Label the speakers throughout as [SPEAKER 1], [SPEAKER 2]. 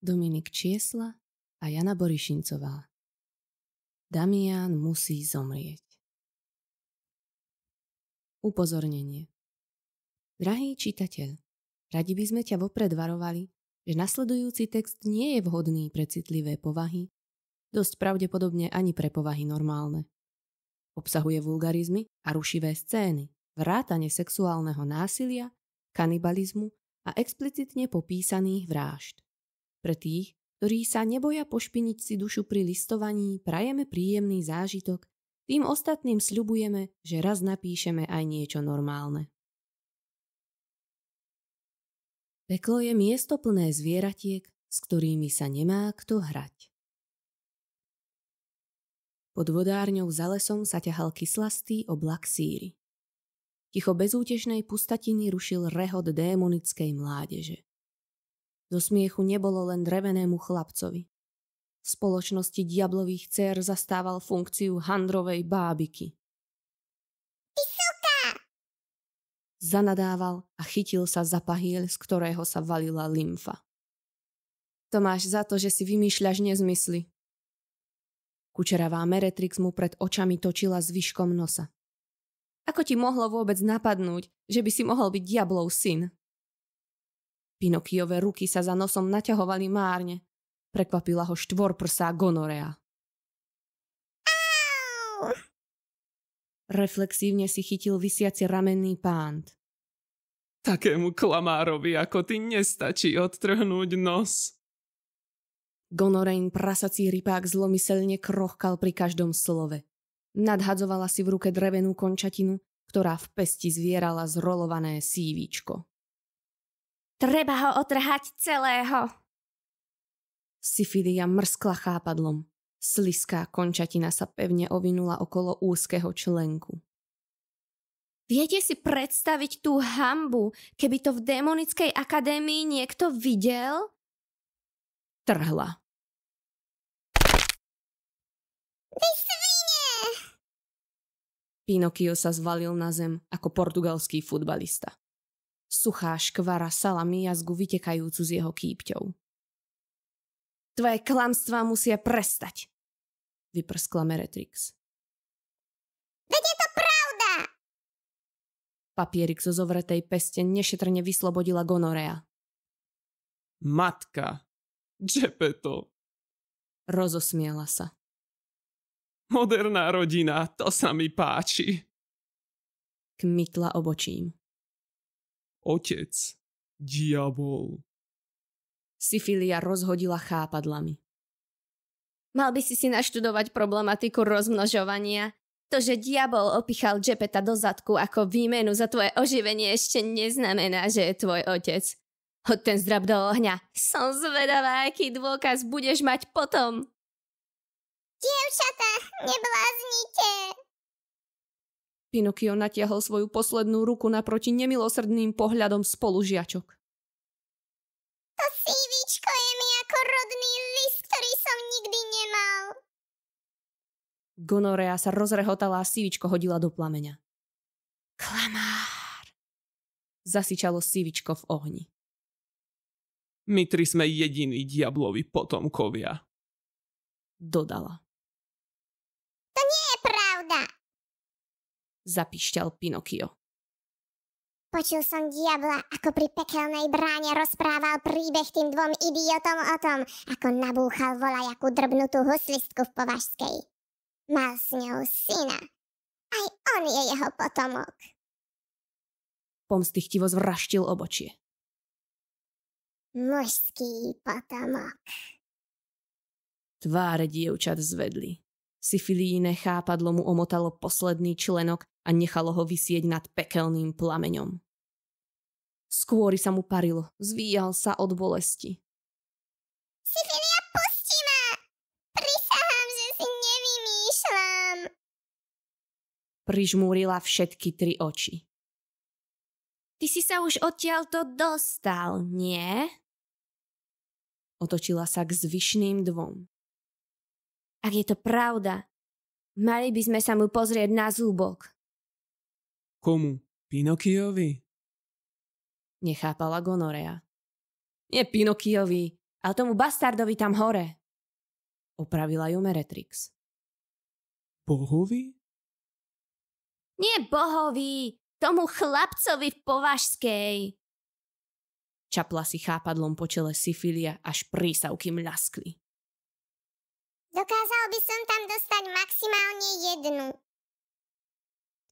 [SPEAKER 1] Dominik Čiesla a Jana Borišincová. Damián musí zomrieť. Upozornenie. Drahý čitateľ, radi by sme ťa vopred varovali, že nasledujúci text nie je vhodný pre citlivé povahy, dosť pravdepodobne ani pre povahy normálne. Obsahuje vulgarizmy a rušivé scény, vrátane sexuálneho násilia, kanibalizmu a explicitne popísaných vrážd. Pre tých, ktorí sa neboja pošpiniť si dušu pri listovaní, prajeme príjemný zážitok, tým ostatným sľubujeme, že raz napíšeme aj niečo normálne. Peklo je miesto plné zvieratiek, s ktorými sa nemá kto hrať. Pod vodárňou za lesom sa ťahal kyslastý oblak síry. Ticho bezútešnej pustatiny rušil rehot démonickej mládeže. Zo smiechu nebolo len drevenému chlapcovi. V spoločnosti diablových dcér zastával funkciu handrovej bábiky.
[SPEAKER 2] Vysoká!
[SPEAKER 1] Zanadával a chytil sa za pahiel, z ktorého sa valila lymfa. To máš za to, že si vymýšľaš nezmysly. Kučeravá Meretrix mu pred očami točila zvyškom nosa. Ako ti mohlo vôbec napadnúť, že by si mohol byť diablov syn? Pinokiove ruky sa za nosom naťahovali márne. Prekvapila ho štvorprsá gonorea.
[SPEAKER 2] Au!
[SPEAKER 1] Reflexívne si chytil visiaci ramenný pánt.
[SPEAKER 3] Takému klamárovi ako ty nestačí odtrhnúť nos.
[SPEAKER 1] Gonorein prasací rypák zlomyselne krochkal pri každom slove. Nadhadzovala si v ruke drevenú končatinu, ktorá v pesti zvierala zrolované sívičko.
[SPEAKER 2] Treba ho otrhať celého.
[SPEAKER 1] Syfilia mrskla chápadlom. Sliská končatina sa pevne ovinula okolo úzkeho členku.
[SPEAKER 2] Viete si predstaviť tú hanbu, keby to v démonickej akadémii niekto videl?
[SPEAKER 1] Trhla.
[SPEAKER 2] Vy svine!
[SPEAKER 1] Pinokio sa zvalil na zem ako portugalský futbalista. Suchá škvara sala miazgu vytekajúcu z jeho kýpťou. Tvoje klamstvá musia prestať, vyprskla Meretrix.
[SPEAKER 2] Veď je to pravda!
[SPEAKER 1] Papierik zo zovretej peste nešetrne vyslobodila gonorea.
[SPEAKER 3] Matka, Geppetto.
[SPEAKER 1] Rozosmiela sa.
[SPEAKER 3] Moderná rodina, to sa mi páči.
[SPEAKER 1] Kmitla obočím.
[SPEAKER 3] Otec, diabol.
[SPEAKER 1] Syfilia rozhodila chápadlami.
[SPEAKER 2] Mal by si naštudovať problematiku rozmnožovania. To, že diabol opichal Geppetta do zadku ako výmenu za tvoje oživenie, ešte neznamená, že je tvoj otec. Hoď ten zdrab do ohňa. Som zvedavá, aký dôkaz budeš mať potom. Dievčatá, nebláznite.
[SPEAKER 1] Pinokio natiahol svoju poslednú ruku naproti nemilosrdným pohľadom spolužiačok.
[SPEAKER 2] To sívičko je mi ako rodný list, ktorý som nikdy nemal.
[SPEAKER 1] Gonorea sa rozrehotala a sívičko hodila do plameňa. Klamár! Zasičalo sívičko v ohni.
[SPEAKER 3] My tri sme jediní diablovi potomkovia.
[SPEAKER 1] Dodala.
[SPEAKER 2] To nie je pravda.
[SPEAKER 1] Zapišťal Pinokio.
[SPEAKER 2] Počul som diabla, ako pri pekelnej bráne rozprával príbeh tým dvom idiotom o tom, ako nabúchal volajakú drbnutú huslistku v Považskej. Mal s ňou syna. Aj on je jeho potomok.
[SPEAKER 1] Pomstychtivo zvraštil obočie.
[SPEAKER 2] Mužský potomok.
[SPEAKER 1] Tváre dievčat zvedli. Syfilíne chápadlo mu omotalo posledný členok a nechalo ho visieť nad pekelným plameňom. Skôry sa mu parilo, zvíjal sa od bolesti.
[SPEAKER 2] Syfilia, pusti ma! Prisahám, že si nevymýšľam.
[SPEAKER 1] Prižmúrila všetky tri oči.
[SPEAKER 2] Ty si sa už odtiaľto dostal, nie?
[SPEAKER 1] Otočila sa k zvyšným dvom.
[SPEAKER 2] Ak je to pravda, mali by sme sa mu pozrieť na zúbok.
[SPEAKER 3] Komu? Pinokiovi?
[SPEAKER 1] Nechápala Gonorea. Nie Pinokiovi, Ale tomu bastardovi tam hore. Opravila ju Meretrix.
[SPEAKER 3] Bohovi?
[SPEAKER 2] Nie bohovi, tomu chlapcovi v považskej.
[SPEAKER 1] Čapla si chápadlom po čele Sifilia, až prísavky mľaskli.
[SPEAKER 4] Dokázal by som tam dostať maximálne 1.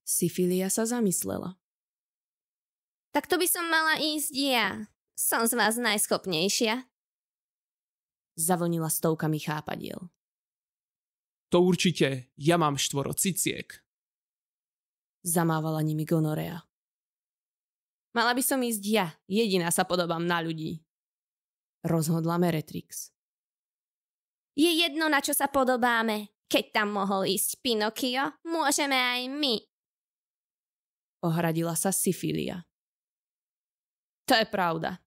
[SPEAKER 1] Sifilia sa zamyslela.
[SPEAKER 2] Tak to by som mala ísť ja. Som z vás najschopnejšia.
[SPEAKER 1] Zavlnila stovkami chápadiel.
[SPEAKER 3] To určite, ja mám 4 ciciek.
[SPEAKER 1] Zamávala nimi Gonorea. Mala by som ísť ja, jediná sa podobám na ľudí. Rozhodla Meretrix.
[SPEAKER 2] Je jedno, na čo sa podobáme. Keď tam mohol ísť Pinokio, môžeme aj my.
[SPEAKER 1] Ohradila sa Sifilia. To je pravda.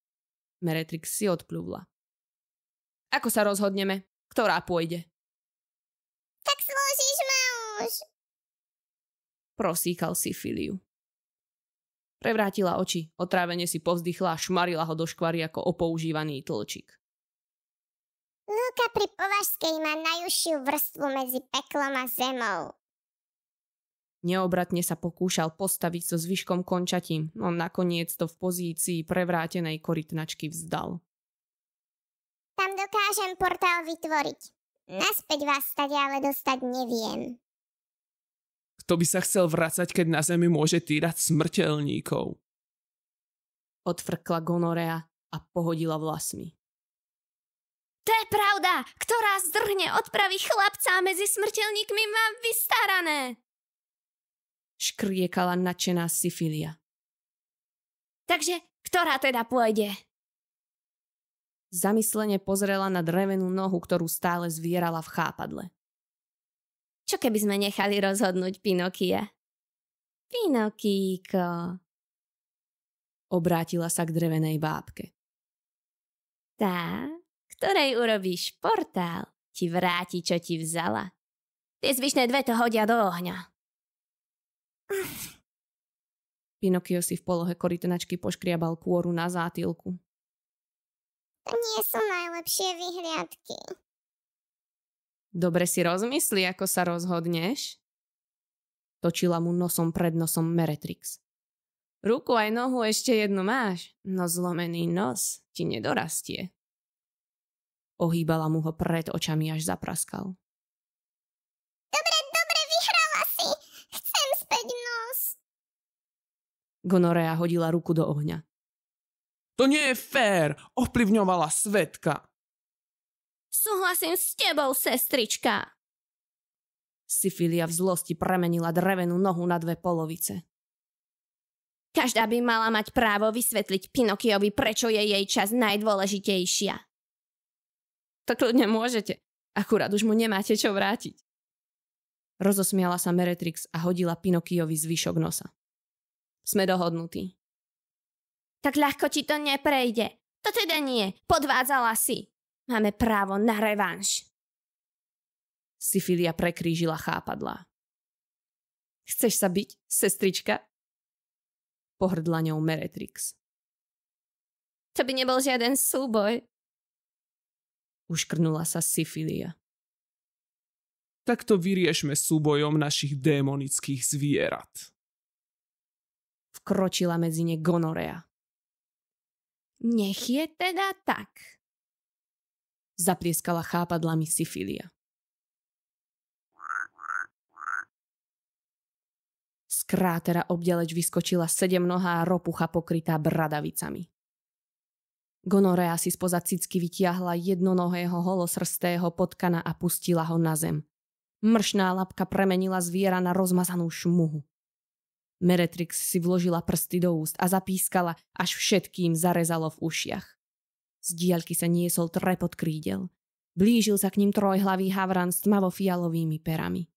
[SPEAKER 1] Meretrix si odpľuvla. Ako sa rozhodneme? Ktorá pôjde?
[SPEAKER 4] Tak slúžiš ma už.
[SPEAKER 1] Prosíkal Sifiliu. Prevrátila oči, otrávene si povzdychla a šmarila ho do škvary ako opoužívaný tlčík.
[SPEAKER 4] Lúka pri považskej má najúžšiu vrstvu medzi peklom a zemou.
[SPEAKER 1] Neobratne sa pokúšal postaviť so zvyškom končatín, no nakoniec to v pozícii prevrátenej korytnačky vzdal.
[SPEAKER 4] Tam dokážem portál vytvoriť. Naspäť vás stade ale dostať neviem.
[SPEAKER 3] Kto by sa chcel vracať, keď na zemi môže týrať smrteľníkov?
[SPEAKER 1] Odfrkla Gonorea a pohodila vlasmi.
[SPEAKER 2] To je pravda! Ktorá zdrhne odpraví chlapca medzi smrteľníkmi má vystarané!
[SPEAKER 1] Škriekala nadšená Sifilia.
[SPEAKER 2] Takže, ktorá teda pôjde?
[SPEAKER 1] Zamyslene pozrela na drevenú nohu, ktorú stále zvierala v chápadle.
[SPEAKER 2] Čo keby sme nechali rozhodnúť Pinokia? Pinokíko.
[SPEAKER 1] Obrátila sa k drevenej bábke.
[SPEAKER 2] Tá, ktorej urobíš portál, ti vráti, čo ti vzala. Tie zvyšné 2 to hodia do ohňa.
[SPEAKER 1] Pinokio si v polohe korytnačky poškriabal kôru na zátilku.
[SPEAKER 4] To nie sú najlepšie vyhliadky.
[SPEAKER 1] Dobre si rozmysli, ako sa rozhodneš. Točila mu nosom pred nosom Meretrix. Ruku aj nohu ešte jednu máš, no zlomený nos ti nedorastie. Ohýbala mu ho pred očami, až zapraskal.
[SPEAKER 4] Dobre, vyhrala si. Chcem späť nos.
[SPEAKER 1] Gonorea hodila ruku do ohňa.
[SPEAKER 3] To nie je fér! Ovplyvňovala svedka!
[SPEAKER 2] Súhlasím s tebou, sestrička.
[SPEAKER 1] Sifilia v zlosti premenila drevenú nohu na 2 polovice.
[SPEAKER 2] Každá by mala mať právo vysvetliť Pinokiovi, prečo je jej čas najdôležitejšia.
[SPEAKER 1] Tak ľudne môžete, akurát už mu nemáte čo vrátiť. Rozosmiala sa Meretrix a hodila Pinokiovi zvyšok nosa. Sme dohodnutí.
[SPEAKER 2] Tak ľahko ti to neprejde. To teda nie, podvádzala si. Máme právo na revanš.
[SPEAKER 1] Sifilia prekrížila chápadlá. Chceš sa byť, sestrička? Pohrdla ňou Meretrix.
[SPEAKER 2] To by nebol žiaden súboj.
[SPEAKER 1] Uškrnula sa Sifilia.
[SPEAKER 3] Tak to vyriešme súbojom našich démonických zvierat.
[SPEAKER 1] Vkročila medzi ne Gonorea.
[SPEAKER 2] Nech je teda tak.
[SPEAKER 1] Zaplieskala chápadlami Sifilia. Z krátera obďaleč vyskočila 7-nohá ropucha pokrytá bradavicami. Gonorea si spoza cicky vytiahla jednonohého holosrstého potkana a pustila ho na zem. Mršná labka premenila zviera na rozmazanú šmuhu. Meretrix si vložila prsty do úst a zapískala, až všetkým zarezalo v ušiach. Z diaľky sa niesol trepot krídel. Blížil sa k ním trojhlavý havran s tmavo-fialovými perami.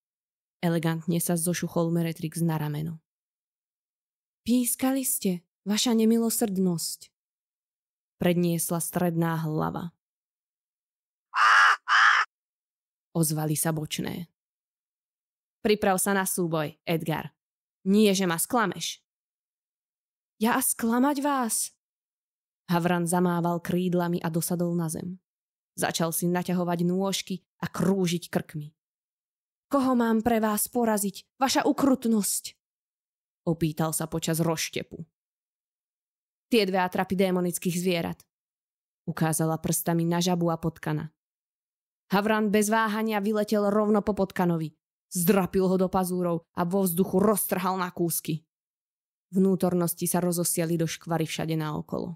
[SPEAKER 1] Elegantne sa zošuchol Meretrix na rameno. Pískali ste, vaša nemilosrdnosť. Predniesla stredná hlava. Ozvali sa bočné. Priprav sa na súboj, Edgar. Nie, že ma sklameš. Ja sklamať vás? Havran zamával krídlami a dosadol na zem. Začal si naťahovať nôžky a krúžiť krkmi. Koho mám pre vás poraziť? Vaša ukrutnosť? Opýtal sa počas rozštepu. Tie dve atrapy démonických zvierat. Ukázala prstami na žabu a potkana. Havran bez váhania vyletel rovno po potkanovi. Zdrapil ho do pazúrov a vo vzduchu roztrhal na kúsky. Vnútornosti sa rozosiali do škvary všade naokolo.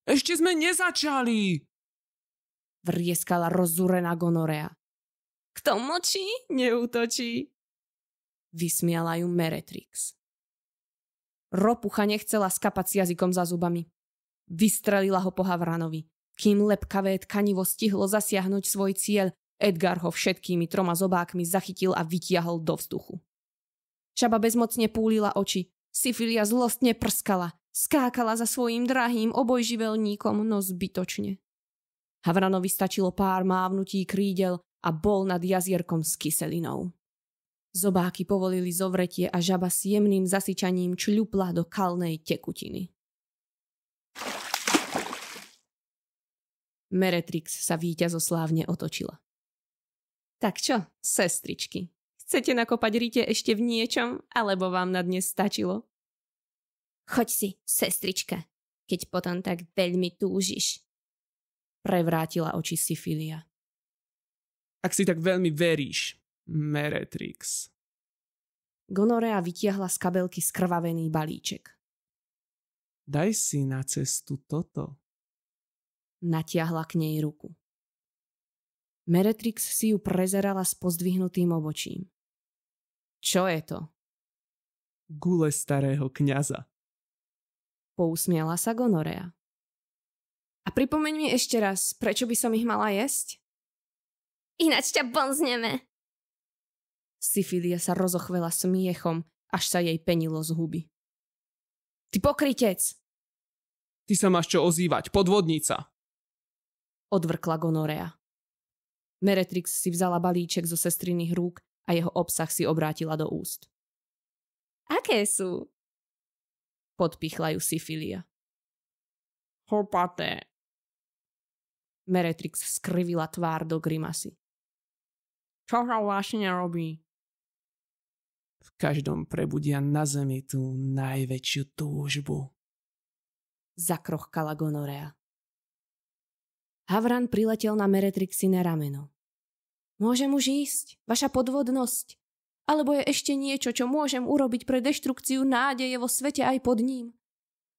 [SPEAKER 3] Ešte sme nezačali!
[SPEAKER 1] Vrieskala rozzúrená Gonorea.
[SPEAKER 2] Kto mlčí, neútočí.
[SPEAKER 1] Vysmiala ju Meretrix. Ropucha nechcela skapať s jazykom za zubami. Vystrelila ho po Havranovi. Kým lepkavé tkanivo stihlo zasiahnuť svoj cieľ, Edgar ho všetkými 3 zobákmi zachytil a vytiahol do vzduchu. Žaba bezmocne púlila oči. Sifilia zlostne prskala. Skákala za svojím drahým obojživelníkom, no zbytočne. Havranovi stačilo pár mávnutí krídel a bol nad jazierkom s kyselinou. Zobáky povolili zovretie a žaba s jemným zasyčaním čľupla do kalnej tekutiny. Meretrix sa víťazoslávne otočila. Tak čo, sestričky, chcete nakopať Rite ešte v niečom, alebo vám na dnes stačilo?
[SPEAKER 2] Choď si, sestrička, keď potom tak veľmi túžiš.
[SPEAKER 1] Prevrátila oči Sifilia.
[SPEAKER 3] Ak si tak veľmi veríš, Meretrix.
[SPEAKER 1] Gonorea vytiahla z kabelky skrvavený balíček.
[SPEAKER 3] Daj si na cestu toto.
[SPEAKER 1] Natiahla k nej ruku. Meretrix si ju prezerala s pozdvihnutým obočím. Čo je to?
[SPEAKER 3] Gule starého kňaza.
[SPEAKER 1] Pousmiala sa Gonorea. A pripomeň mi ešte raz, prečo by som ich mala jesť?
[SPEAKER 2] Ináč ťa bonzneme.
[SPEAKER 1] Sifilia sa rozochvela smiechom, až sa jej penilo z huby. Ty pokrytec!
[SPEAKER 3] Ty sa máš čo ozývať, podvodnica!
[SPEAKER 1] Odvrkla Gonorea. Meretrix si vzala balíček zo sestriných rúk a jeho obsah si obrátila do úst.
[SPEAKER 2] Aké sú?
[SPEAKER 1] Podpichla ju Sifilia.
[SPEAKER 3] Hopaté.
[SPEAKER 1] Meretrix skrivila tvár do grimasy. Čo sa vlastne robí?
[SPEAKER 3] V každom prebudia na zemi tú najväčšiu túžbu.
[SPEAKER 1] Zakrochkala Gonorea. Havran priletel na Meretrixine rameno. Môžem už ísť, vaša podvodnosť? Alebo je ešte niečo, čo môžem urobiť pre deštrukciu nádeje vo svete aj pod ním?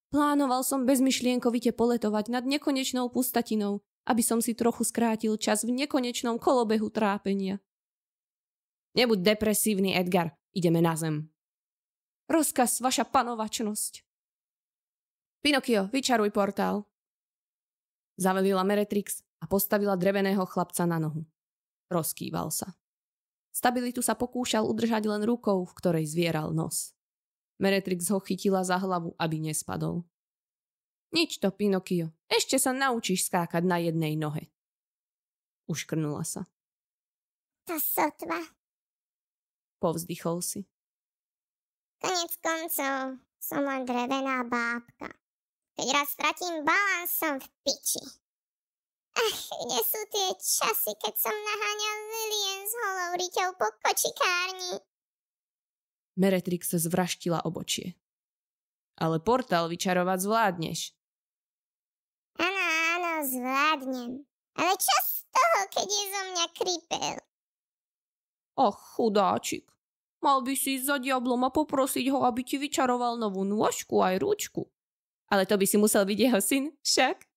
[SPEAKER 1] Plánoval som bezmyšlienkovite poletovať nad nekonečnou pustatinou, aby som si trochu skrátil čas v nekonečnom kolobehu trápenia. Nebuď depresívny, Edgar, ideme na zem. Rozkaz, vaša panovačnosť. Pinokio, vyčaruj portál. Zavelila Meretrix a postavila dreveného chlapca na nohu. Rozkýval sa. Stabilitu sa pokúšal udržať len rukou, v ktorej zvieral nos. Meretrix ho chytila za hlavu, aby nespadol. Nič to, Pinokio. Ešte sa naučíš skákať na jednej nohe. Uškrnula sa.
[SPEAKER 4] To sotva.
[SPEAKER 1] Povzdychol si.
[SPEAKER 4] Konec koncov som len drevená bábka. Keď raz stratím balans, som v piči. Ach, kde sú tie časy, keď som naháňal Lilien s holou riťou po kočikárni?
[SPEAKER 1] Meretrix zvraštila obočie. Ale portál vyčarovať zvládneš.
[SPEAKER 4] Áno, zvládnem. Ale čo z toho, keď je zo mňa krypel?
[SPEAKER 1] Och, chudáčik. Mal by si ísť za diablom a poprosiť ho, aby ti vyčaroval novú nôžku aj ručku. Ale to by si musel byť jeho syn, však?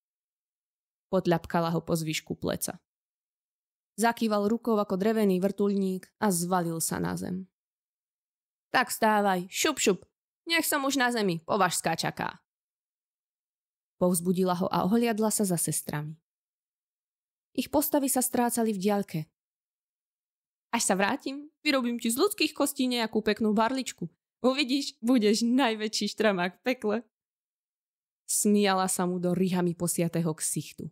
[SPEAKER 1] Podľapkala ho po zvyšku pleca. Zakýval rukou ako drevený vrtuľník a zvalil sa na zem. Tak vstávaj, šup, šup. Nech som už na zemi, považská čaká. Povzbudila ho a ohliadla sa za sestrami. Ich postavy sa strácali v diaľke. Až sa vrátim, vyrobím ti z ľudských kostí nejakú peknú barličku. Uvidíš, budeš najväčší štramák v pekle. Smiala sa mu do rihami posiatého ksichtu.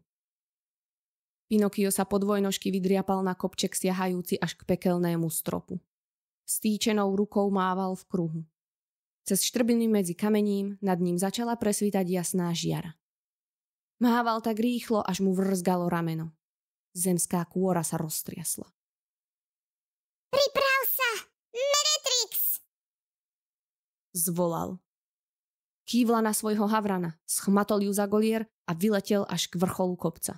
[SPEAKER 1] Pinokio sa po dvojnožky vydriapal na kopček siahajúci až k pekelnému stropu. Stýčenou rukou mával v kruhu. Cez štrbiny medzi kamením nad ním začala presvítať jasná žiara. Mával tak rýchlo, až mu vrzgalo rameno. Zemská kôra sa roztriasla.
[SPEAKER 4] Priprav sa, Meretrix!
[SPEAKER 1] Zvolal. Kývla na svojho havrana, schmatol ju za golier a vyletel až k vrcholu kopca.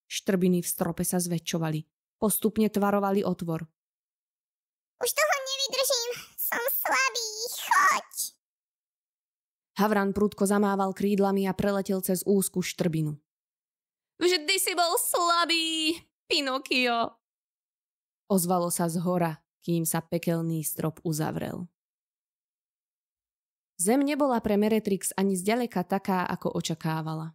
[SPEAKER 1] Štrbiny v strope sa zväčšovali. Postupne tvarovali otvor.
[SPEAKER 4] Už toho nevydržím, som slabý, choď!
[SPEAKER 1] Havran prudko zamával krídlami a preletel cez úzku štrbinu.
[SPEAKER 2] Vždy si bol slabý, Pinokio.
[SPEAKER 1] Ozvalo sa z hora, kým sa pekelný strop uzavrel. Zem nebola pre Meretrix ani zďaleka taká, ako očakávala.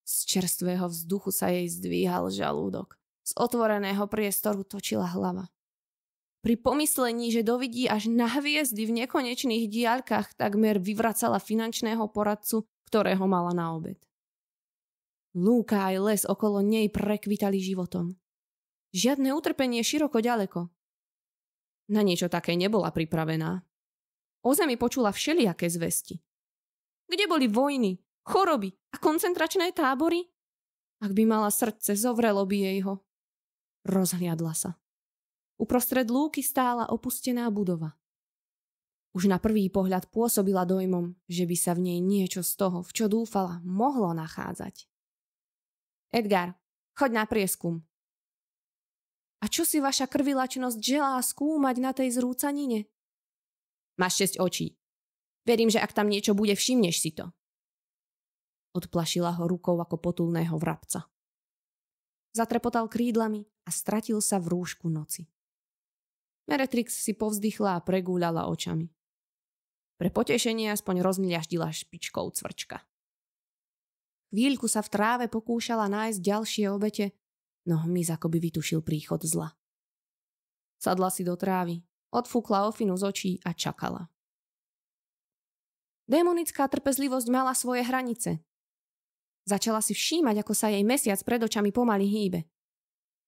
[SPEAKER 1] Z čerstvého vzduchu sa jej zdvíhal žalúdok. Z otvoreného priestoru točila hlava. Pri pomyslení, že dovidí až na hviezdy v nekonečných diaľkach, takmer vyvracala finančného poradcu, ktorého mala na obed. Lúka aj les okolo nej prekvitali životom. Žiadne utrpenie široko ďaleko. Na niečo také nebola pripravená. O zemi počula všelijaké zvesti. Kde boli vojny, choroby a koncentračné tábory? Ak by mala srdce, zovrelo by jej ho. Rozhliadla sa. Uprostred lúky stála opustená budova. Už na prvý pohľad pôsobila dojmom, že by sa v nej niečo z toho, v čo dúfala, mohlo nachádzať. Edgar, choď na prieskum. A čo si vaša krvilačnosť želá skúmať na tej zrúcanine? Máš 6 očí. Verím, že ak tam niečo bude, všimneš si to. Odplašila ho rukou ako potulného vrabca. Zatrepotal krídlami a stratil sa v rúšku noci. Meretrix si povzdychla a pregúľala očami. Pre potešenie aspoň rozmľaždila špičkou cvrčka. Chvíľku sa v tráve pokúšala nájsť ďalšie obete, no hmyz akoby vytušil príchod zla. Sadla si do trávy, odfúkla ofinu z očí a čakala. Démonická trpezlivosť mala svoje hranice. Začala si všímať, ako sa jej mesiac pred očami pomaly hýbe.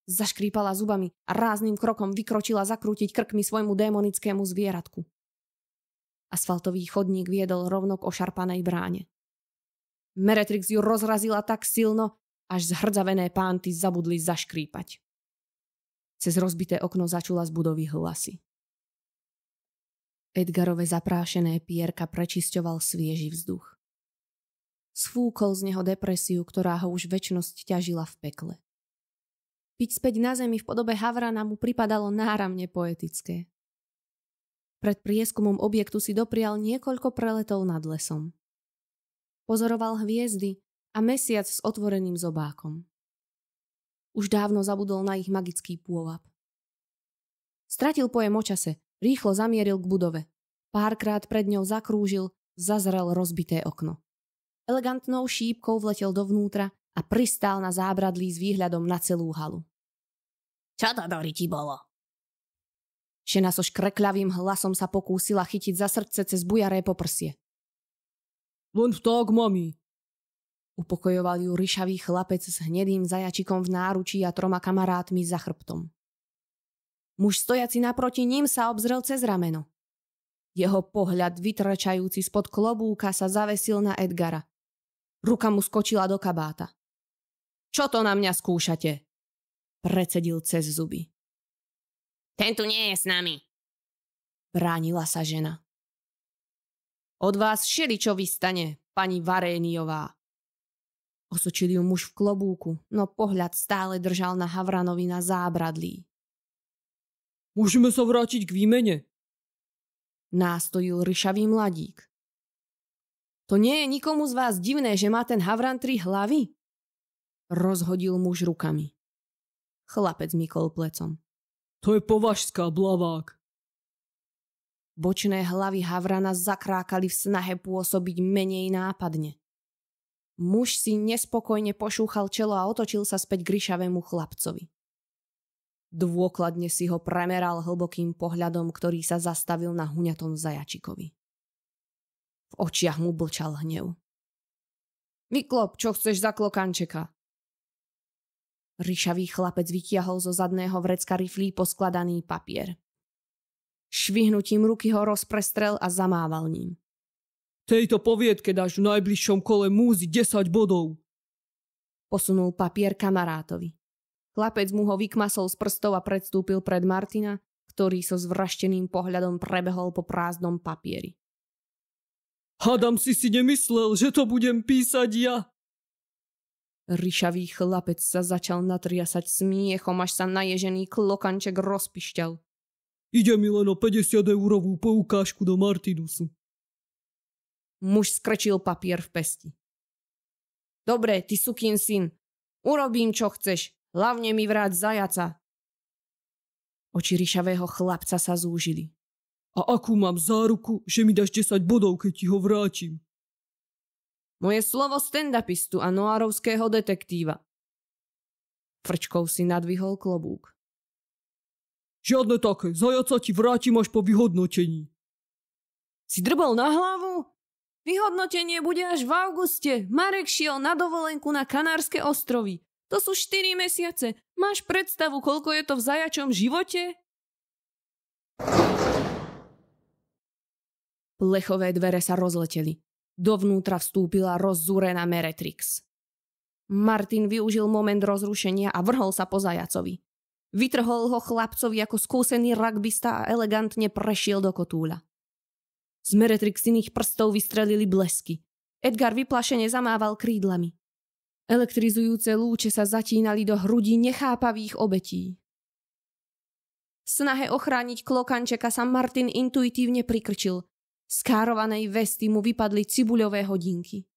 [SPEAKER 1] Zaškrípala zubami a rázným krokom vykročila zakrútiť krkmi svojmu démonickému zvieratku. Asfaltový chodník viedol rovno k ošarpanej bráne. Meretrix ju rozrazila tak silno, až zhrdzavené pánty zabudli zaškrípať. Cez rozbité okno začula z budovy hlasy. Edgarove zaprášené pierka prečisťoval svieži vzduch. Sfúkol z neho depresiu, ktorá ho už večnosť ťažila v pekle. Byť späť na zemi v podobe havrana mu pripadalo náramne poetické. Pred prieskumom objektu si doprial niekoľko preletov nad lesom. Pozoroval hviezdy a mesiac s otvoreným zobákom. Už dávno zabudol na ich magický pôvab. Stratil pojem o čase, rýchlo zamieril k budove. Párkrát pred ňou zakrúžil, zazrel rozbité okno. Elegantnou šípkou vletel dovnútra a pristál na zábradlí s výhľadom na celú halu.
[SPEAKER 2] Čo to do riti bolo?
[SPEAKER 1] Žena so škrekľavým hlasom sa pokúsila chytiť za srdce cez bujaré poprsie.
[SPEAKER 3] Len vták, mami.
[SPEAKER 1] Upokojoval ju ryšavý chlapec s hnedým zajačikom v náručí a 3 kamarátmi za chrbtom. Muž stojaci naproti ním sa obzrel cez rameno. Jeho pohľad vytrčajúci spod klobúka sa zavesil na Edgara. Ruka mu skočila do kabáta. Čo to na mňa skúšate? Precedil cez zuby.
[SPEAKER 2] Ten tu nie je s nami.
[SPEAKER 1] Bránila sa žena. Od vás všeličo vystane, pani Varéniová. Osočil ju muž v klobúku, no pohľad stále držal na Havranovi na zábradlí.
[SPEAKER 3] Môžeme sa vrátiť k výmene?
[SPEAKER 1] Nástojil ryšavý mladík. To nie je nikomu z vás divné, že má ten Havran 3 hlavy? Rozhodil muž rukami. Chlapec mykol plecom.
[SPEAKER 3] To je považská, blavák.
[SPEAKER 1] Bočné hlavy Havrana zakrákali v snahe pôsobiť menej nápadne. Muž si nespokojne pošúchal čelo a otočil sa späť k ryšavému chlapcovi. Dôkladne si ho premeral hlbokým pohľadom, ktorý sa zastavil na huňatom zajačikovi. V očiach mu blčal hnev. Vyklop, čo chceš za klokančeka? Ryšavý chlapec vytiahol zo zadného vrecka riflí poskladaný papier. Švihnutím ruky ho rozprestrel a zamával ním.
[SPEAKER 3] Tejto poviedke dáš v najbližšom kole múzy 10 bodov.
[SPEAKER 1] Posunul papier kamarátovi. Chlapec mu ho vykmasol z prstov a predstúpil pred Martina, ktorý so zvrašteným pohľadom prebehol po prázdnom papieri.
[SPEAKER 5] Hádam si nemyslel, že to budem písať ja.
[SPEAKER 1] Ryšavý chlapec sa začal natriasať smiechom, až sa naježený klokanček rozpišťal.
[SPEAKER 5] Ide mi len o 50-eurovú poukážku do Martinusu.
[SPEAKER 1] Muž skrčil papier v pesti. Dobre, ty sukín syn, urobím, čo chceš, hlavne mi vráť zajaca. Oči ryšavého chlapca sa zúžili.
[SPEAKER 5] A akú mám záruku, že mi dáš 10 bodov, keď ti ho vrátim?
[SPEAKER 1] Moje slovo stand-upistu a noárovského detektíva. Frčkov si nadvihol klobúk.
[SPEAKER 5] Žiadne také, zajaca ti vrátim až po vyhodnotení.
[SPEAKER 1] Si drbol na hlavu? Vyhodnotenie bude až v auguste. Marek šiel na dovolenku na Kanárske ostrovy. To sú 4 mesiace. Máš predstavu, koľko je to v zajačom živote? Plechové dvere sa rozleteli. Dovnútra vstúpila rozzúrená Meretrix. Martin využil moment rozrušenia a vrhol sa po zajacovi. Vytrhol ho chlapcovi ako skúsený rugbista a elegantne prešiel do kotúľa. Z Meretrixiných prstov vystrelili blesky. Edgar vyplašene zamával krídlami. Elektrizujúce lúče sa zatínali do hrudí nechápavých obetí. V snahe ochrániť klokančeka sa Martin intuitívne prikrčil. Z károvanej vesty mu vypadli cibuľové hodinky.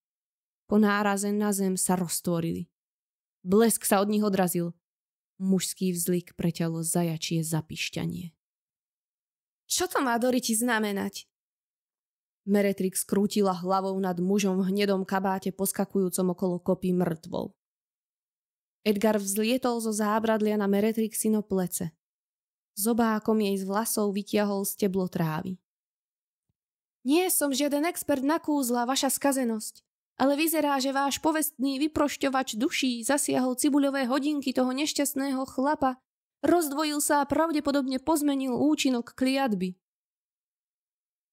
[SPEAKER 1] Po náraze na zem sa roztvorili. Blesk sa od nich odrazil. Mužský vzlik preťalo zajačie zapišťanie. Čo to má, Doriti, znamenať? Meretrix krútila hlavou nad mužom v hnedom kabáte poskakujúcom okolo kopy mŕtvol. Edgar vzlietol zo zábradlia na Meretrixino plece. Zobákom jej z vlasov vytiahol steblo trávy. Nie som žiaden expert na kúzla, vaša skazenosť, ale vyzerá, že váš povestný vyprošťovač duší zasiahol cibuľové hodinky toho nešťastného chlapa, rozdvojil sa a pravdepodobne pozmenil účinok kliatby.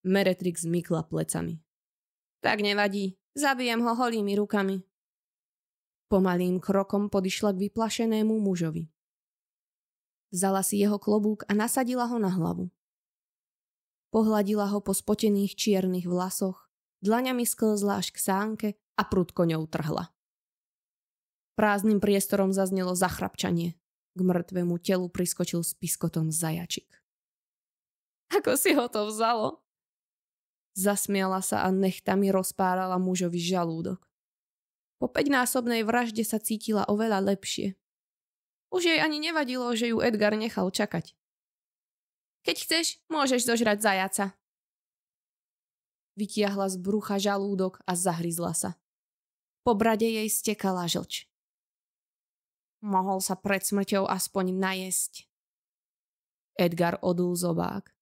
[SPEAKER 1] Meretrix mykla plecami. Tak nevadí, zabijem ho holými rukami. Pomalým krokom podišla k vyplašenému mužovi. Vzala si jeho klobúk a nasadila ho na hlavu. Pohladila ho po spotených čiernych vlasoch, dlaňami sklzla až k sánke a prudko ňou trhla. Prázdnym priestorom zaznelo zachrapčanie. K mŕtvemu telu priskočil s piskotom zajačik. Ako si ho to vzalo? Zasmiala sa a nechtami rozpárala mužovi žalúdok. Po 5-násobnej vražde sa cítila oveľa lepšie. Už jej ani nevadilo, že ju Edgar nechal čakať. Keď chceš, môžeš zožrať zajaca. Vytiahla z brucha žalúdok a zahryzla sa. Po brade jej stekala žlč. Mohol sa pred smrťou aspoň najesť. Edgar odul zobák.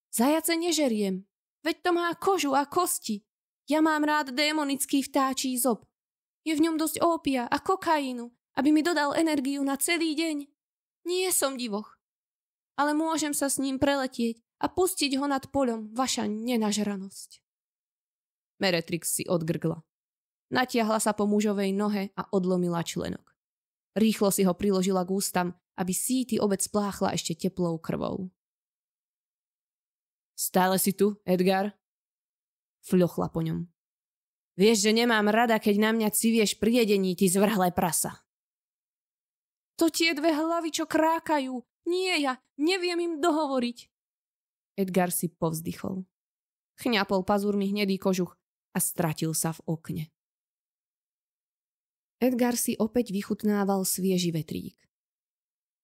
[SPEAKER 1] Zajace nežeriem, veď to má kožu a kosti. Ja mám rád démonický vtáčí zob. Je v ňom dosť ópia a kokainu, aby mi dodal energiu na celý deň. Nie som divoch. Ale môžem sa s ním preletieť a pustiť ho nad poľom, vaša nenažranosť. Meretrix si odgrgla. Natiahla sa po mužovej nohe a odlomila členok. Rýchlo si ho priložila k ústam, aby síty obec spláchla ešte teplou krvou. Stále si tu, Edgar? Fľochla po ňom. Vieš, že nemám rada, keď na mňa civieš pri jedení, ty zvrhlé prasa. To tie dve hlavy, čo krákajú. Nie, ja neviem im dohovoriť. Edgar si povzdychol. Chňapol pazúrmi hnedý kožuch a stratil sa v okne. Edgar si opäť vychutnával svieži vetrík.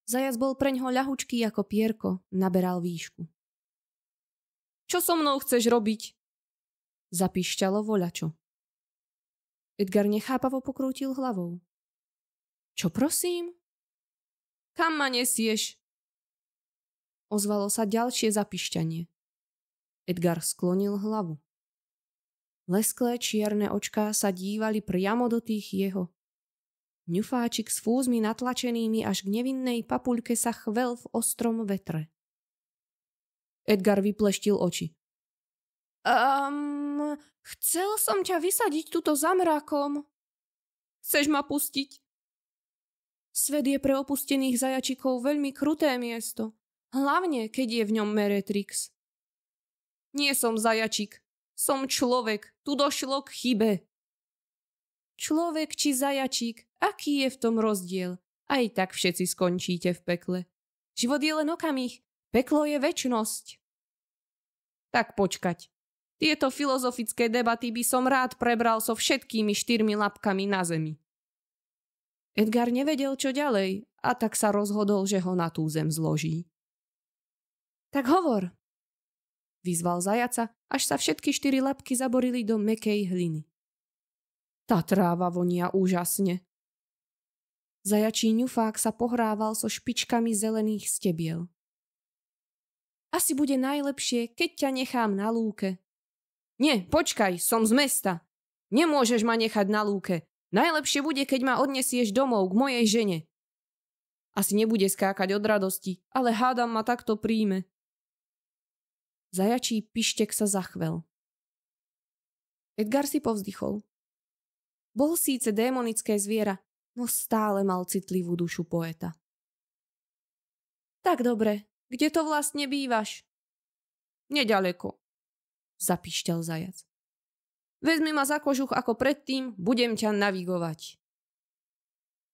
[SPEAKER 1] Zajac bol preňho ľahučký ako pierko, naberal výšku. Čo so mnou chceš robiť? Zapišťalo voľačo. Edgar nechápavo pokrútil hlavou. Čo prosím? Kam ma nesieš? Ozvalo sa ďalšie zapišťanie. Edgar sklonil hlavu. Lesklé čierne očká sa dívali priamo do tých jeho. Ňufáčik s fúzmi natlačenými až k nevinnej papuľke sa chvel v ostrom vetre. Edgar vypleštil oči. Chcel som ťa vysadiť tuto za mrakom. Chceš ma pustiť? Svet je pre opustených zajačikov veľmi kruté miesto. Hlavne, keď je v ňom Meretrix. Nie som zajačik. Som človek. Tu došlo k chybe. Človek či zajačík, aký je v tom rozdiel? Aj tak všetci skončíte v pekle. Život je len okamih. Peklo je večnosť. Tak počkať. Tieto filozofické debaty by som rád prebral so všetkými 4 labkami na zemi. Edgar nevedel, čo ďalej, a tak sa rozhodol, že ho na tú zem zloží. Tak hovor, vyzval zajaca, až sa všetky 4 labky zaborili do mäkkej hliny. Tá tráva vonia úžasne. Zajačí ňufák sa pohrával so špičkami zelených stebiel. Asi bude najlepšie, keď ťa nechám na lúke. Nie, počkaj, som z mesta. Nemôžeš ma nechať na lúke. Najlepšie bude, keď ma odnesieš domov k mojej žene. Asi nebude skákať od radosti, ale hádam ma takto príjme. Zajačí pištek sa zachvel. Edgar si povzdychol. Bol síce démonické zviera, no stále mal citlivú dušu poeta. Tak dobre, kde to vlastne bývaš? Neďaleko, zapišťal zajac. Vezmi ma za kožuch ako predtým, budem ťa navigovať.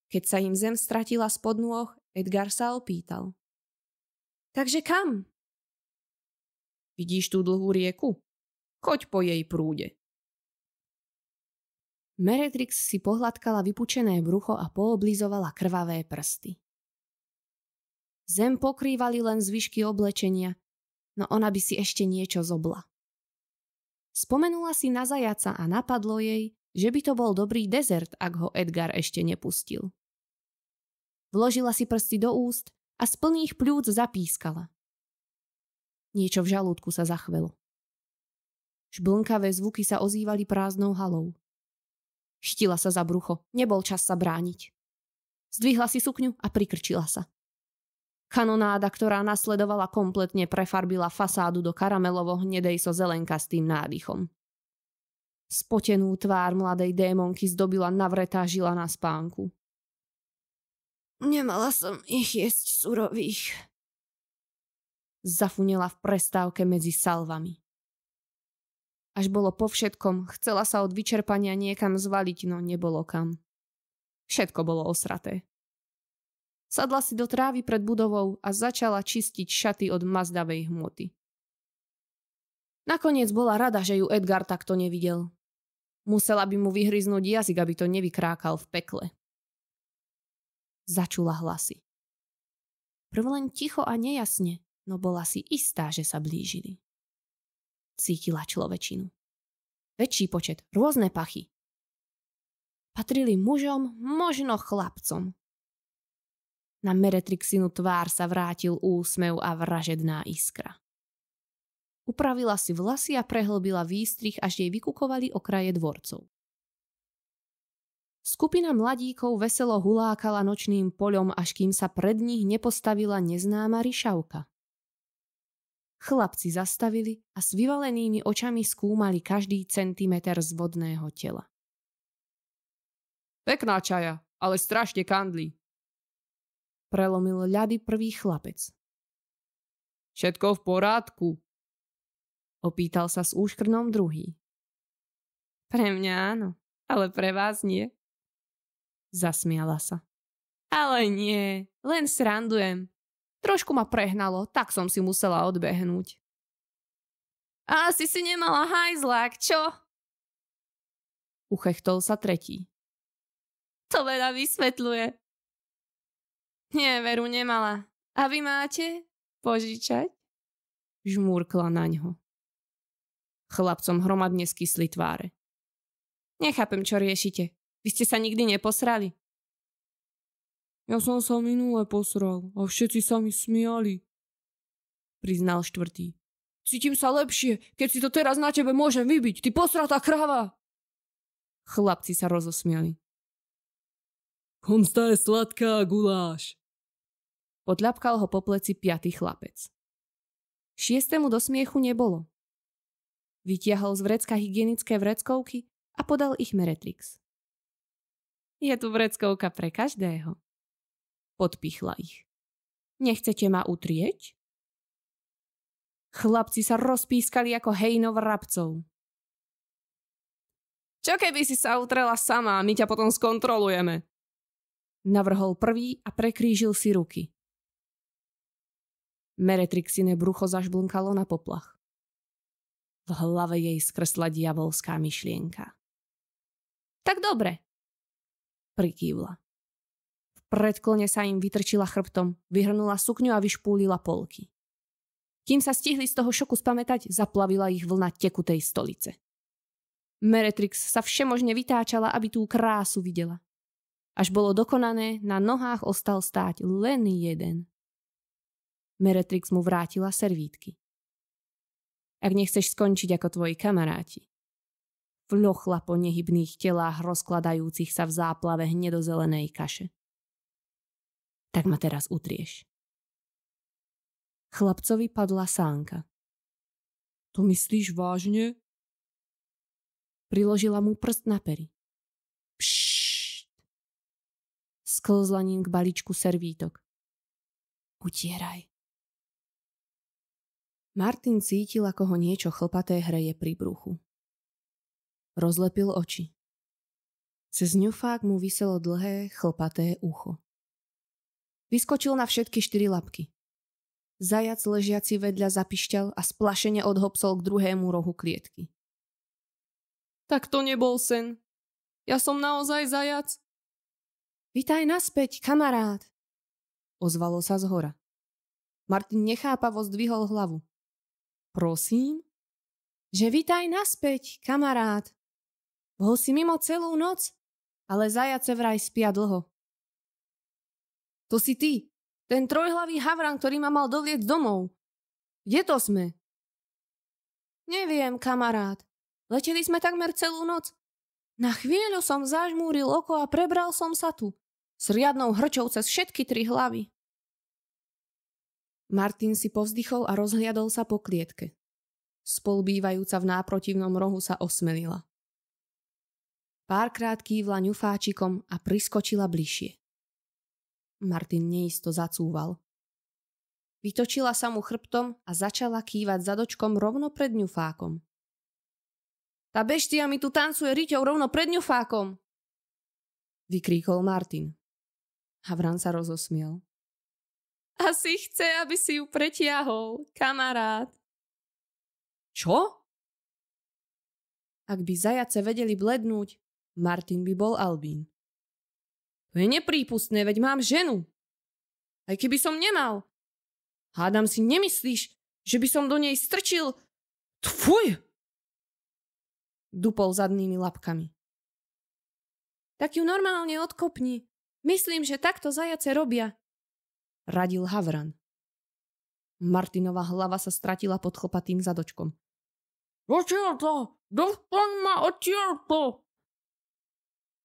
[SPEAKER 1] Keď sa im zem stratila spod nôh, Edgar sa opýtal. Takže kam? Vidíš tú dlhú rieku? Choď po jej prúde. Meretrix si pohľadkala vypučené brucho a pooblizovala krvavé prsty. Zem pokrývali len zvyšky oblečenia, no ona by si ešte niečo zobla. Spomenula si na zajaca a napadlo jej, že by to bol dobrý dezert, ak ho Edgar ešte nepustil. Vložila si prsty do úst a z plných pľúc zapískala. Niečo v žalúdku sa zachvelo. Šblnkavé zvuky sa ozývali prázdnou halou. Chytila sa za brucho, nebol čas sa brániť. Zdvihla si sukňu a prikrčila sa. Kanonáda, ktorá nasledovala, kompletne prefarbila fasádu do karamelovo-hnedej so zelenkastým nádychom. Spotenú tvár mladej démonky zdobila navretá žila na spánku. Nemala som ich jesť surových. Zafunela v prestávke medzi salvami. Až bolo po všetkom, chcela sa od vyčerpania niekam zvaliť, no nebolo kam. Všetko bolo osraté. Sadla si do trávy pred budovou a začala čistiť šaty od mazdavej hmoty. Nakoniec bola rada, že ju Edgar takto nevidel. Musela by mu vyhryznúť jazyk, aby to nevykrákal v pekle. Začula hlasy. Prv len ticho a nejasne, no bola si istá, že sa blížili. Cítila človečinu. Väčší počet, rôzne pachy. Patrili mužom, možno chlapcom. Na Meretrixinu tvár sa vrátil úsmev a vražedná iskra. Upravila si vlasy a prehlbila výstrih, až jej vykukovali okraje dvorcov. Skupina mladíkov veselo hulákala nočným poľom, až kým sa pred nich nepostavila neznáma ryšavka. Chlapci zastavili a s vyvalenými očami skúmali každý centimeter z vodného tela.
[SPEAKER 3] Pekná čaja, ale strašne kandlí.
[SPEAKER 1] Prelomil ľady prvý chlapec.
[SPEAKER 3] Všetko v porádku?
[SPEAKER 1] Opýtal sa s úškrnom druhý. Pre mňa áno, ale pre vás nie. Zasmiala sa. Ale nie, len srandujem. Trošku ma prehnalo, tak som si musela odbehnúť. A asi si nemala hajzlák, čo? Uchechtol sa tretí. To veľa vysvetľuje. Nie, veru nemala. A vy máte? Požičať? Žmúrkla naňho. Chlapcom hromadne skysli tváre. Nechápem, čo riešite. Vy ste sa nikdy neposrali?
[SPEAKER 5] Ja som sa minule posral a všetci sa mi smiali,
[SPEAKER 1] priznal štvrtý.
[SPEAKER 5] Cítim sa lepšie, keď si to teraz na tebe môžem vybiť, ty posratá krava.
[SPEAKER 1] Chlapci sa rozosmiali.
[SPEAKER 5] Pomsta je sladká, guláš.
[SPEAKER 1] Podľapkal ho po pleci piatý chlapec. Šiestému do smiechu nebolo. Vytiahol z vrecka hygienické vreckovky a podal ich Meretrix. Je tu vreckovka pre každého. Podpichla ich. Nechcete ma utrieť? Chlapci sa rozpískali ako hejno vrabcov. Čo keby si sa utrela sama a my ťa potom skontrolujeme? Navrhol prvý a prekrížil si ruky. Meretrixine brucho zažblnkalo na poplach. V hlave jej skrsla diabolská myšlienka. Tak dobre, prikývla. V predklone sa im vytrčila chrbtom, vyhrnula sukňu a vyšpúlila polky. Kým sa stihli z toho šoku spamätať, zaplavila ich vlna tekutej stolice. Meretrix sa všemožne vytáčala, aby tú krásu videla. Až bolo dokonané, na nohách ostal stáť len jeden. Meretrix mu vrátila servítky. Ak nechceš skončiť ako tvoji kamaráti. Vľochla po nehybných telách rozkladajúcich sa v záplave hnedozelenej kaše. Tak ma teraz utrieš. Chlapcovi padla sánka.
[SPEAKER 5] To myslíš vážne?
[SPEAKER 1] Priložila mu prst na pery. Pššt. Sklzla ním k balíčku servítok. Utieraj. Martin cítil, ako ho niečo chlpaté hreje pri bruchu. Rozlepil oči. Cez ňufák mu viselo dlhé, chlpaté ucho. Vyskočil na všetky 4 labky. Zajac ležiaci vedľa zapišťal a splašene odhopsol k druhému rohu klietky. Tak to nebol sen. Ja som naozaj zajac. Vitaj naspäť, kamarát. Ozvalo sa zhora. Martin nechápavo zdvihol hlavu. Prosím? Že vitaj naspäť, kamarát. Bol si mimo celú noc, ale zajace vraj spia dlho. To si ty, ten trojhlavý havran, ktorý ma mal dovliecť domov. Kde to sme? Neviem, kamarát. Leteli sme takmer celú noc. Na chvíľu som zažmúril oko a prebral som sa tu. S riadnou hrčou cez všetky 3 hlavy. Martin si povzdychol a rozhliadol sa po klietke. Spolubývajúca v náprotivnom rohu sa osmelila. Párkrát kývla ňufáčikom a priskočila bližšie. Martin neisto zacúval. Vytočila sa mu chrbtom a začala kývať zadočkom rovno pred ňufákom. Tá beštia mi tu tancuje riťou rovno pred ňufákom! Vykríkol Martin. Havran sa rozosmiel. Asi chce, aby si ju pretiahol, kamarát. Čo? Ak by zajace vedeli blednúť, Martin by bol Albín. To je neprípustné, veď mám ženu. Aj keby som nemal. Hádam si nemyslíš, že by som do nej strčil... Tfuj! Dupol zadnými labkami. Tak ju normálne odkopni. Myslím, že takto zajace robia. Radil Havran. Martinova hlava sa stratila pod chlpatým zadočkom. Odtiaľto! Dostaň ma odtiaľto!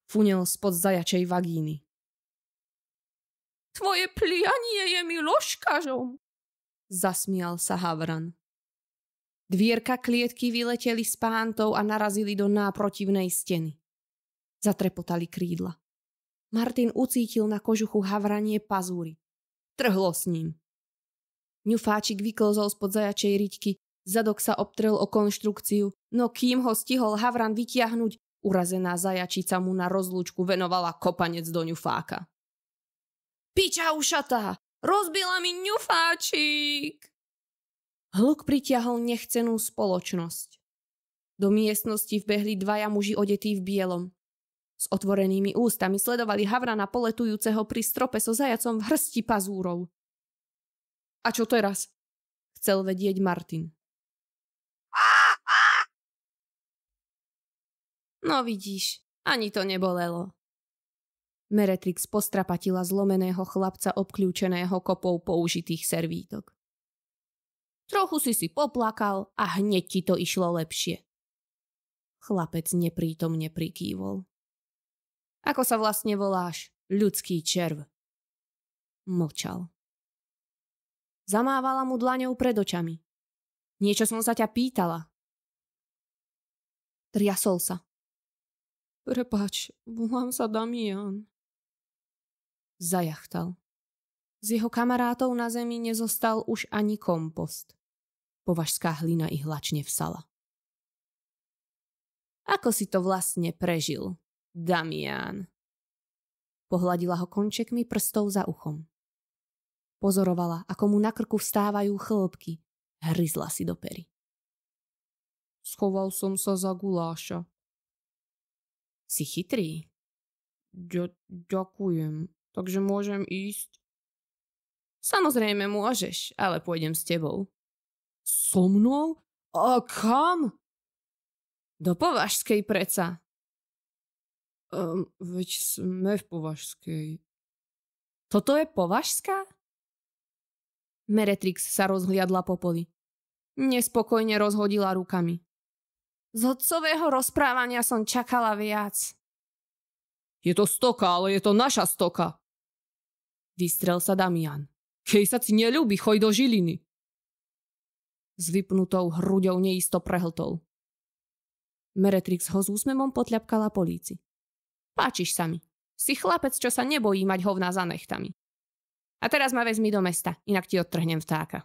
[SPEAKER 1] Funel spod zajačej vagíny. Tvoje plianie je mi ložkažom! Zasmial sa Havran. Dvierka klietky vyleteli z pántou a narazili do náprotivnej steny. Zatrepotali krídla. Martin ucítil na kožuchu Havranie pazúry. Trhlo s ním. Ňufáčik vyklzol spod zajačej riťky, zadok sa obtrel o konštrukciu, no kým ho stihol Havran vytiahnuť, urazená zajačica mu na rozlúčku venovala kopanec do ňufáka. Piča ušatá! Rozbila mi ňufáčik! Hluk pritiahol nechcenú spoločnosť. Do miestnosti vbehli 2 muži odetí v bielom. S otvorenými ústami sledovali Havrana poletujúceho pri strope so zajacom v hrsti pazúrov. A čo teraz? Chcel vedieť Martin. No vidíš, ani to nebolelo. Meretrix postrapatila zlomeného chlapca obkľúčeného kopou použitých servítok. Trochu si poplakal a hneď ti to išlo lepšie. Chlapec neprítomne prikývol. Ako sa vlastne voláš, ľudský červ? Mlčal. Zamávala mu dlaňou pred očami. Niečo som sa ťa pýtala. Triasol sa. Prepáč, volám sa Damian. Zajachtal. Z jeho kamarátov na zemi nezostal už ani kompost. Považská hlina ich hlačne vsala. Ako si to vlastne prežil, Damian? Pohladila ho končekmi prstov za uchom. Pozorovala, ako mu na krku vstávajú chlopky. Hryzla si do pery.
[SPEAKER 5] Schoval som sa za guláša.
[SPEAKER 1] Si chytrý?
[SPEAKER 5] Ďakujem. Takže môžem ísť?
[SPEAKER 1] Samozrejme môžeš, ale pôjdem s tebou.
[SPEAKER 5] So mnou? A kam?
[SPEAKER 1] Do Považskej preca.
[SPEAKER 5] Veď sme v Považskej.
[SPEAKER 1] Toto je Považská? Meretrix sa rozhliadla po poli. Nespokojne rozhodila rukami. Z otcového rozprávania som čakala viac.
[SPEAKER 5] Je to stoka, ale je to naša stoka.
[SPEAKER 1] Vystrel sa Damian.
[SPEAKER 5] Keď sa ti neľúbi, choď do Žiliny.
[SPEAKER 1] S vypnutou hruďou neisto prehltol. Meretrix ho s úsmevom potľapkala po líci. Páčiš sa mi. Si chlapec, čo sa nebojí mať hovna za nechtami. A teraz ma vezmi do mesta, inak ti odtrhnem vtáka.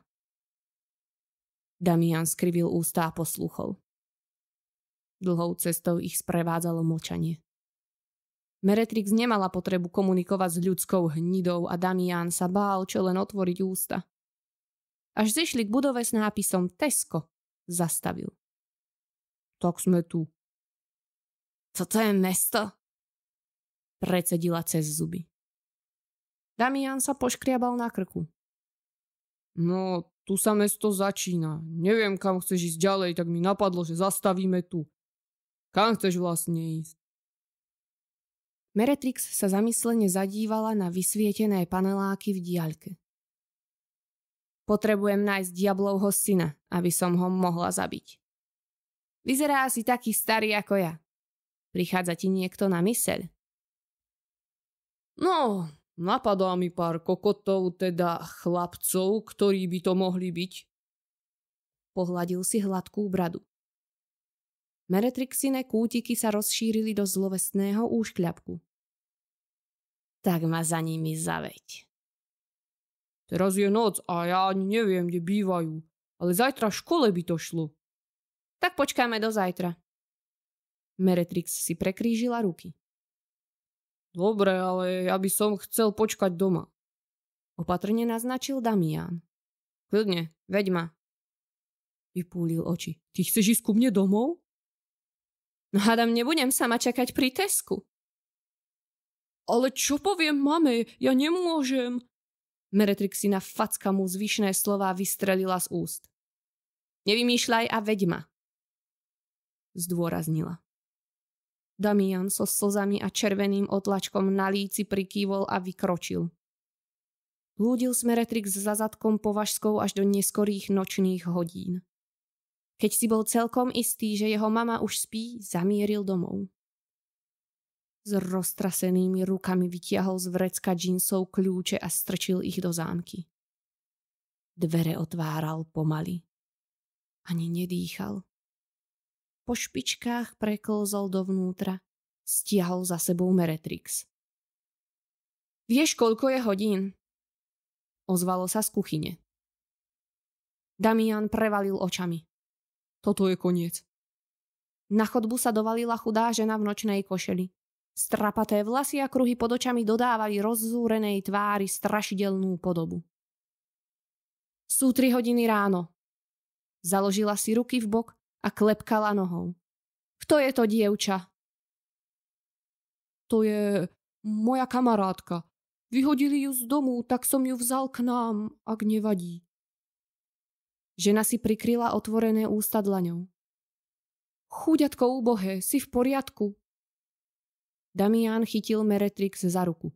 [SPEAKER 1] Damian skrivil ústa a poslúchol. Dlhou cestou ich sprevádzalo mlčanie. Meretrix nemala potrebu komunikovať s ľudskou hnidou a Damian sa bál čo len otvoriť ústa. Až zišli k budove s nápisom Tesco, zastavil.
[SPEAKER 5] Tak sme tu.
[SPEAKER 1] Toto je mesto? Precedila cez zuby. Damian sa poškriabal na krku.
[SPEAKER 5] No, tu sa mesto začína. Neviem, kam chceš ísť ďalej, tak mi napadlo, že zastavíme tu. Kam chceš vlastne ísť?
[SPEAKER 1] Meretrix sa zamyslene zadívala na vysvietené paneláky v diaľke. Potrebujem nájsť diablovho syna, aby som ho mohla zabiť. Vyzerá si taký starý ako ja. Prichádza ti niekto na myseľ?
[SPEAKER 5] No, napadá mi pár kokotov, teda chlapcov, ktorí by to mohli byť.
[SPEAKER 1] Pohladil si hladkú bradu. Meretrixine kútiky sa rozšírili do zlovestného úškľapku. Tak ma za nimi zaveď.
[SPEAKER 5] Teraz je noc a ja ani neviem, kde bývajú, ale zajtra v škole by to šlo.
[SPEAKER 1] Tak počkáme do zajtra. Meretrix si prekrížila ruky.
[SPEAKER 5] Dobre, ale ja by som chcel počkať doma.
[SPEAKER 1] Opatrne naznačil Damian.
[SPEAKER 5] Kľudne, veď ma. Vypúlil oči. Ty chceš ísť ku mne domov?
[SPEAKER 1] No hádam, nebudem sama čakať pri Tesku.
[SPEAKER 5] Ale čo poviem mame? Ja nemôžem.
[SPEAKER 1] Meretrixina facka mu zvyšné slová vystrelila z úst. Nevymýšľaj a veď ma. Zdôraznila. Damian so slzami a červeným otlačkom na líci prikývol a vykročil. Blúdil s Meretrix za zadkom Považskou až do neskorých nočných hodín. Keď si bol celkom istý, že jeho mama už spí, zamieril domov. S roztrasenými rukami vytiahol z vrecka džínsov kľúče a strčil ich do zámky. Dvere otváral pomaly. Ani nedýchal. Po špičkách preklzol dovnútra, stiahol za sebou Meretrix. Vieš, koľko je hodín? Ozvalo sa z kuchyne. Damian prevalil očami.
[SPEAKER 5] Toto je koniec.
[SPEAKER 1] Na chodbu sa dovalila chudá žena v nočnej košeli. Strapaté vlasy a kruhy pod očami dodávali rozzúrenej tvári strašidelnú podobu. Sú 3 hodiny ráno. Založila si ruky v bok a klepkala nohou. Kto je to dievča?
[SPEAKER 5] To je moja kamarátka. Vyhodili ju z domu, tak som ju vzal k nám, ak nevadí.
[SPEAKER 1] Žena si prikryla otvorené ústa dlaňou. Chúďatko úbohé, si v poriadku? Damian chytil Meretrix za ruku.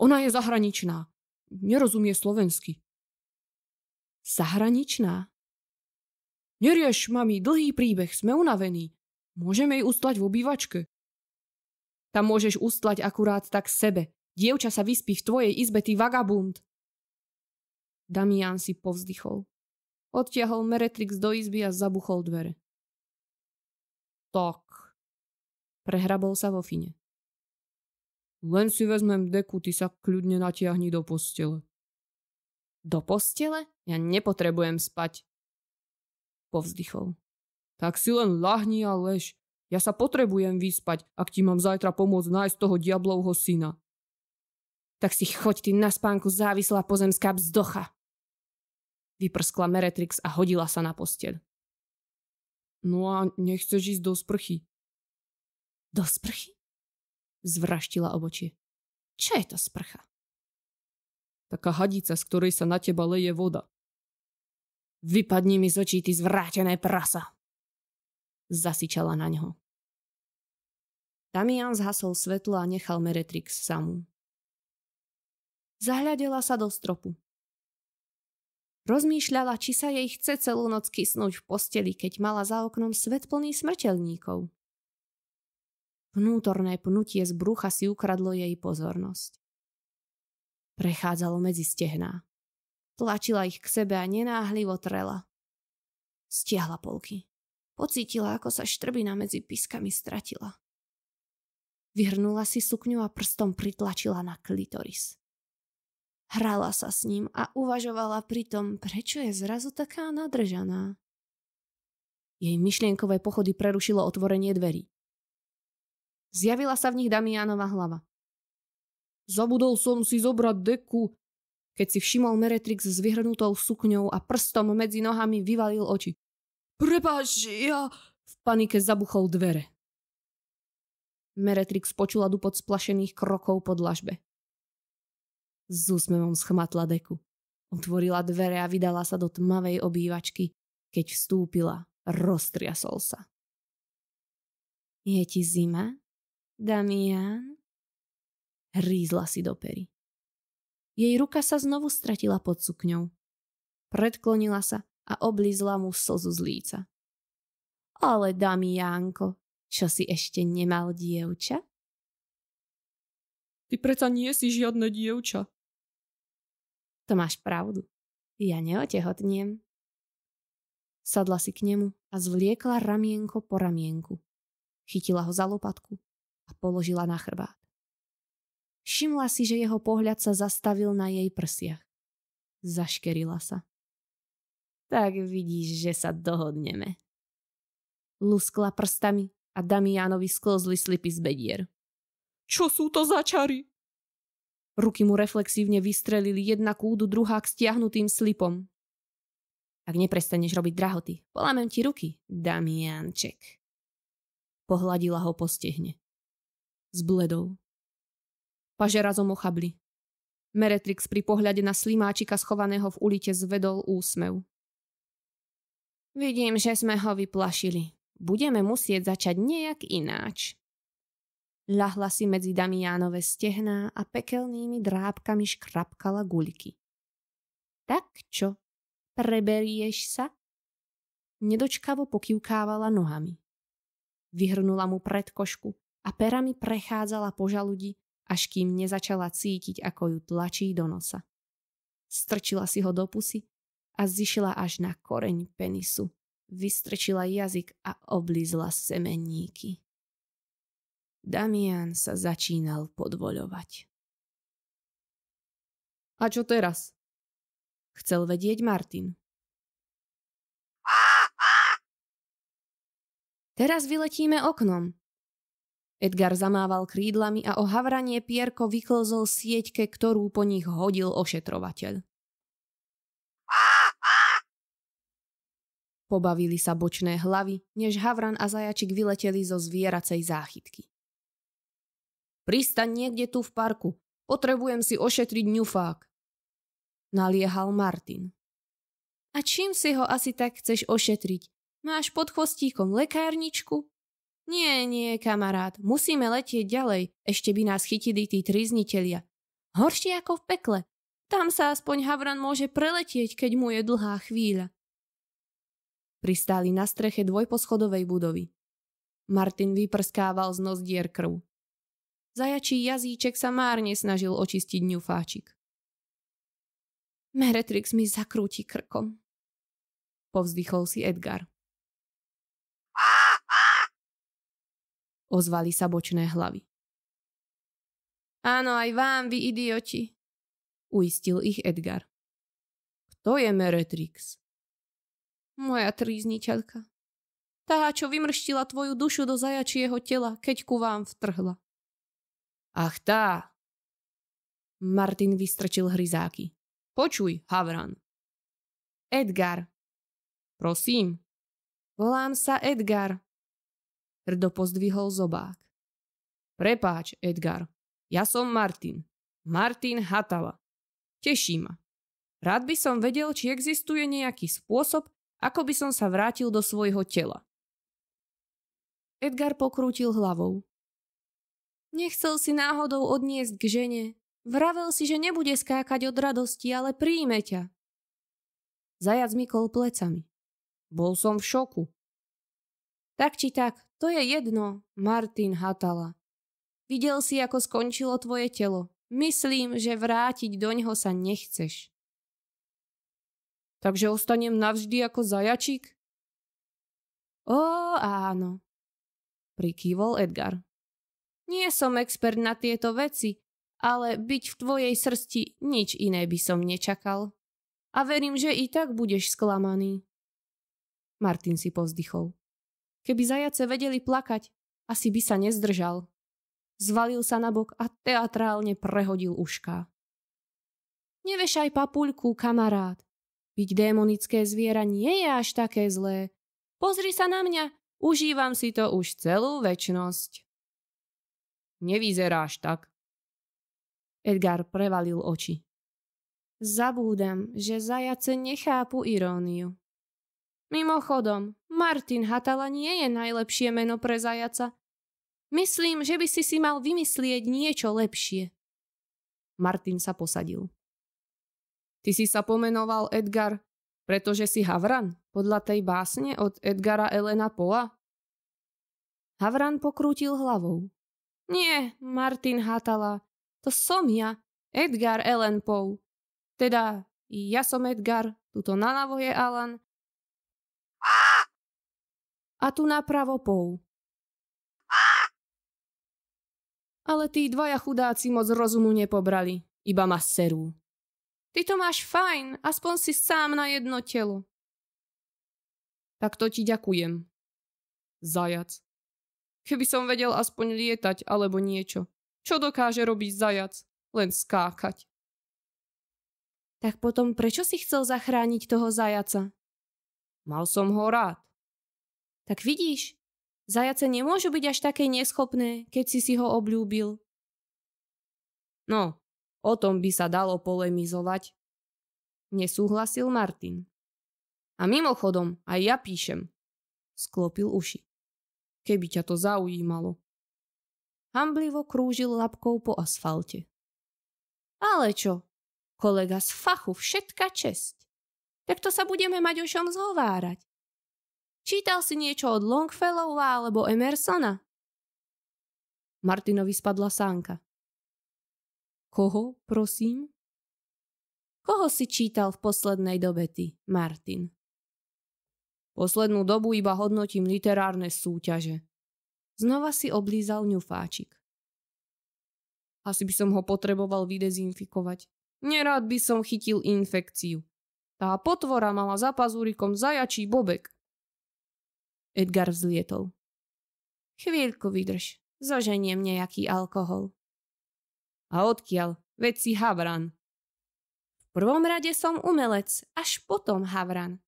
[SPEAKER 5] Ona je zahraničná. Nerozumie slovensky.
[SPEAKER 1] Zahraničná?
[SPEAKER 5] Nerieš, mami, dlhý príbeh, sme unavení. Môžeme jej ustlať v obývačke.
[SPEAKER 1] Tam môžeš ustlať akurát tak sebe. Dievča sa vyspí v tvojej izbe, ty vagabund. Damian si povzdychol. Odtiahol Meretrix do izby a zabuchol dvere.
[SPEAKER 5] Tak,
[SPEAKER 1] Prehrabol sa vo fine.
[SPEAKER 5] Len si vezmem deku, ty sa kľudne natiahni do postele.
[SPEAKER 1] Do postele? Ja nepotrebujem spať. Povzdychol.
[SPEAKER 5] Tak si len lahni a lež. Ja sa potrebujem vyspať, ak ti mám zajtra pomôcť nájsť toho diablovho syna.
[SPEAKER 1] Tak si choď ty na spánku, závislá pozemská bzdocha. Vyprskla Meretrix a hodila sa na posteľ.
[SPEAKER 5] No a nechceš ísť do sprchy?
[SPEAKER 1] Do sprchy? Zvraštila obočie. Čo je to sprcha?
[SPEAKER 5] Taká hadica, z ktorej sa na teba leje voda.
[SPEAKER 1] Vypadni mi z očí, ty zvrátené prasa. Zasičala na ňo. Damián zhasol svetlo a nechal Meretrix samú. Zahľadela sa do stropu. Rozmýšľala, či sa jej chce celú noc kysnúť v posteli, keď mala za oknom svet plný smrteľníkov. Vnútorné pnutie z brucha si ukradlo jej pozornosť. Prechádzalo medzi stehná. Tlačila ich k sebe a nenáhlivo trela. Stiahla polky. Pocítila, ako sa štrbina medzi piskami stratila. Vyhrnula si sukňu a prstom pritlačila na klitoris. Hrala sa s ním a uvažovala pritom, prečo je zrazu taká nadržaná. Jej myšlienkové pochody prerušilo otvorenie dverí. Zjavila sa v nich Damiánova hlava.
[SPEAKER 5] Zabudol som si zobrať deku.
[SPEAKER 1] Keď si všimol Meretrix s vyhrnutou sukňou a prstom medzi nohami vyvalil oči.
[SPEAKER 5] Prepáč, ja...
[SPEAKER 1] V panike zabuchol dvere. Meretrix počula dupot splašených krokov po dlažbe. S úsmevom schmatla deku. Otvorila dvere a vydala sa do tmavej obývačky. Keď vstúpila, roztriasol sa. Je ti zima, Damián? Hrízla si do pery. Jej ruka sa znovu stratila pod sukňou. Predklonila sa a oblízla mu slzu z líca. Ale Damiánko, čo si ešte nemal dievča?
[SPEAKER 5] Ty preto nie si žiadne dievča.
[SPEAKER 1] To máš pravdu. Ja neotehotniem. Sadla si k nemu a zvliekla ramienko po ramienku. Chytila ho za lopatku a položila na chrbát. Všimla si, že jeho pohľad sa zastavil na jej prsiach. Zaškerila sa. Tak vidíš, že sa dohodneme. Luskla prstami a Damiánovi sklzli slipy z bedier.
[SPEAKER 5] Čo sú to za čary?
[SPEAKER 1] Ruky mu reflexívne vystrelili jedna k údu, druhá k stiahnutým slipom. Ak neprestaneš robiť drahoty, polámem ti ruky, Damiánček. Pohladila ho po stehne. Zbledol. Paže razom ochabli. Meretrix pri pohľade na slimáčika schovaného v ulite zvedol úsmev. Vidím, že sme ho vyplašili. Budeme musieť začať nejak ináč. Ľahla si medzi Damiánove stehná a pekelnými drápkami škrapkala guľky. Tak čo, preberieš sa? Nedočkavo pokývkávala nohami. Vyhrnula mu predkošku a perami prechádzala po žaludi, až kým nezačala cítiť, ako ju tlačí do nosa. Strčila si ho do pusy a zišla až na koreň penisu. Vystrčila jazyk a oblízla semenníky. Damián sa začínal podvoľovať. A čo teraz? Chcel vedieť Martin. Teraz vyletíme oknom. Edgar zamával krídlami a o havranie pierko vyklzol sieťke, ktorú po nich hodil ošetrovateľ. Pobavili sa bočné hlavy, než havran a zajačik vyleteli zo zvieracej záchytky. Pristaň niekde tu v parku. Potrebujem si ošetriť ňufák. Naliehal Martin. A čím si ho asi tak chceš ošetriť? Máš pod chvostíkom lekárničku? Nie, kamarát, musíme letieť ďalej, ešte by nás chytili tí triznitelia. Horšie ako v pekle. Tam sa aspoň havran môže preletieť, keď mu je dlhá chvíľa. Pristáli na streche dvojposchodovej budovy. Martin vyprskával z nozdier krv. Zajačí jazyček sa márne snažil očistiť ňufáčik. Meretrix mi zakrúti krkom. Povzdychol si Edgar. Ozvali sa bočné hlavy.
[SPEAKER 2] Áno, aj vám, vy idioti.
[SPEAKER 1] Uistil ich Edgar. Kto je Meretrix?
[SPEAKER 2] Moja trízniteľka. Tá, čo vymrštila tvoju dušu do zajačieho tela, keď ku vám vtrhla.
[SPEAKER 1] Ach tá! Martin vystrčil hryzáky. Počuj, Havran. Edgar. Prosím. Volám sa Edgar. Hrdo pozdvihol zobák. Prepáč, Edgar. Ja som Martin. Martin Hatala. Teší ma. Rád by som vedel, či existuje nejaký spôsob, ako by som sa vrátil do svojho tela. Edgar pokrútil hlavou.
[SPEAKER 2] Nechcel si náhodou odniesť k žene. Vravel si, že nebude skákať od radosti, ale príjme ťa.
[SPEAKER 1] Zajac mykol plecami. Bol som v šoku.
[SPEAKER 2] Tak či tak, to je jedno, Martin Hatala. Videl si, ako skončilo tvoje telo. Myslím, že vrátiť doňho sa nechceš.
[SPEAKER 1] Takže ostanem navždy ako zajačík?
[SPEAKER 2] Ó, áno,
[SPEAKER 1] prikývol Edgar.
[SPEAKER 2] Nie som expert na tieto veci, ale byť v tvojej srsti nič iné by som nečakal. A verím, že i tak budeš sklamaný.
[SPEAKER 1] Martin si povzdychol. Keby zajace vedeli plakať, asi by sa nezdržal. Zvalil sa nabok a teatrálne prehodil ušká.
[SPEAKER 2] Nevešaj papuľku, kamarát. Byť démonické zviera nie je až také zlé. Pozri sa na mňa, užívam si to už celú večnosť.
[SPEAKER 1] Nevyzeráš tak. Edgar prevalil oči.
[SPEAKER 2] Zabúdam, že zajace nechápu iróniu. Mimochodom, Martin Hatala nie je najlepšie meno pre zajaca. Myslím, že by si mal vymyslieť niečo lepšie.
[SPEAKER 1] Martin sa posadil. Ty si sa pomenoval Edgar, pretože si Havran, podľa tej básne od Edgara Allana Poea?
[SPEAKER 2] Havran pokrútil hlavou. Nie, Martin Hatala, to som ja, Edgar Allan Poe. Teda, ja som Edgar, tuto naľavo je Alan. A tu napravo Poe.
[SPEAKER 1] Ale tí dvaja chudáci moc rozumu nepobrali, iba ma serú.
[SPEAKER 2] Ty to máš fajn, aspoň si sám na jedno telo.
[SPEAKER 1] Tak to ti ďakujem. Zajac. Keby som vedel aspoň lietať alebo niečo. Čo dokáže robiť zajac? Len skákať.
[SPEAKER 2] Tak potom prečo si chcel zachrániť toho zajaca?
[SPEAKER 1] Mal som ho rád.
[SPEAKER 2] Tak vidíš, zajace nemôžu byť až také neschopné, keď si ho obľúbil.
[SPEAKER 1] No, o tom by sa dalo polemizovať. Nesúhlasil Martin. A mimochodom, aj ja píšem. Sklopil uši. Keby ťa to zaujímalo.
[SPEAKER 2] Hamblivo krúžil labkou po asfalte. Ale čo? Kolega z fachu, všetka česť. Tak to sa budeme mať o čom zhovárať. Čítal si niečo od Longfellowa alebo Emersona?
[SPEAKER 1] Martinovi spadla sánka. Koho, prosím?
[SPEAKER 2] Koho si čítal v poslednej dobe ty, Martin?
[SPEAKER 1] Poslednú dobu iba hodnotím literárne súťaže. Znova si oblízal ňufáčik. Asi by som ho potreboval vydezinfikovať. Nerád by som chytil infekciu. Tá potvora mala za pazúrikom zajačí bobek. Edgar vzlietol.
[SPEAKER 2] Chvíľku vydrž, zoženiem nejaký alkohol.
[SPEAKER 1] A odkiaľ? Veď si Havran.
[SPEAKER 2] V prvom rade som umelec, až potom Havran.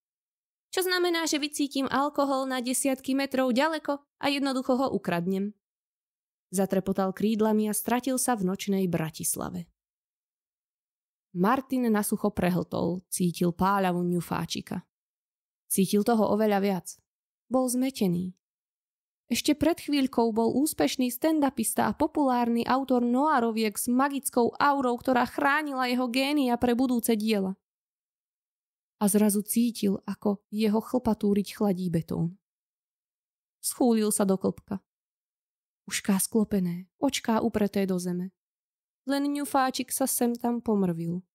[SPEAKER 2] Čo znamená, že vycítim alkohol na desiatky metrov ďaleko a jednoducho ho ukradnem.
[SPEAKER 1] Zatrepotal krídlami a stratil sa v nočnej Bratislave. Martin nasucho prehltol, cítil páľavu ňufáčika. Cítil toho oveľa viac. Bol zmetený. Ešte pred chvíľkou bol úspešný stand-upista a populárny autor noároviek s magickou aurou, ktorá chránila jeho génia pre budúce diela. A zrazu cítil, ako jeho chlpatúriť chladí betón. Schúlil sa do klbka. Ušká sklopené, očká upreté do zeme. Len ňufáčik sa sem tam pomrvil.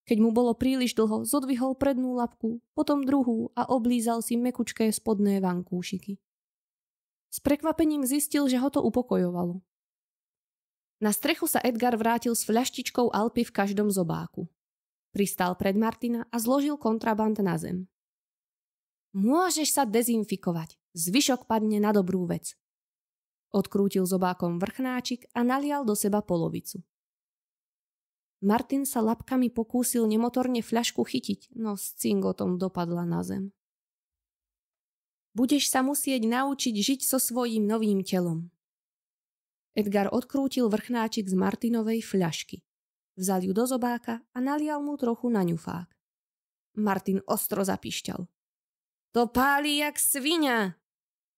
[SPEAKER 1] Keď mu bolo príliš dlho, zodvihol prednú labku, potom druhú a oblízal si mekučké spodné vankúšiky. S prekvapením zistil, že ho to upokojovalo. Na strechu sa Edgar vrátil s fľaštičkou Alpy v každom zobáku. Pristal pred Martina a zložil kontraband na zem. Môžeš sa dezinfikovať, zvyšok padne na dobrú vec. Odkrútil zobákom vrchnáčik a nalial do seba polovicu. Martin sa labkami pokúsil nemotorne fľašku chytiť, no s cingotom dopadla na zem. Budeš sa musieť naučiť žiť so svojím novým telom. Edgar odkrútil vrchnáčik z Martinovej fľašky. Vzal ju do zobáka a nalial mu trochu na ňufák. Martin ostro zapišťal. To páli jak sviňa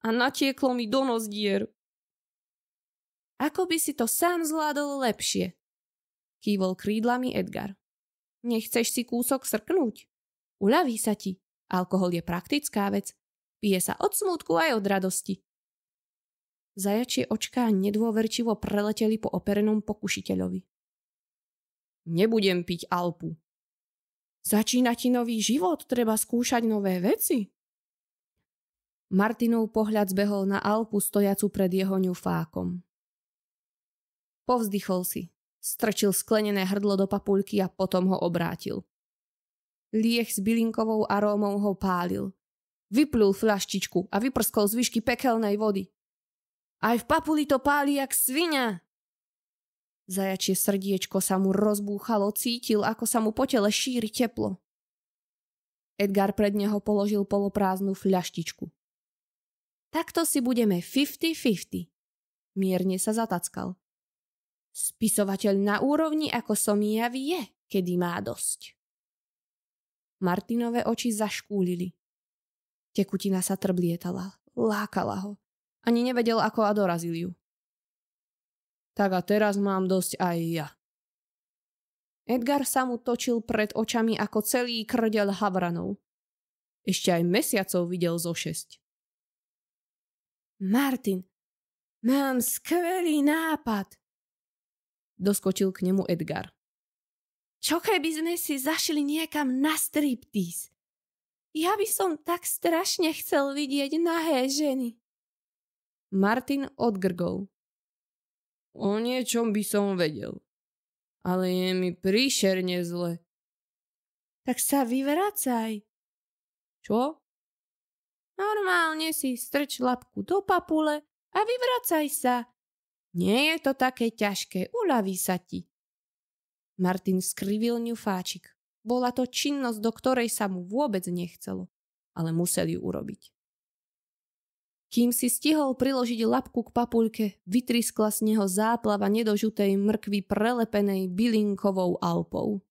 [SPEAKER 1] a natieklo mi do nozdier. Ako by si to sám zvládol lepšie? Kývol krídlami Edgar. Nechceš si kúsok srknúť? Uľaví sa ti. Alkohol je praktická vec. Pije sa od smútku aj od radosti. Zajačie očká nedôverčivo preleteli po operenom pokušiteľovi. Nebudem piť Alpu. Začína ti nový život, treba skúšať nové veci. Martinov pohľad zbehol na Alpu stojacu pred jeho ňufákom. Povzdychol si, strčil sklenené hrdlo do papuľky a potom ho obrátil. Lieh s bylinkovou arómou ho pálil. Vyplul fľaštičku a vyprskol zvyšky pekelnej vody. Aj v papuli to páli jak sviňa. Zajačie srdiečko sa mu rozbúchalo, cítil, ako sa mu po tele šíri teplo. Edgar pred neho položil poloprázdnu fľaštičku. Takto si budeme 50-50. Mierne sa zatackal. Spisovateľ na úrovni, ako som ja, vie, kedy má dosť. Martinové oči zaškúlili. Tekutina sa trblietala, lákala ho. Ani nevedel, ako a dorazil ju. Tak a teraz mám dosť aj ja. Edgar sa mu točil pred očami ako celý krdeľ havranov. Ešte aj mesiacov videl zo 6. Martin, mám skvelý nápad. Doskočil k nemu Edgar. Čo keby sme si zašli niekam na striptease? Ja by som tak strašne chcel vidieť nahé ženy. Martin odgrgol. O niečom by som vedel. Ale je mi príšerne zle. Tak sa vyvracaj. Čo? Normálne si strč labku do papule a vyvracaj sa. Nie je to také ťažké, uľaví sa ti. Martin skrivil ňufáčik. Bola to činnosť, do ktorej sa mu vôbec nechcelo, ale musel ju urobiť. Kým si stihol priložiť labku k papuľke, vytriskla z neho záplava nedožutej mrkvy prelepenej bylinkovou Alpou.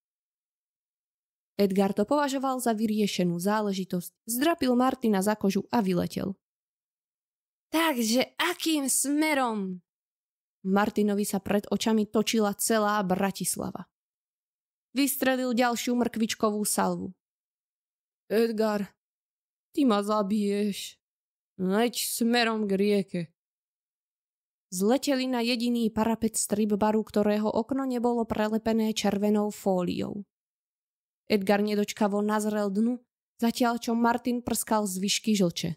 [SPEAKER 1] Edgar to považoval za vyriešenú záležitosť, zdrapil Martina za kožu a vyletel. Takže akým smerom? Martinovi sa pred očami točila celá Bratislava. Vystrelil ďalšiu mrkvičkovú salvu. Edgar, ty ma zabiješ. Leď smerom k rieke. Zleteli na jediný parapet stripbaru, ktorého okno nebolo prelepené červenou fóliou. Edgar nedočkavo nazrel dnu, zatiaľ čo Martin prskal zvyšky žlče.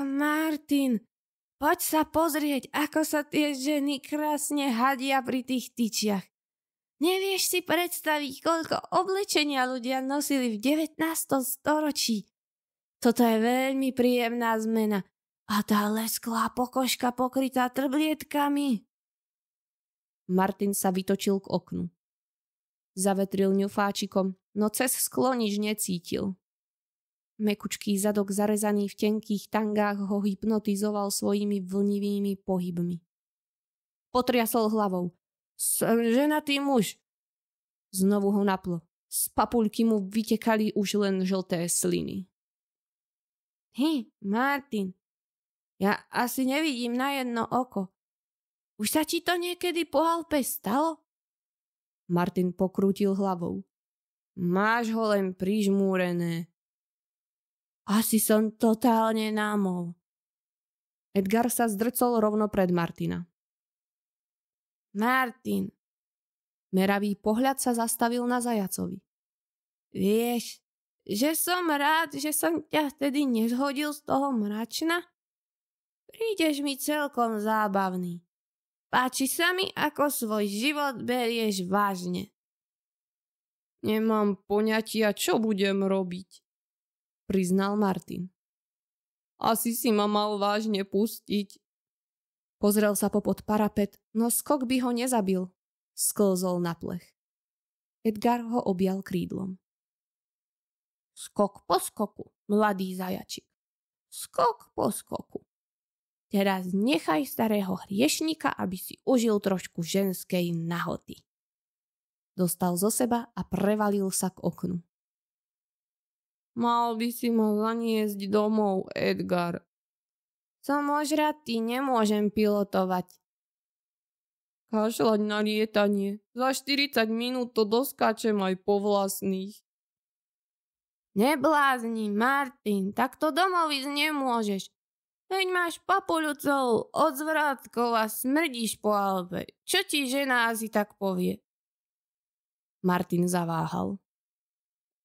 [SPEAKER 1] Martin, poď sa pozrieť, ako sa tie ženy krásne hadia pri tých tyčiach. Nevieš si predstaviť, koľko oblečenia ľudia nosili v 19. storočí. Toto je veľmi príjemná zmena. A tá lesklá pokožka pokrytá trblietkami. Martin sa vytočil k oknu. Zavetril ňufáčikom, no cez sklo nič necítil. Mekučký zadok zarezaný v tenkých tangách ho hypnotizoval svojimi vlnivými pohybmi. Potriasol hlavou. Som ženatý muž. Znovu ho naplo. Z papuľky mu vytekali už len žlté sliny. Martin, ja asi nevidím na jedno oko. Už sa ti to niekedy po Alpe stalo? Martin pokrútil hlavou. Máš ho len prižmúrené. Asi som totálne námol. Edgar sa zdrcol rovno pred Martina. Martin. Meravý pohľad sa zastavil na zajacovi. Vieš, že som rád, že som ťa vtedy nezhodil z toho mračna. Prídeš mi celkom zábavný. Páči sa mi, ako svoj život berieš vážne.
[SPEAKER 5] Nemám poňatia, čo budem robiť, priznal Martin. Asi si ma mal vážne pustiť.
[SPEAKER 1] Pozrel sa popod parapet, no skok by ho nezabil. Sklzol na plech. Edgar ho objal krídlom. Skok po skoku, mladý zajačik. Skok po skoku. Teraz nechaj starého hriešnika, aby si užil trošku ženskej nahoty. Dostal zo seba a prevalil sa k oknu.
[SPEAKER 5] Mal by si ma zaniesť domov, Edgar.
[SPEAKER 1] Som ožratý, nemôžem pilotovať.
[SPEAKER 5] Kašľať na lietanie. Za 40 minút to doskáčem aj po vlastných.
[SPEAKER 1] Neblázni, Martin, takto domov ísť nemôžeš. Veď máš papuľu celú od zvrátkov a smrdíš po Alpe. Čo ti žena asi tak povie? Martin zaváhal.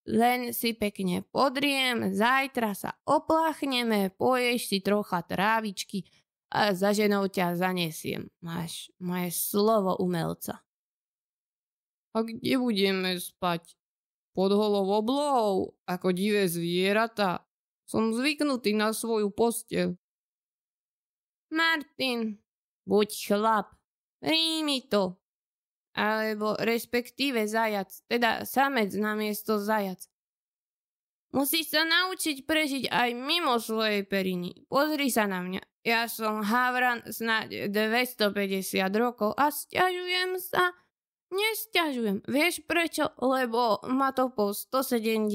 [SPEAKER 1] Len si pekne podriem, zajtra sa opláchneme, poješ si trocha trávičky a za ženou ťa zanesiem. Máš moje slovo umelca.
[SPEAKER 5] A kde budeme spať? Pod holou oblohou, ako divé zvieratá. Som zvyknutý na svoju posteľ.
[SPEAKER 1] Martin, buď chlap, príjmi to. Alebo respektíve zajac, teda samec namiesto zajac. Musíš sa naučiť prežiť aj mimo svojej periny. Pozri sa na mňa. Ja som havran snáď 250 rokov a sťažujem sa. Nesťažujem. Vieš prečo? Lebo ma to po 170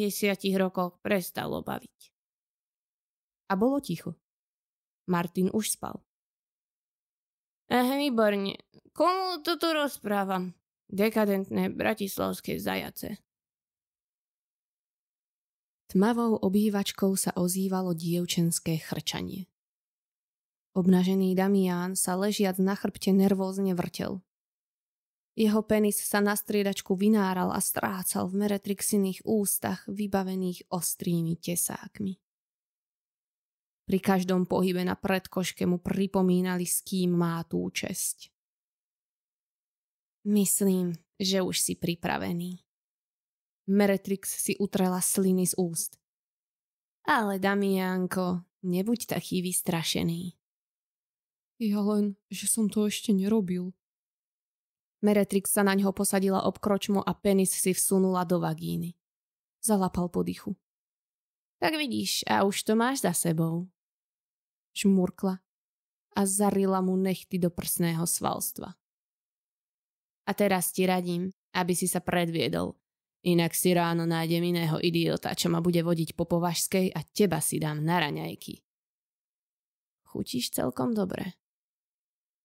[SPEAKER 1] rokoch prestalo baviť. A bolo ticho. Martin už spal. Výborne. Komu to tu rozprávam? Dekadentné bratislavské zajace. Tmavou obývačkou sa ozývalo dievčenské chrčanie. Obnažený Damián sa ležiac na chrbte nervózne vrtel. Jeho penis sa na striedačku vynáral a strácal v Meretrixiných ústach vybavených ostrými tesákmi. Pri každom pohybe na predkoške mu pripomínali, s kým má tú česť. Myslím, že už si pripravený. Meretrix si utrela sliny z úst. Ale Damiánko, nebuď taký vystrašený.
[SPEAKER 5] Ja len, že som to ešte nerobil.
[SPEAKER 1] Meretrix sa na ňo posadila obkročmo a penis si vsunula do vagíny. Zalapal po dychu. Tak vidíš, a už to máš za sebou. Žmurkla a zarila mu nechty do prsného svalstva. A teraz ti radím, aby si sa predviedol. Inak si ráno nájdem iného idiota, čo ma bude vodiť po Považskej a teba si dám na raňajky. Chutíš celkom dobre.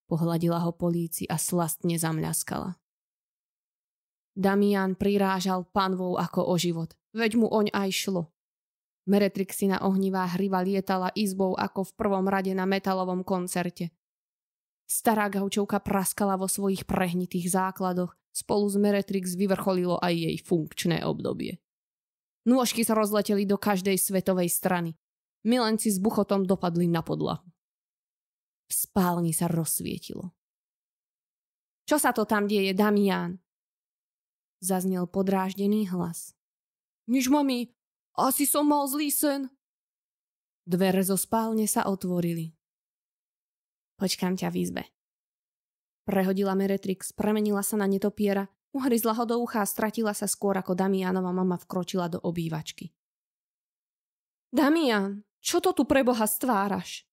[SPEAKER 1] Pohľadila ho po líci a slastne zamľaskala. Damián prirážal panvou ako o život, veď mu oň aj šlo. Meretrixina ohnivá hriva lietala izbou ako v prvom rade na metalovom koncerte. Stará gaučovka praskala vo svojich prehnitých základoch, spolu s Meretrix vyvrcholilo aj jej funkčné obdobie. Nôžky sa rozleteli do každej svetovej strany. Milenci s buchotom dopadli na podlahu. V spálni sa rozsvietilo. Čo sa to tam deje, Damián? Zaznel podráždený hlas.
[SPEAKER 5] Nič, mami, asi som mal zlý sen.
[SPEAKER 1] Dvere zo spálne sa otvorili. Počkám ťa v izbe. Prehodila Meretrix, premenila sa na netopiera, uhryzla ho do ucha a stratila sa skôr, ako Damiánova mama vkročila do obývačky. Damián, čo to tu pre Boha stváraš?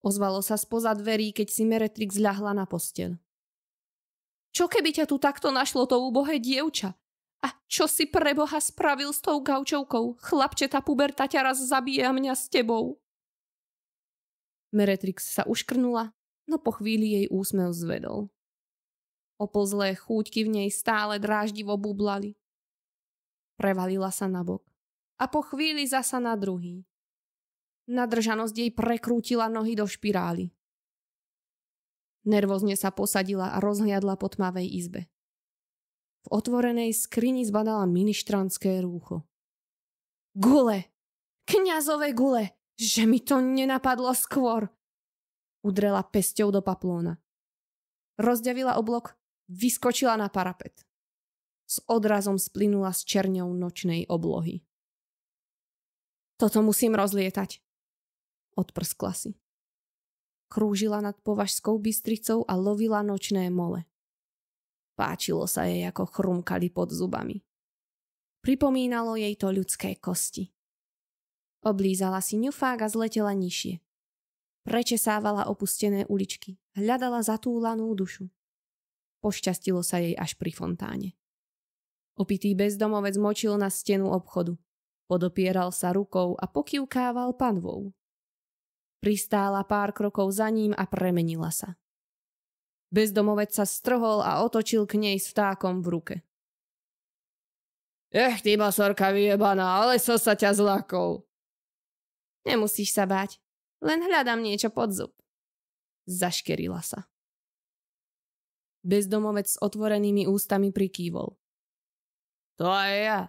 [SPEAKER 1] Ozvalo sa spoza dverí, keď si Meretrix ľahla na posteľ. Čo keby ťa tu takto našlo to úbohé dievča? A čo si pre Boha spravil s tou gaučovkou? Chlapčeta puberta ťa raz zabije a mňa s tebou. Meretrix sa uškrnula, no po chvíli jej úsmev zvedol. Oplzlé chúťky v nej stále dráždivo bublali. Prevalila sa nabok a po chvíli zasa na druhý. Nadržanosť jej prekrútila nohy do špirály. Nervózne sa posadila a rozhliadla po tmavej izbe. V otvorenej skrini zbadala ministrantské rúcho. Gule! Kňazové gule! Že mi to nenapadlo skôr! Udrela pesťou do paplóna. Rozďavila oblok, vyskočila na parapet. S odrazom splynula s čerňou nočnej oblohy. Toto musím rozlietať. Odprskla si. Krúžila nad Považskou Bystricou a lovila nočné mole. Páčilo sa jej, ako chrumkali pod zubami. Pripomínalo jej to ľudské kosti. Oblízala si ňufák a zletela nižšie. Prečesávala opustené uličky, hľadala zatúlanú dušu. Pošťastilo sa jej až pri fontáne. Opitý bezdomovec močil na stenu obchodu. Podopieral sa rukou a pokývkával panvou. Pristála pár krokov za ním a premenila sa. Bezdomovec sa strhol a otočil k nej s vtákom v ruke.
[SPEAKER 5] Ty basorka vyjebaná, ale som sa ťa zlákol.
[SPEAKER 1] Nemusíš sa báť, len hľadám niečo pod zub. Zaškerila sa. Bezdomovec s otvorenými ústami prikývol.
[SPEAKER 5] To aj ja.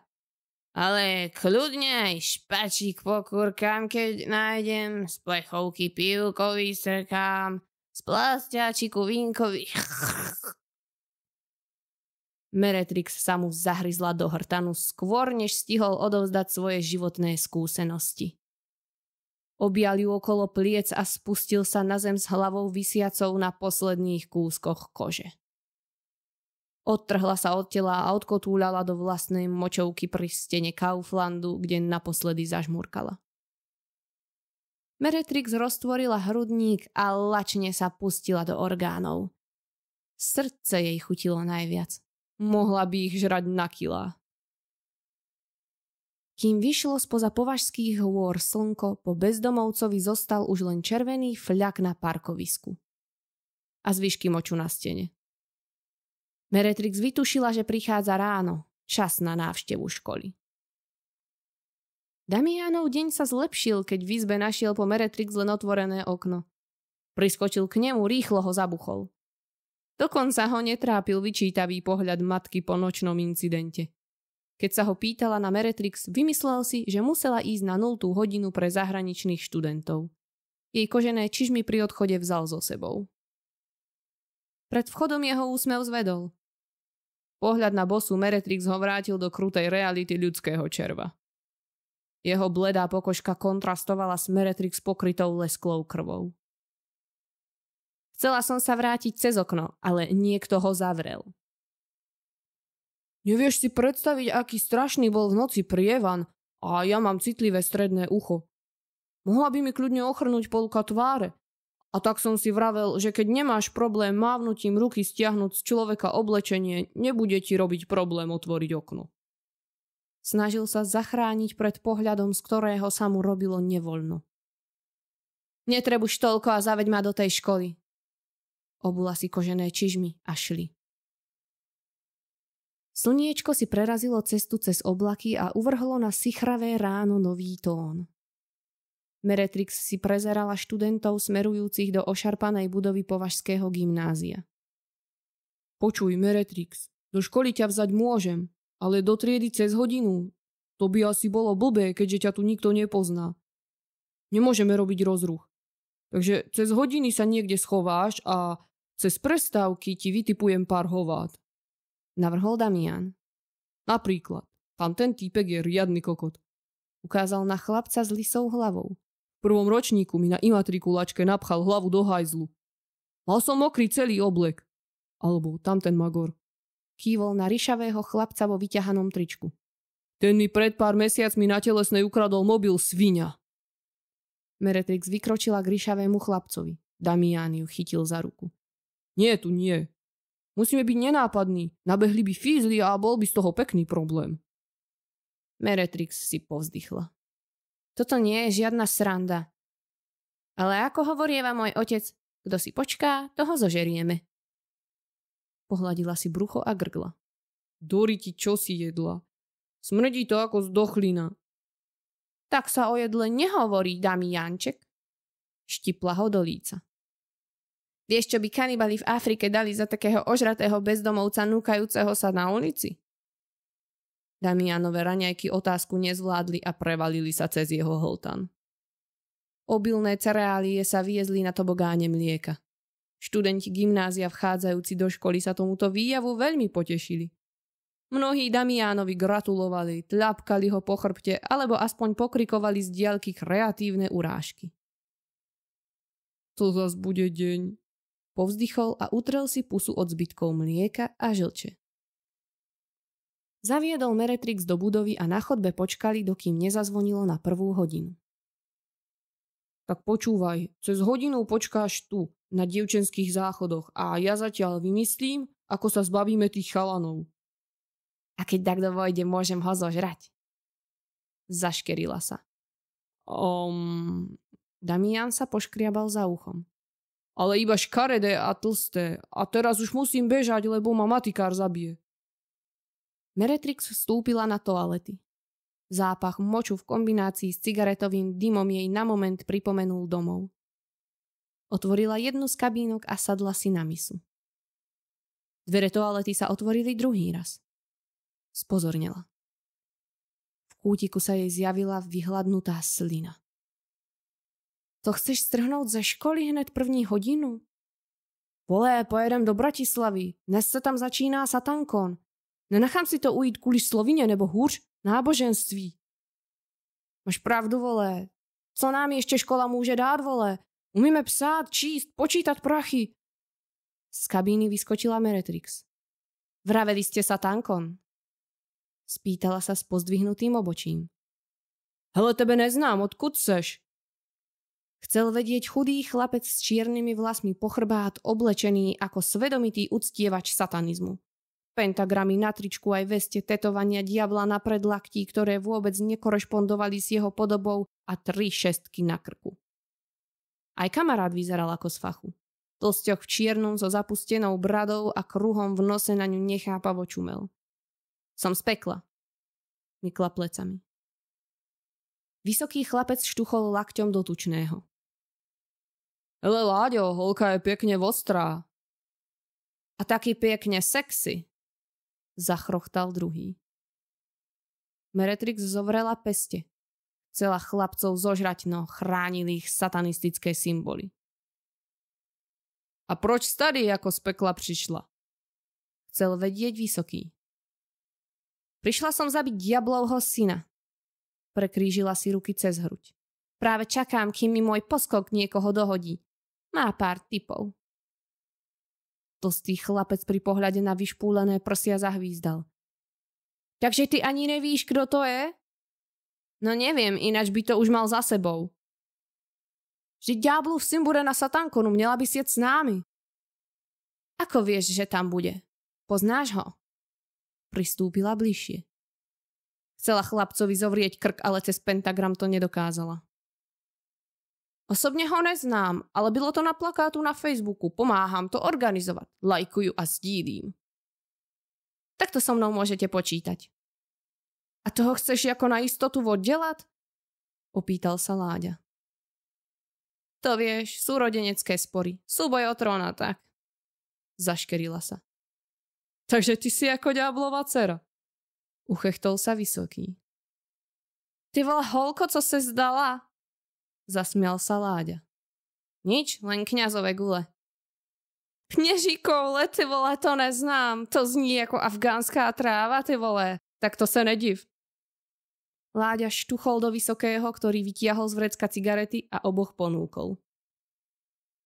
[SPEAKER 5] Ale kľudne aj špačík pokúrkam, keď nájdem, z plechovky pivko vystrkám, z plastiačiku vínkovi.
[SPEAKER 1] Meretrix sa mu zahryzla do hrtanu skôr, než stihol odovzdať svoje životné skúsenosti. Objal ju okolo pliec a spustil sa na zem s hlavou visiacou na posledných kúskoch kože. Odtrhla sa od tela a odkotúľala do vlastnej močovky pri stene Kauflandu, kde naposledy zažmurkala. Meretrix roztvorila hrudník a lačne sa pustila do orgánov. Srdce jej chutilo najviac. Mohla by ich žrať na kilá. Kým vyšlo spoza považských hôr slnko, po bezdomovcovi zostal už len červený fľak na parkovisku. A zvyšky moču na stene. Meretrix vytušila, že prichádza ráno, čas na návštevu školy. Damiánov deň sa zlepšil, keď v izbe našiel po Meretrix len otvorené okno. Priskočil k nemu, rýchlo ho zabuchol. Dokonca ho netrápil vyčítavý pohľad matky po nočnom incidente. Keď sa ho pýtala na Meretrix, vymyslel si, že musela ísť na 0. hodinu pre zahraničných študentov. Jej kožené čižmy pri odchode vzal so sebou. Pred vchodom jeho úsmev zvedol. Pohľad na bosu Meretrix ho vrátil do krutej reality ľudského červa. Jeho bledá pokožka kontrastovala s Meretrix pokrytou lesklou krvou. Chcela som sa vrátiť cez okno, ale niekto ho zavrel.
[SPEAKER 5] Nevieš si predstaviť, aký strašný bol v noci prievan a ja mám citlivé stredné ucho. Mohla by mi kľudne ochrnúť polka tváre. A tak som si vravel, že keď nemáš problém mávnutím ruky stiahnuť z človeka oblečenie, nebude ti robiť problém otvoriť okno.
[SPEAKER 1] Snažil sa zachrániť pred pohľadom, z ktorého sa mu robilo nevoľno. Netrebuš toľko a zaveď ma do tej školy. Obula si kožené čižmy a šli. Slniečko si prerazilo cestu cez oblaky a uvrhlo na sichravé ráno nový tón. Meretrix si prezerala študentov smerujúcich do ošarpanej budovy Považského gymnázia.
[SPEAKER 5] Počuj, Meretrix, do školy ťa vzať môžem, ale do triedy cez hodinu. To by asi bolo blbé, keďže ťa tu nikto nepozná. Nemôžeme robiť rozruch. Takže cez hodiny sa niekde schováš a cez prestávky ti vytipujem pár hovát.
[SPEAKER 1] Navrhol Damián.
[SPEAKER 5] Napríklad, tam ten týpek je riadny kokot.
[SPEAKER 1] Ukázal na chlapca s lisou hlavou.
[SPEAKER 5] V prvom ročníku mi na imatrikulačke napchal hlavu do hajzlu. Mal som mokrý celý oblek. Alebo tamten magor.
[SPEAKER 1] Kývol na ryšavého chlapca vo vyťahanom tričku.
[SPEAKER 5] Ten mi pred pár mesiacmi na telesnej ukradol mobil sviňa.
[SPEAKER 1] Meretrix vykročila k ryšavému chlapcovi. Damián ju chytil za ruku.
[SPEAKER 5] Nie, tu nie. Musíme byť nenápadní. Nabehli by fízli a bol by z toho pekný problém.
[SPEAKER 1] Meretrix si povzdychla. Toto nie je žiadna sranda. Ale ako hovorieva môj otec, kto si počká, toho zožerieme. Pohľadila si brucho a grgla.
[SPEAKER 5] Dori ti, čo si jedla? Smrdí to ako zdochlina.
[SPEAKER 1] Tak sa o jedle nehovorí, Damiánček. Štipla ho do líca. Vieš, čo by kanibali v Afrike dali za takého ožratého bezdomovca núkajúceho sa na ulici? Damianove raňajky otázku nezvládli a prevalili sa cez jeho hltan. Obilné cereálie sa viezli na tobogáne mlieka. Študenti gymnázia vchádzajúci do školy sa tomuto výjavu veľmi potešili. Mnohí Damianovi gratulovali, tľapkali ho po chrbte alebo aspoň pokrikovali z diaľky kreatívne urážky.
[SPEAKER 5] To zas bude deň.
[SPEAKER 1] Povzdychol a utrel si pusu od zbytkov mlieka a žlče. Zaviedol Meretrix do budovy a na chodbe počkali, dokým nezazvonilo na 1. hodinu.
[SPEAKER 5] Tak počúvaj, cez hodinu počkáš tu, na dievčenských záchodoch a ja zatiaľ vymyslím, ako sa zbavíme tých chalanov.
[SPEAKER 1] A keď takto vojde, môžem ho zožrať. Zaškerila sa. Damian sa poškriabal za uchom.
[SPEAKER 5] Ale iba škaredé a tlsté. A teraz už musím bežať, lebo ma matikár zabije.
[SPEAKER 1] Meretrix vstúpila na toalety. Zápach moču v kombinácii s cigaretovým dymom jej na moment pripomenul domov. Otvorila jednu z kabínok a sadla si na misu. Dvere toalety sa otvorili druhý raz. Spozornela. V kútiku sa jej zjavila vyhladnutá slina. To chceš strhnúť ze školy hned 1. hodinu? Vole, pojedem do Bratislavy. Dnes sa tam začíná satankon. Nenechám si to ujít kvůli slovine nebo hůř náboženství. Máš pravdu, vole. Co nám ještě škola může dát, vole? Umíme psát, číst, počítat prachy. Z kabíny vyskočila Meretrix. Vraveli ste satankon? Spýtala sa s pozdvihnutým obočím.
[SPEAKER 5] Hele, tebe neznám, odkud seš?
[SPEAKER 1] Chcel vedieť chudý chlapec s čiernymi vlasmi po chrbát, oblečený ako svedomitý uctievač satanizmu. Pentagramy na tričku aj veste, tetovania diabla na predlaktí, ktoré vôbec nekorešpondovali s jeho podobou a 3 šestky na krku. Aj kamarát vyzeral ako z fachu. Tlsťok v čiernom so zapustenou bradou a kruhom v nose na ňu nechápavo čumel. Som z pekla. Mykla plecami. Vysoký chlapec štuchol lakťom do tučného.
[SPEAKER 5] Hele, Láďo, holka je pekne vostrá.
[SPEAKER 1] A taky pekne sexy, zachrochtal druhý. Meretrix zovrela peste. Chcela chlapcov zožrať, no chránili ich satanistické symboly.
[SPEAKER 5] A proč tady ako z pekla prišla?
[SPEAKER 1] Chcel vedieť Vysoký. Prišla som zabiť diablovho syna. Prekrížila si ruky cez hruď. Práve čakám, kým mi môj poskok niekoho dohodí. Má pár tipov. Tlstý chlapec pri pohľade na vyšpúlené prsia zahvízdal. Takže ty ani nevíš, kto to je? No neviem, ináč by to už mal za sebou. Vždyť diablov syn bude na satankonu, měla by sieť s námi. Ako vieš, že tam bude? Poznáš ho? Pristúpila bližšie. Chcela chlapcovi zovrieť krk, ale cez pentagram to nedokázala. Osobne ho neznám, ale bylo to na plakátu na Facebooku. Pomáham to organizovať. Lajkuju a sdílím. Tak to so mnou môžete počítať. A toho chceš ako na istotu oddelať? Opýtal sa Láďa. To vieš, sú rodenecké spory. Súboj o trón a tak. Zaškerila sa.
[SPEAKER 5] Takže ty si ako diablová dcera.
[SPEAKER 1] Uchechtol sa Vysoký. Ty vole holko, co se zdala? Zasmial sa Láďa. Nič, len kňazové gule. Kněžíkov, ty vole, to neznám. To zní ako afgánská tráva, ty vole. Tak to se nediv. Láďa štuchol do Vysokého, ktorý vytiahol z vrecka cigarety a oboch ponúkol.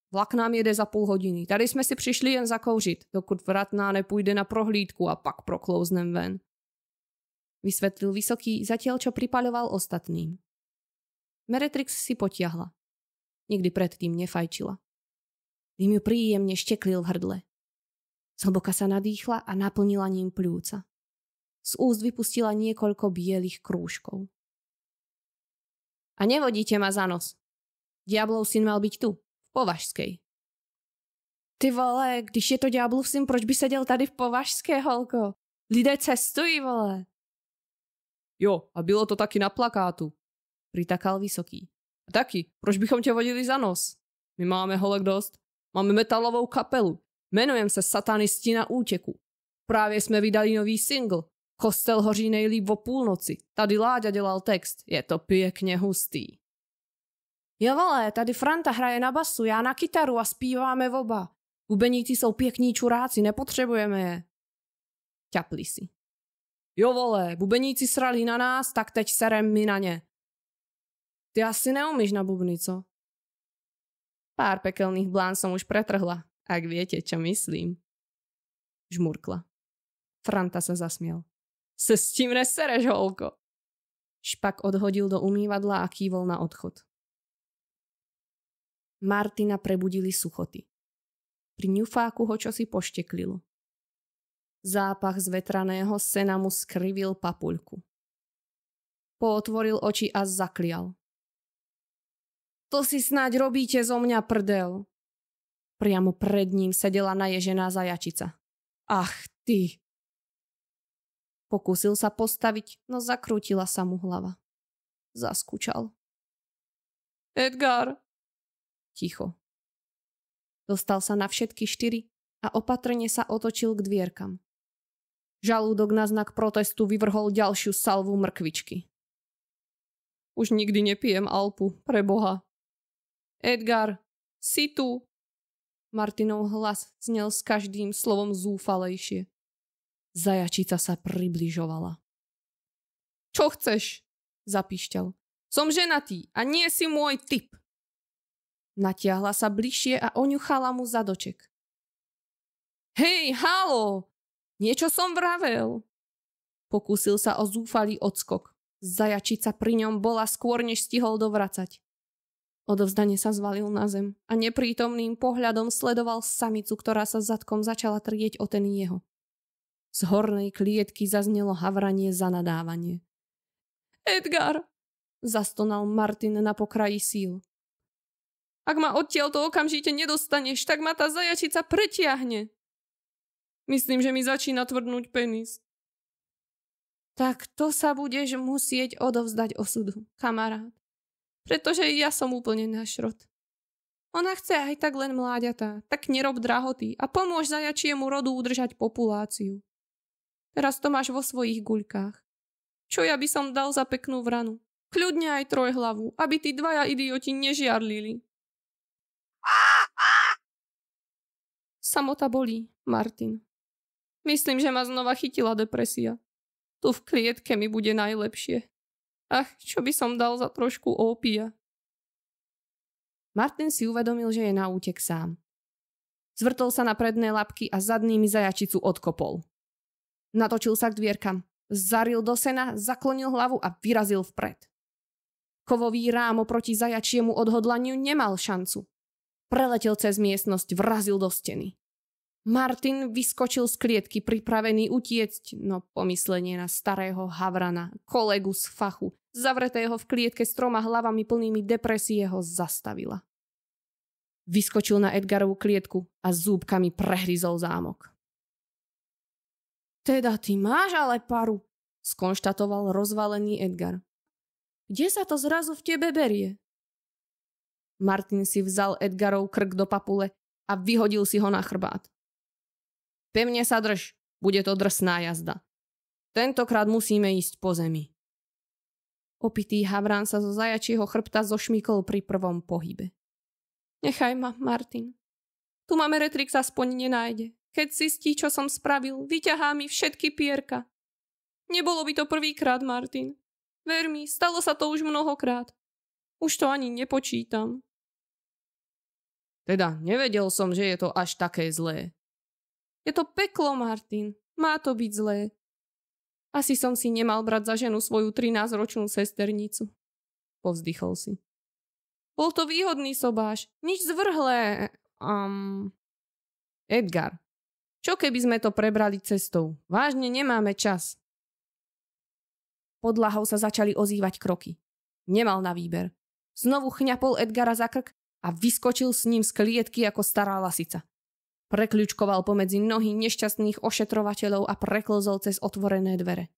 [SPEAKER 5] Vlak nám jede za 0,5 hodiny. Tady jsme si přišli jen zakouřit, dokud vratná nepůjde na prohlídku a pak proklouznem ven.
[SPEAKER 1] Vysvetlil Vysoký, zatiaľ čo pripaľoval ostatným. Meretrix si potiahla. Nikdy predtým nefajčila. Dým ju príjemne šteklil v hrdle. Zhlboka sa nadýchla a naplnila ním pľúca. Z úst vypustila niekoľko bielých krúžkov. A nevodíte ma za nos. Diablov syn mal byť tu, v Považskej. Ty vole, když je to diablov syn, proč by seděl tady v Považské, holko? Lidé cestují, vole.
[SPEAKER 5] Jo, a bylo to taky na plakátu.
[SPEAKER 1] Pritakal Vysoký.
[SPEAKER 5] A taky, proč bychom tě vodili za nos? My máme holek dost. Máme metalovou kapelu. Jmenujem se Satanisti na útěku. Právě jsme vydali nový single. Kostel hoří nejlíp o půlnoci. Tady Láďa dělal text. Je to pěkně hustý. Jo vole, tady Franta hraje na basu, já na kytaru a zpíváme oba. Bubeníci jsou pěkní čuráci, nepotřebujeme je. Ťapli si. Jo vole, bubeníci srali na nás, tak teď serem my na ně. Ty asi neumíš na bubny, co?
[SPEAKER 2] Pár pekelných blán som už pretrhla, ak viete, čo myslím.
[SPEAKER 5] Žmurkla. Franta sa zasmiel. Se s tím nesereš, holko. Špak odhodil do umývadla a kývol na odchod. Martina prebudili suchoty. Pri ňufáku ho čosi pošteklilo. Zápach z vetraného sena mu skrivil papuľku. Pootvoril oči a zaklial. To si snáď robíte zo mňa prdel. Priamo pred ním sedela naježená zajačica. Ach ty! Pokúsil sa postaviť, no zakrútila sa mu hlava. Zaskúčal. Edgar! Ticho. Dostal sa na všetky 4 a opatrne sa otočil k dvierkam. Žalúdok na znak protestu vyvrhol ďalšiu salvu mrkvičky. Už nikdy nepijem Alpu, preboha. Edgar, si tu? Martinov hlas znel s každým slovom zúfalejšie. Zajačica sa približovala. Čo chceš? Zapíšťal. Som ženatý a nie si môj typ. Natiahla sa bližšie a oňuchala mu zadoček. Hej, halo! Niečo som vravel. Pokúsil sa o zúfalý odskok. Zajačica pri ňom bola skôr, než stihol dovracať. Odovzdane sa zvalil na zem a neprítomným pohľadom sledoval samicu, ktorá sa zadkom začala trieť o ten jeho. Z hornej klietky zaznelo havranie za nadávanie. Edgar! Zastonal Martin na pokraji síl. Ak ma odtiaľto okamžite nedostaneš, tak ma tá zajačica pretiahne. Myslím, že mi začína tvrdnúť penis. Tak to sa budeš musieť odovzdať osudu, kamarát. Pretože ja som úplne na šrot. Ona chce aj tak len mláďatá, tak nerob drahoty a pomôž zajačiemu rodu udržať populáciu. Teraz to máš vo svojich guľkách. Čo ja by som dal za peknú vranu? Kľudne aj trojhlavu, aby tí dvaja idioti nežiarlili. Samota bolí, Martin. Myslím, že ma znova chytila depresia. Tu v klietke mi bude najlepšie. Ach, čo by som dal za trošku ópia. Martin si uvedomil, že je na útek sám. Zvrtol sa na predné labky a zadnými zajačicu odkopol. Natočil sa k dvierkam, zaril do sena, zaklonil hlavu a vyrazil vpred. Kovový rám oproti zajačiemu odhodlaniu nemal šancu. Preletel cez miestnosť, vrazil do steny. Martin vyskočil z klietky pripravený utiecť, no pomyslenie na starého havrana, kolegu z fachu, zavretého v klietke s 3 hlavami plnými depresie ho zastavila. Vyskočil na Edgarovú klietku a zúbkami prehryzol zámok. Teda ty máš ale paru, skonštatoval rozvalený Edgar. Kde sa to zrazu v tebe berie? Martin si vzal Edgarov krk do papule a vyhodil si ho na chrbát. Pevne sa drž, bude to drsná jazda. Tentokrát musíme ísť po zemi. Opitý havrán sa zo zajačieho chrbta zošmykol pri prvom pohybe. Nechaj ma, Martin. Tu ma Meretrix aspoň nenájde. Keď zistí, čo som spravil, vyťahá mi všetky pierka. Nebolo by to prvýkrát, Martin. Ver mi, stalo sa to už mnohokrát. Už to ani nepočítam. Teda nevedel som, že je to až také zlé. Je to peklo, Martin. Má to byť zlé. Asi som si nemal brať za ženu svoju 13-ročnú sesternicu. Povzdychol si. Bol to výhodný sobáš. Nič zvrhlé. Edgar, čo keby sme to prebrali cestou? Vážne nemáme čas. Podlahou sa začali ozývať kroky. Nemal na výber. Znovu chňapol Edgara za krk a vyskočil s ním z klietky ako stará lasica. Prekľučkoval pomedzi nohy nešťastných ošetrovateľov a preklzol cez otvorené dvere.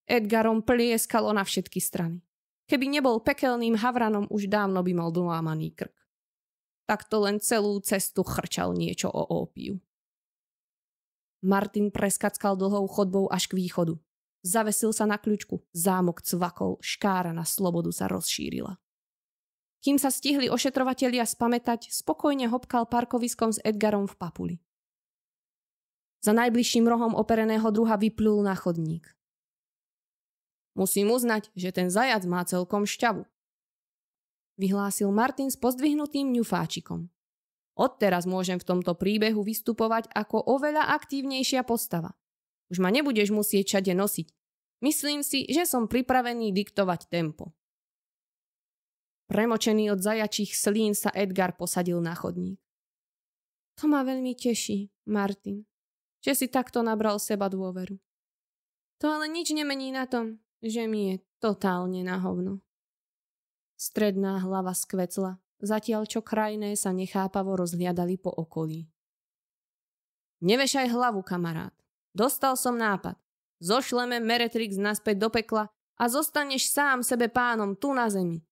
[SPEAKER 5] Edgarom plieskalo na všetky strany. Keby nebol pekelným havranom, už dávno by mal dolámaný krk. Takto len celú cestu chrčal niečo o ópiu. Martin preskackal dlhou chodbou až k východu.
[SPEAKER 1] Zavesil sa na kľučku, zámok cvakol, škára na slobodu sa rozšírila. Kým sa stihli ošetrovatelia spamätať, spokojne hopkal parkoviskom s Edgarom v papuli. Za najbližším rohom opereného druha vyplul na chodník. Musím uznať, že ten zajac má celkom šťavu, vyhlásil Martin s pozdvihnutým ňufáčikom. Odteraz môžem v tomto príbehu vystupovať ako oveľa aktívnejšia postava. Už ma nebudeš musieť všade nosiť. Myslím si, že som pripravený diktovať tempo. Premočený od zajačích slín sa Edgar posadil na chodník. To ma veľmi teší, Martin, že si takto nabral seba dôveru. To ale nič nemení na tom, že mi je totálne na hovno. Stredná hlava skvecla, zatiaľ čo krajné sa nechápavo rozhliadali po okolí. Nevešaj hlavu, kamarát. Dostal som nápad. Zošleme Meretrix naspäť do pekla a zostaneš sám sebe pánom tu na zemi.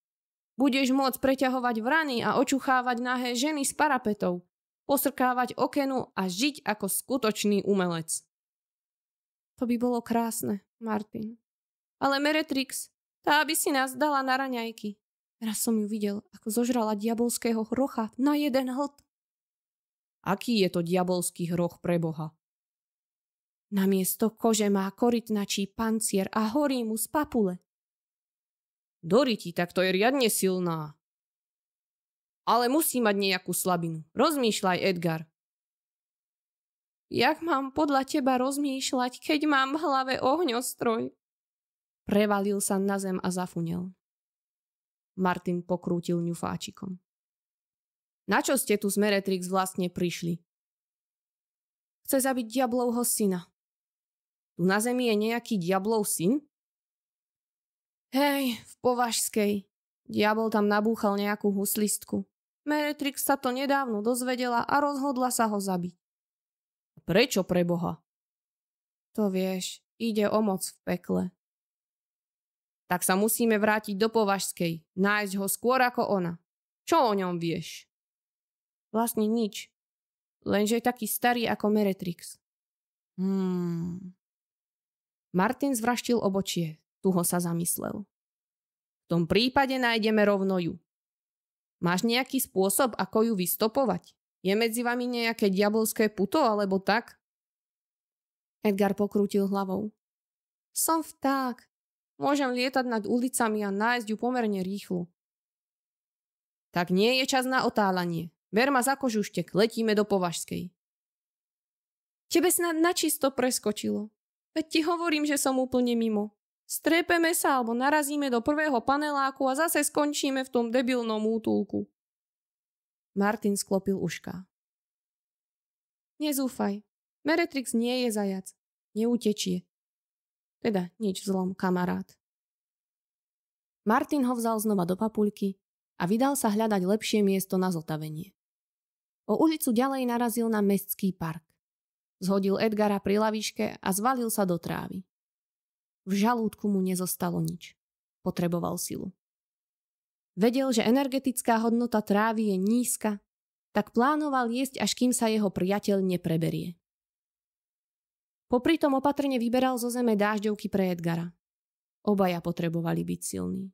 [SPEAKER 1] Budeš môcť preťahovať vrany a očuchávať nahé ženy s parapetov, posrkávať okenu a žiť ako skutočný umelec. To by bolo krásne, Martin. Ale Meretrix, tá by si nás dala na raňajky. Raz som ju videl, ako zožrala diabolského hrocha na jeden hlт. Aký je to diabolský hroch pre Boha? Namiesto kože má korytnačí pancier a horí mu z papule. Doriti, tak to je riadne silná. Ale musí mať nejakú slabinu. Rozmýšľaj, Edgar. Jak mám podľa teba rozmýšľať, keď mám v hlave ohňostroj? Prevalil sa na zem a zafunel. Martin pokrútil ňufáčikom. Na čo ste tu z Meretrix vlastne prišli? Chce zabiť diablovho syna. Tu na zemi je nejaký diablov syn? Hej, v Považskej. Diabol tam nabúchal nejakú huslistku. Meretrix sa to nedávno dozvedela a rozhodla sa ho zabiť. Prečo pre Boha? To vieš, ide o moc v pekle. Tak sa musíme vrátiť do Považskej, nájsť ho skôr ako ona. Čo o ňom vieš? Vlastne nič. Lenže je taký starý ako Meretrix. Martin zvraštil obočie. Tuho sa zamyslel. V tom prípade nájdeme rovno ju. Máš nejaký spôsob, ako ju vystopovať? Je medzi vami nejaké diabolské puto, alebo tak? Edgar pokrútil hlavou. Som vták. Môžem lietať nad ulicami a nájsť ju pomerne rýchlo. Tak nie je čas na otáľanie. Ver ma za kožuštek, letíme do Považskej. Tebe snad načisto preskočilo. Veď ti hovorím, že som úplne mimo. Strepeme sa alebo narazíme do prvého paneláku a zase skončíme v tom debilnom útulku. Martin sklopil ušká. Nezúfaj. Meretrix nie je zajac. Neutečie. Teda nič zlom, kamarát. Martin ho vzal znova do papuľky a vydal sa hľadať lepšie miesto na zotavenie. O ulicu ďalej narazil na mestský park. Zhodil Edgara pri lavičke a zvalil sa do trávy. V žalúdku mu nezostalo nič. Potreboval silu. Vedel, že energetická hodnota trávy je nízka, tak plánoval jesť, až kým sa jeho priateľ nepreberie. Popri tom opatrne vyberal zo zeme dážďovky pre Edgara. Obaja potrebovali byť silní.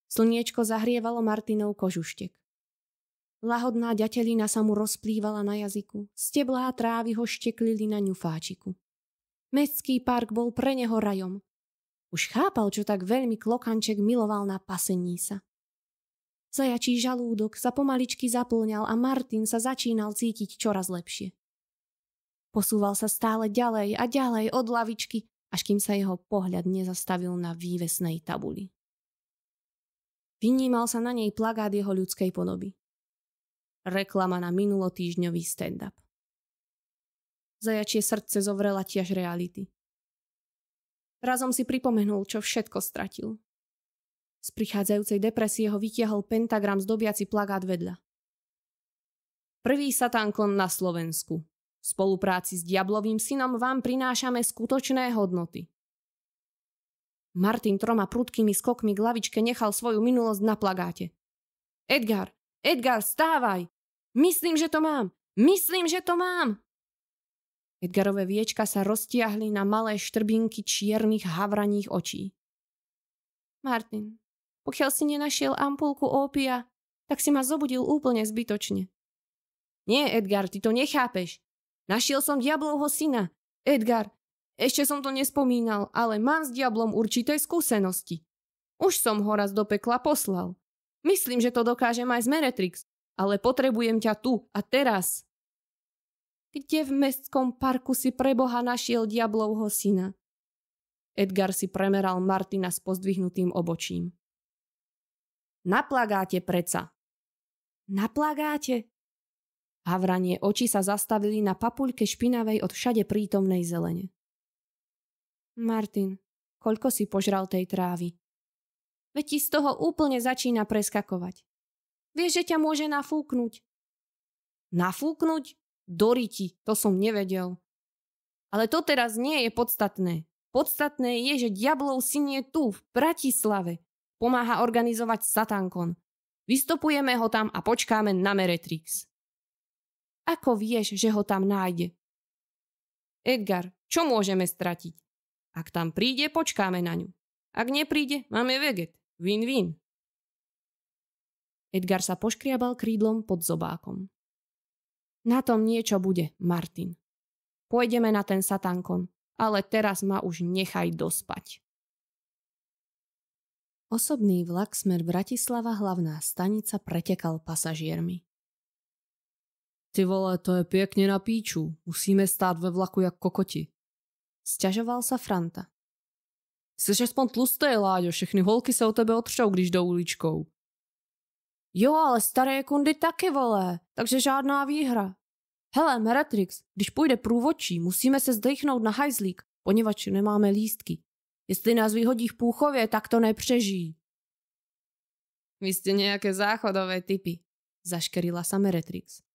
[SPEAKER 1] Slniečko zahrievalo Martinov kožuštek. Lahodná ďatelina sa mu rozplývala na jazyku, steblá trávy ho šteklili na ňufáčiku. Mestský park bol pre neho rajom. Už chápal, čo tak veľmi klokanček miloval na pasení sa. Zajačí žalúdok sa pomaličky zaplňal a Martin sa začínal cítiť čoraz lepšie. Posúval sa stále ďalej a ďalej od lavičky, až kým sa jeho pohľad nezastavil na vývesnej tabuli. Vynímal sa na nej plagát jeho ľudskej podoby. Reklama na minulotýždňový stand-up. Zajačie srdce zovrela tiež reality. Razom si pripomenul, čo všetko stratil. Z prichádzajúcej depresie ho vytiahol pentagram zdobiaci plagát vedľa. Prvý satánkon na Slovensku. V spolupráci s diablovým synom vám prinášame skutočné hodnoty. Martin 3 prudkými skokmi k lavičke nechal svoju minulosť na plagáte. Edgar, Edgar, stávaj! Myslím, že to mám! Myslím, že to mám! Edgarové viečka sa roztiahli na malé štrbinky čiernych havraních očí. Martin, pokiaľ si nenašiel ampulku ópia, tak si ma zobudil úplne zbytočne. Nie, Edgar, ty to nechápeš. Našiel som diablovho syna. Edgar, ešte som to nespomínal, ale mám s diablom určité skúsenosti. Už som ho raz do pekla poslal. Myslím, že to dokážem aj z Meretrix, ale potrebujem ťa tu a teraz. Kde v mestskom parku si preboha našiel diablovho syna? Edgar si premeral Martina s pozdvihnutým obočím. Na plagáte preca. Na plagáte? Havranie oči sa zastavili na papuľke špinavej od všade prítomnej zelene. Martin, koľko si požral tej trávy? Veď ti z toho úplne začína preskakovať. Vieš, že ťa môže nafúknuť. Nafúknuť? Doriti, to som nevedel. Ale to teraz nie je podstatné. Podstatné je, že diablov syn je tu, v Bratislave. Pomáha organizovať Satankon. Vystopujeme ho tam a počkáme na Meretrix. Ako vieš, že ho tam nájde? Edgar, čo môžeme stratiť? Ak tam príde, počkáme na ňu. Ak nepríde, máme veget. Win-win. Edgar sa poškriabal krídlom pod zobákom. Na tom niečo bude, Martin. Pôjdeme na ten Satankon, ale teraz ma už nechaj dospať. Osobný vlak smer Bratislava hlavná stanica pretekal pasažiermi.
[SPEAKER 5] Ty vole, to je pekne na píču. Musíme stáť ve vlaku jak kokoti.
[SPEAKER 1] Sťažoval sa Franta.
[SPEAKER 5] Jsi aspoň tlusté, Láďo, všechny holky se o tebe otřou, když jdou uličkou.
[SPEAKER 1] Jo, ale staré kundy taky, vole, takže žádná výhra. Hele, Meretrix, když půjde průvodčí, musíme se zdechnout na hajzlík, poněvadž nemáme lístky. Jestli nás vyhodí v Púchově, tak to nepřežijí. Vy ste nejaké záchodové typy, zaškerila sa Meretrix.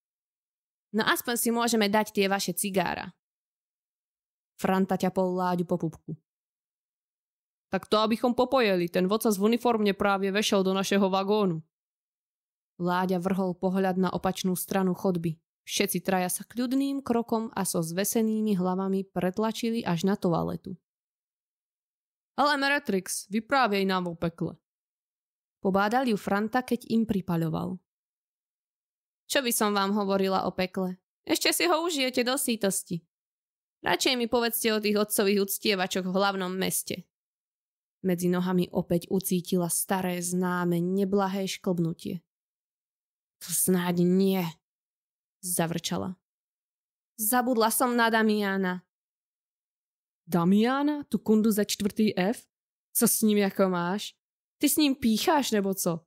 [SPEAKER 1] No aspoň si môžeme dať tie vaše cigára. Franta ťapol Láďu po pupku.
[SPEAKER 5] Tak to abychom popojeli, ten vocas v uniformě právě vešel do našeho vagónu.
[SPEAKER 1] Láďa vrhol pohľad na opačnú stranu chodby. Všetci traja sa kľudným krokom a so zvesenými hlavami pretlačili až na toaletu.
[SPEAKER 5] Ale Meretrix, vyprávěj nám o pekle.
[SPEAKER 1] Pobádal ju Franta, keď im pripaľoval. Čo by som vám hovorila o pekle? Ešte si ho užijete do sítosti. Radšej mi povedzte o tých otcových uctievačoch v hlavnom meste. Medzi nohami opäť ucítila staré známe neblahé šklbnutie. To snáď nie, zavrčala. Zabudla som na Damiana.
[SPEAKER 5] Damiana? Tu kundu ze 4. F? Co s ním jako máš? Ty s ním pícháš nebo co?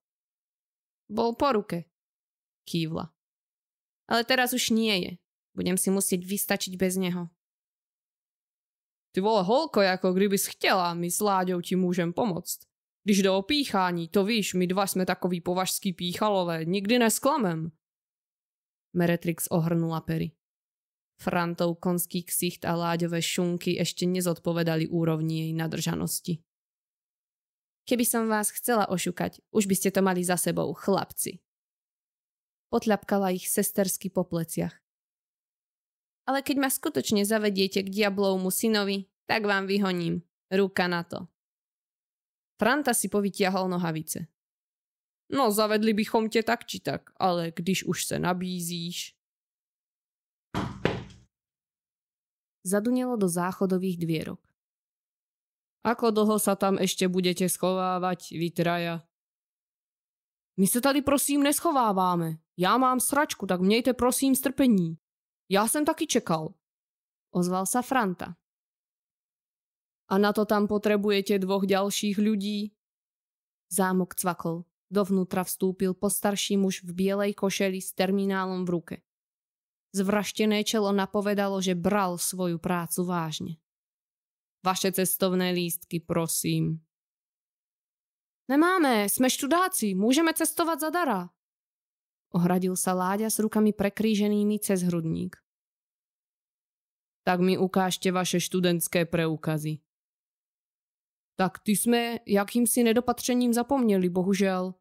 [SPEAKER 1] Bol po ruke, kývla. Ale teraz už nie je. Budem si musieť vystačiť bez neho.
[SPEAKER 5] Ty vole holko, jako kdybys chtěla, my s Láďou ti můžem pomoct. Když jde o píchání, to víš, my dva jsme takový považský píchalové, nikdy nesklamem.
[SPEAKER 1] Meretrix ohrnula pery. Frantov konský ksicht a Láďové šunky ešte nezodpovedali úrovni jej nadržanosti. Keby som vás chcela ošukať, už by ste to mali za sebou, chlapci. Potľapkala ich sestersky po pleciach. Ale keď ma skutočne zavediete k diablovmu synovi, tak vám vyhoním. Ruka na to. Franta si povytiahol nohavice.
[SPEAKER 5] No, zavedli bychom tě tak či tak, ale když už se nabízíš.
[SPEAKER 1] Zadunelo do záchodových dvierok.
[SPEAKER 5] Ako dlho sa tam ešte budete schovávať, vy traja? My se tady prosím neschováváme. Já mám sračku, tak mějte prosím strpení. Já jsem taky čekal.
[SPEAKER 1] Ozval sa Franta.
[SPEAKER 5] A na to tam potrebujete 2 ďalších ľudí?
[SPEAKER 1] Zámok cvakol. Dovnútra vstúpil postarší muž v bielej košeli s terminálom v ruke. Zvraštené čelo napovedalo, že bral svoju prácu vážne.
[SPEAKER 5] Vaše cestovné lístky, prosím.
[SPEAKER 1] Nemáme, sme študáci, môžeme cestovať zadara. Ohradil sa Láďa s rukami prekríženými cez hrudník.
[SPEAKER 5] Tak mi ukážte vaše študentské preukazy. Tak ty sme jakýmsi nedopatřením zapomněli, bohužel,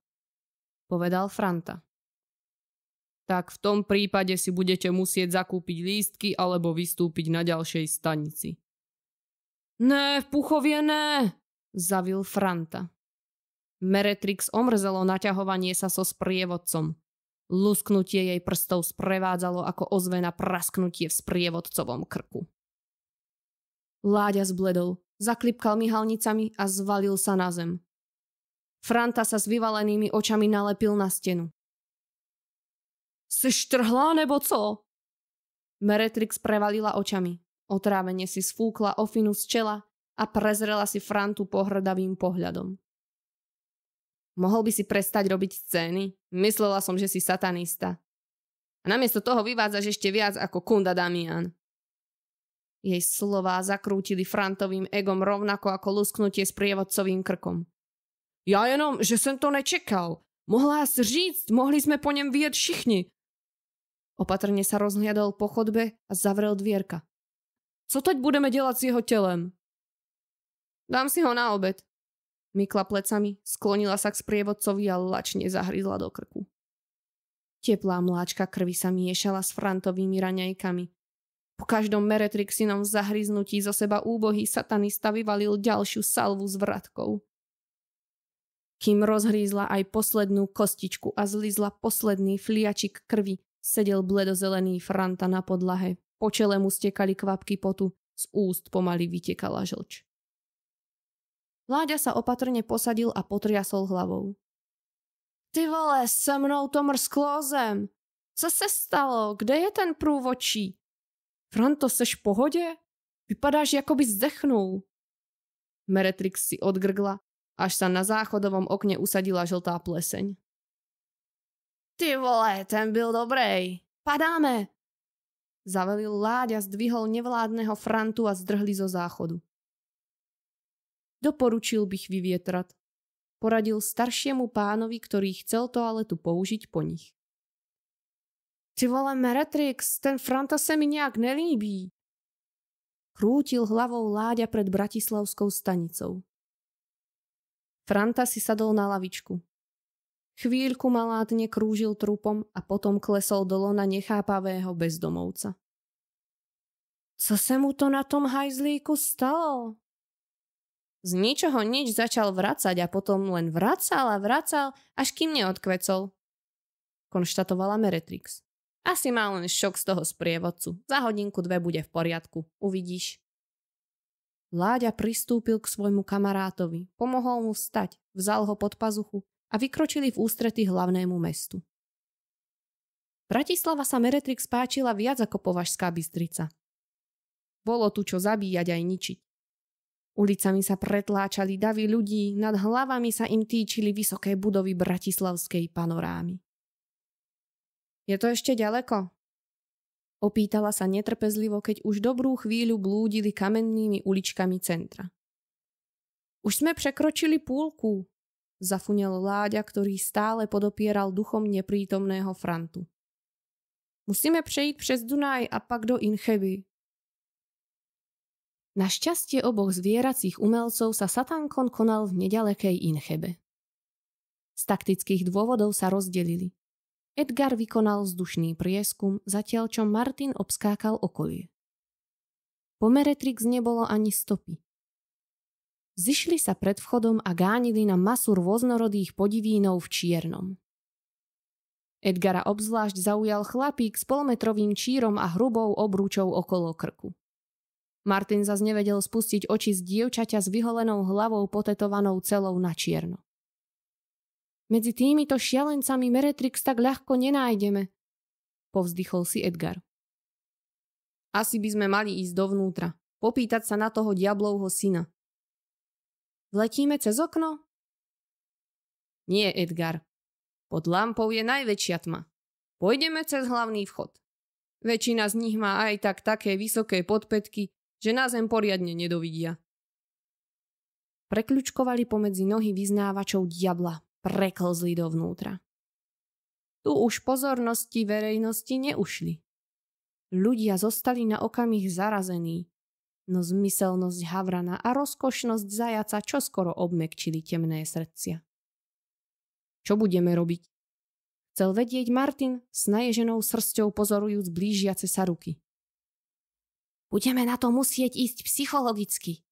[SPEAKER 1] povedal Franta.
[SPEAKER 5] Tak v tom prípade si budete musieť zakúpiť lístky alebo vystúpiť na ďalšej stanici. Ne, v Puchovie ne, zavil Franta. Meretrix omrzelo naťahovanie sa so sprievodcom. Lusknutie jej prstov sprevádzalo ako ozvena prasknutie v sprievodcovom krku. Láďa zbledol, zaklipkal myhalnicami a zvalil sa na zem. Franta sa s vyvalenými očami nalepil na stenu. Seš trhlá nebo co? Meretrix prevalila očami. Otrávene si sfúkla ofinu z čela a prezrela si Frantu pohrdavým pohľadom. Mohol by si prestať robiť scény? Myslela som, že si satanista. A namiesto toho vyvádzaš ešte viac ako Kunda Damian. Jej slová zakrútili Frantovým egom rovnako ako lusknutie s prievodcovým krkom. Ja jenom, že som to nečekal. Mohla si říct, mohli sme po ňom vyjať všichni. Opatrne sa rozhliadol po chodbe a zavrel dvierka. Co teď budeme delať s jeho telem? Dám si ho na obed. Mykla plecami, sklonila sa k sprievodcovi a lačne zahryzla do krku. Teplá mláčka krvi sa miešala s Frantovými raňajkami. Po každom Meretrixinom zahryznutí zo seba úbohý satanista vyvalil ďalšiu salvu s vratkou. Kým rozhrízla aj poslednú kostičku a zlizla posledný fliačik krvi, sedel bledozelený Franta na podlahe. Po čele mu stekali kvapky potu, z úst pomaly vytekala žlč. Láďa sa opatrne posadil a potriasol hlavou. Ty vole, se mnou to mrsklo zem. Co se stalo? Kde je ten průvodčí? Franto, seš v pohodě? Vypadáš, jako by zdechnul. Meretrix si odgrgla, až sa na záchodovom okne usadila žltá pleseň. Ty vole, ten byl dobrej. Padáme. Zavelil Láďa, zdvihol nevládneho Frantu a zdrhli zo záchodu. Doporučil bych vyvietrat. Poradil staršiemu pánovi, ktorý chcel toaletu použiť po nich. Ty vole, Meretrix, ten Franta se mi nejak nelíbí. Krútil hlavou Láďa pred bratislavskou stanicou. Franta si sadol na lavičku. Chvíľku malátne krúžil trupom a potom klesol do lona nechápavého bezdomovca. Co se mu to na tom hajzlíku stalo? Z ničoho nič začal vracať a potom len vracal, až kým neodkvecol. Konštatovala Meretrix. Asi má len šok z toho sprievodcu. Za hodinku 2 bude v poriadku. Uvidíš. Láďa pristúpil k svojmu kamarátovi, pomohol mu vstať, vzal ho pod pazuchu a vykročili v ústrety hlavnému mestu. Bratislava sa Meretrix páčila viac ako Považská Bystrica. Bolo tu čo zabíjať aj ničiť. Ulicami sa pretláčali davy ľudí, nad hlavami sa im týčili vysoké budovy bratislavskej panorámy. Je to ešte ďaleko? Opýtala sa netrpezlivo, keď už dobrú chvíľu blúdili kamennými uličkami centra. Už sme prekročili púlku, zafunel Láďa, ktorý stále podopieral duchom neprítomného Frantu. Musíme prejít přes Dunaj a pak do Incheby. Na šťastie oboch zvieracích umelcov sa Satankon konal v nedalekej Inchebe. Z taktických dôvodov sa rozdelili. Edgar vykonal vzdušný prieskum, zatiaľ čo Martin obskákal okolie. Po Meretrix nebolo ani stopy. Zišli sa pred vchodom a gánili na masu rôznorodých podivínov v čiernom. Edgara obzvlášť zaujal chlapík s polmetrovým čírom a hrubou obrúčou okolo krku. Martin zas nevedel spustiť oči z dievčaťa s vyholenou hlavou potetovanou celou na čierno. Medzi týmito šialencami Meretrix tak ľahko nenájdeme, povzdychol si Edgar. Asi by sme mali ísť dovnútra, popýtať sa na toho diablovho syna. Vletíme cez okno? Nie, Edgar. Pod lampou je najväčšia tma. Pôjdeme cez hlavný vchod. Väčšina z nich má aj tak také vysoké podpätky, že na zem poriadne nedovidia. Prekľučkovali pomedzi nohy vyznávačov diabla. Preklzli dovnútra. Tu už pozornosti verejnosti neušli. Ľudia zostali na okamih zarazení, no zmyselnosť havrana a rozkošnosť zajaca čoskoro obmekčili temné srdcia. Čo budeme robiť?
[SPEAKER 1] Chcel vedieť Martin s naježenou srsťou pozorujúc blížiace sa ruky. Budeme na to musieť ísť psychologicky.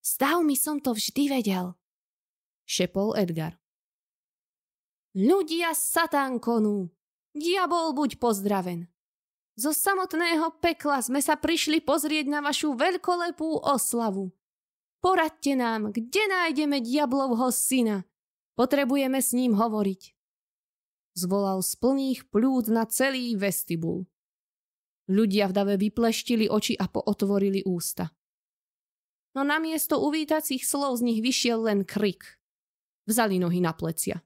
[SPEAKER 1] Zdav mi som to vždy vedel, šepol Edgar. Ľudia satánkonu, diabol buď pozdraven. Zo samotného pekla sme sa prišli pozrieť na vašu veľkolepú oslavu. Poradte nám, kde nájdeme diablovho syna. Potrebujeme s ním hovoriť. Zvolal z plných pľúc na celý vestibul. Ľudia v dave vypleštili oči a pootvorili ústa. No namiesto uvítacích slov z nich vyšiel len krik. Vzali nohy na plecia.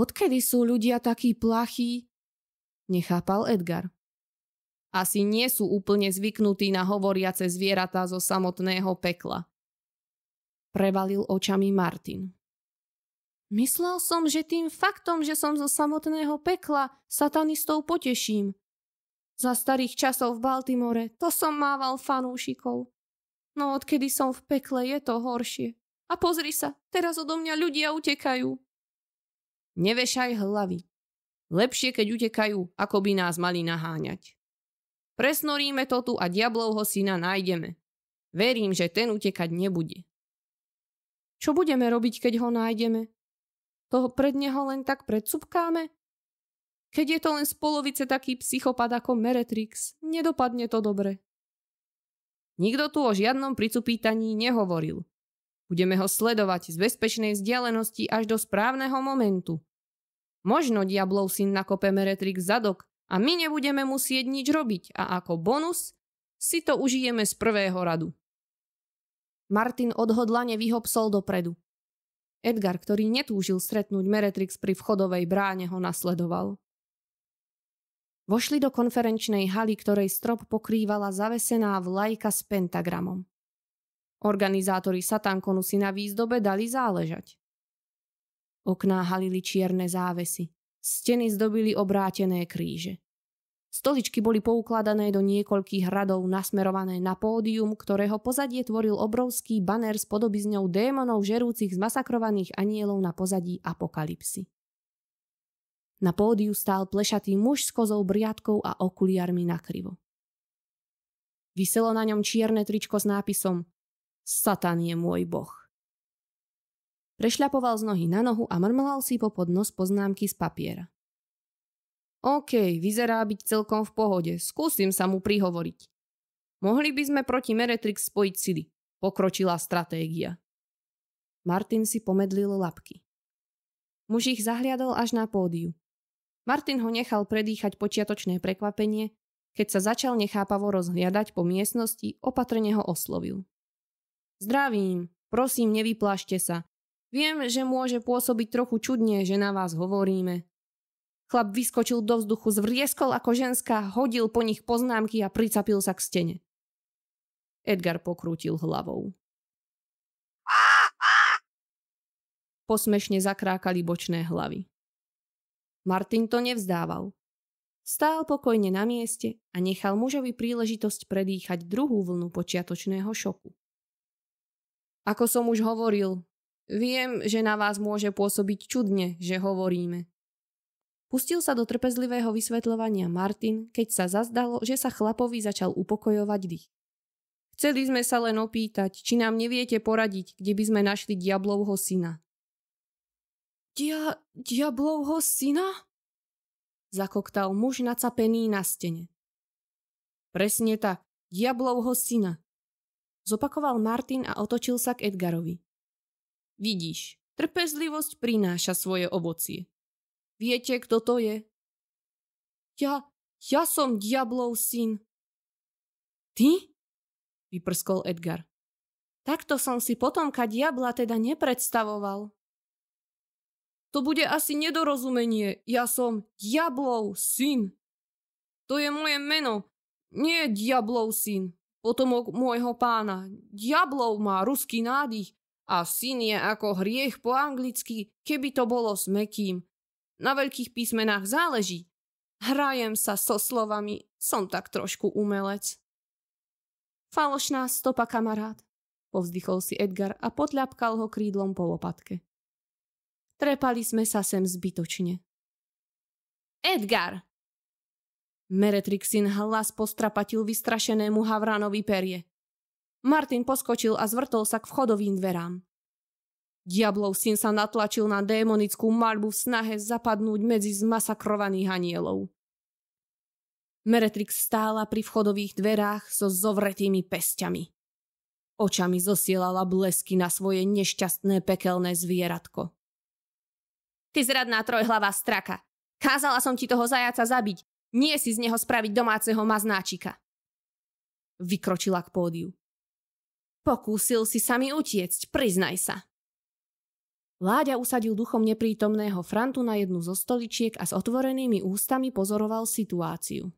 [SPEAKER 1] Odkedy sú ľudia takí plachí? Nechápal Edgar. Asi nie sú úplne zvyknutí na hovoriace zvieratá zo samotného pekla. Prevalil očami Martin. Myslel som, že tým faktom, že som zo samotného pekla, satanistov poteším. Za starých časov v Baltimore to som mával fanúšikov. No odkedy som v pekle, je to horšie. A pozri sa, teraz odo mňa ľudia utekajú. Nevešaj hlavy. Lepšie, keď utekajú, ako by nás mali naháňať. Presnoríme to tu a diablovho syna nájdeme. Verím, že ten utekať nebude. Čo budeme robiť, keď ho nájdeme? Toho pred neho len tak predsupkáme? Keď je to len z polovice taký psychopat ako Meretrix, nedopadne to dobre. Nikto tu o žiadnom pricupítaní nehovoril. Budeme ho sledovať z bezpečnej vzdialenosti až do správneho momentu. Možno diablov syn nakope Meretrix zadok a my nebudeme musieť nič robiť a ako bonus si to užijeme z prvého radu. Martin odhodlane vyhopsol dopredu. Edgar, ktorý netúžil stretnúť Meretrix pri vchodovej bráne, ho nasledoval. Vošli do konferenčnej haly, ktorej strop pokrývala zavesená vlajka s pentagramom. Organizátori satánkonu si na výzdobe dali záležať. Okná halili čierne závesy. Steny zdobili obrátené kríže. Stoličky boli poukladané do niekoľkých radov nasmerované na pódium, ktorého pozadie tvoril obrovský banér s podobizňou démonov žerúcich zmasakrovaných anielov na pozadí apokalypsy. Na pódiu stál plešatý muž s kozou briadkou a okuliarmi nakrivo. Viselo na ňom čierne tričko s nápisom Satan je môj boh. Prešľapoval z nohy na nohu a mrmlal si popod nos poznámky z papiera. OK, vyzerá byť celkom v pohode. Skúsim sa mu prihovoriť. Mohli by sme proti Meretrix spojiť sily. Pokročilá stratégia. Martin si pomedlil labky. Muž ich zahliadol až na pódiu. Martin ho nechal predýchať počiatočné prekvapenie, keď sa začal nechápavo rozhliadať po miestnosti, opatrne ho oslovil. Zdravím, prosím, nevyplášte sa. Viem, že môže pôsobiť trochu čudne, že na vás hovoríme. Chlap vyskočil do vzduchu, zvrieskol ako ženská, hodil po nich poznámky a pricapil sa k stene. Edgar pokrútil hlavou. Posmešne zakrákali bočné hlavy. Martin to nevzdával. Stál pokojne na mieste a nechal mužovi príležitosť predýchať druhú vlnu počiatočného šoku. Ako som už hovoril, viem, že na vás môže pôsobiť čudne, že hovoríme. Pustil sa do trpezlivého vysvetľovania Martin, keď sa zazdalo, že sa chlapovi začal upokojovať dých. Chceli sme sa len opýtať, či nám neviete poradiť, kde by sme našli diablovho syna. Diablovho syna? Zakoktal muž nacapený na stene. Presne tak, diablovho syna. Zopakoval Martin a otočil sa k Edgarovi. Vidíš, trpezlivosť prináša svoje ovocie. Viete, kto to je? Ja som diablov syn. Ty? Vyprskol Edgar. Takto som si potomka diabla teda nepredstavoval. To bude asi nedorozumenie. Ja som diablov syn. To je moje meno. Nie diablov syn. Potomok môjho pána. Diablov má ruský nádych. A syn je ako hriech po anglicky, keby to bolo s mäkkým. Na veľkých písmenách záleží. Hrajem sa so slovami, som tak trošku umelec. Falošná stopa, kamarát, povzdychol si Edgar a potľapkal ho krídlom po lopatke. Trepali sme sa sem zbytočne.
[SPEAKER 2] Edgar!
[SPEAKER 1] Meretrixin hlas postrapatil vystrašenému Havranovi perie. Martin poskočil a zvrtol sa k vchodovým dverám. Diablov syn sa natlačil na démonickú maľbu v snahe zapadnúť medzi zmasakrovaných anielov. Meretrix stála pri vchodových dverách so zovretými pesťami. Očami zosielala blesky na svoje nešťastné pekelné zvieratko.
[SPEAKER 2] Ty zradná trojhlavá straka. Kázala som ti toho zajaca zabiť. Nie si z neho spraviť domáceho maznáčika.
[SPEAKER 1] Vykročila k pódiu.
[SPEAKER 2] Pokúsil si sa mi utiecť, priznaj sa.
[SPEAKER 1] Láďa usadil duchom neprítomného Frantu na jednu zo stoličiek a s otvorenými ústami pozoroval situáciu.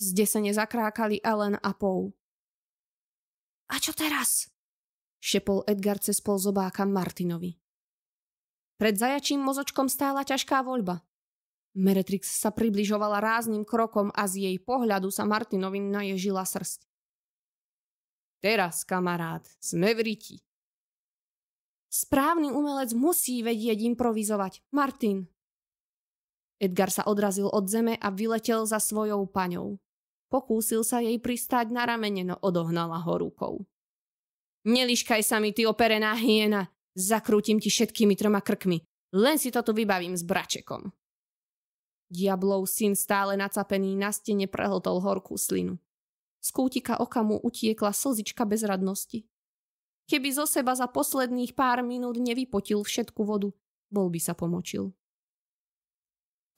[SPEAKER 1] Zdesene zakrákali Ellen a Poe.
[SPEAKER 2] A čo teraz?
[SPEAKER 1] Šepol Edgar cez pol zobáka Martinovi. Pred zajačím mozočkom stála ťažká voľba. Meretrix sa približovala rázným krokom a z jej pohľadu sa Martinovi naježila srsť. Teraz, kamarát, sme v riti. Správny umelec musí vedieť improvizovať. Martin. Edgar sa odrazil od zeme a vyletel za svojou paňou. Pokúsil sa jej pristáť na ramene, no odohnala ho rukou. Neliškaj sa mi, ty operená hyena. Zakrútim ti všetkými 3 krkmi. Len si to tu vybavím s bračekom. Diablov syn stále nacapený na stene prehltol horkú slinu. Z kútika oka mu utiekla slzička bezradnosti. Keby zo seba za posledných pár minút nevypotil všetku vodu, bol by sa pomočil.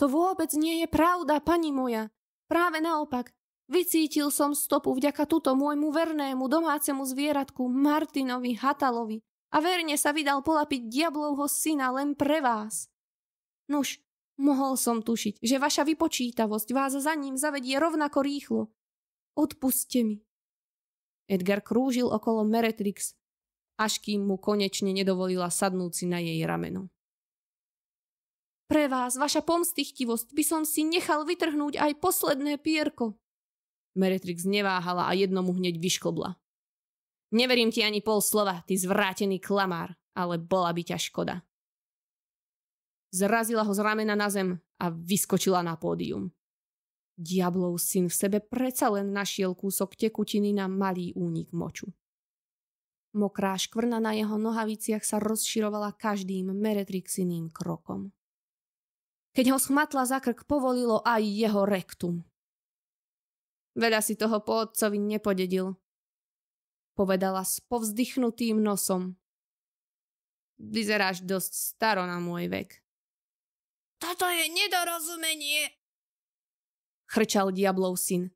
[SPEAKER 1] To vôbec nie je pravda, pani moja. Práve naopak. Vycítil som stopu vďaka tuto môjmu vernému domácemu zvieratku Martinovi Hatalovi a verne sa vydal polapiť diablovho syna len pre vás. Nuž, mohol som tušiť, že vaša vypočítavosť vás za ním zavedie rovnako rýchlo. Odpuste mi. Edgar krúžil okolo Meretrix, až kým mu konečne nedovolila sadnúť si na jej rameno. Pre vás, vaša pomstychtivosť, by som si nechal vytrhnúť aj posledné pierko. Meretrix neváhala a jedno mu hneď vyšklbla. Neverím ti ani pol slova, ty zvrátený klamár, ale bola by ťa škoda. Zrazila ho z ramena na zem a vyskočila na pódium. Diablov syn v sebe predsa len našiel kúsok tekutiny na malý únik moču. Mokrá škvrna na jeho nohaviciach sa rozširovala každým Meretrixiným krokom. Keď ho schmatla za krk, povolilo aj jeho rektum. Veľa si toho po otcovi nepodedil, povedala s povzdychnutým nosom. Vyzeráš dosť staro na môj vek.
[SPEAKER 2] Toto je nedorozumenie,
[SPEAKER 1] chrčal diablov syn.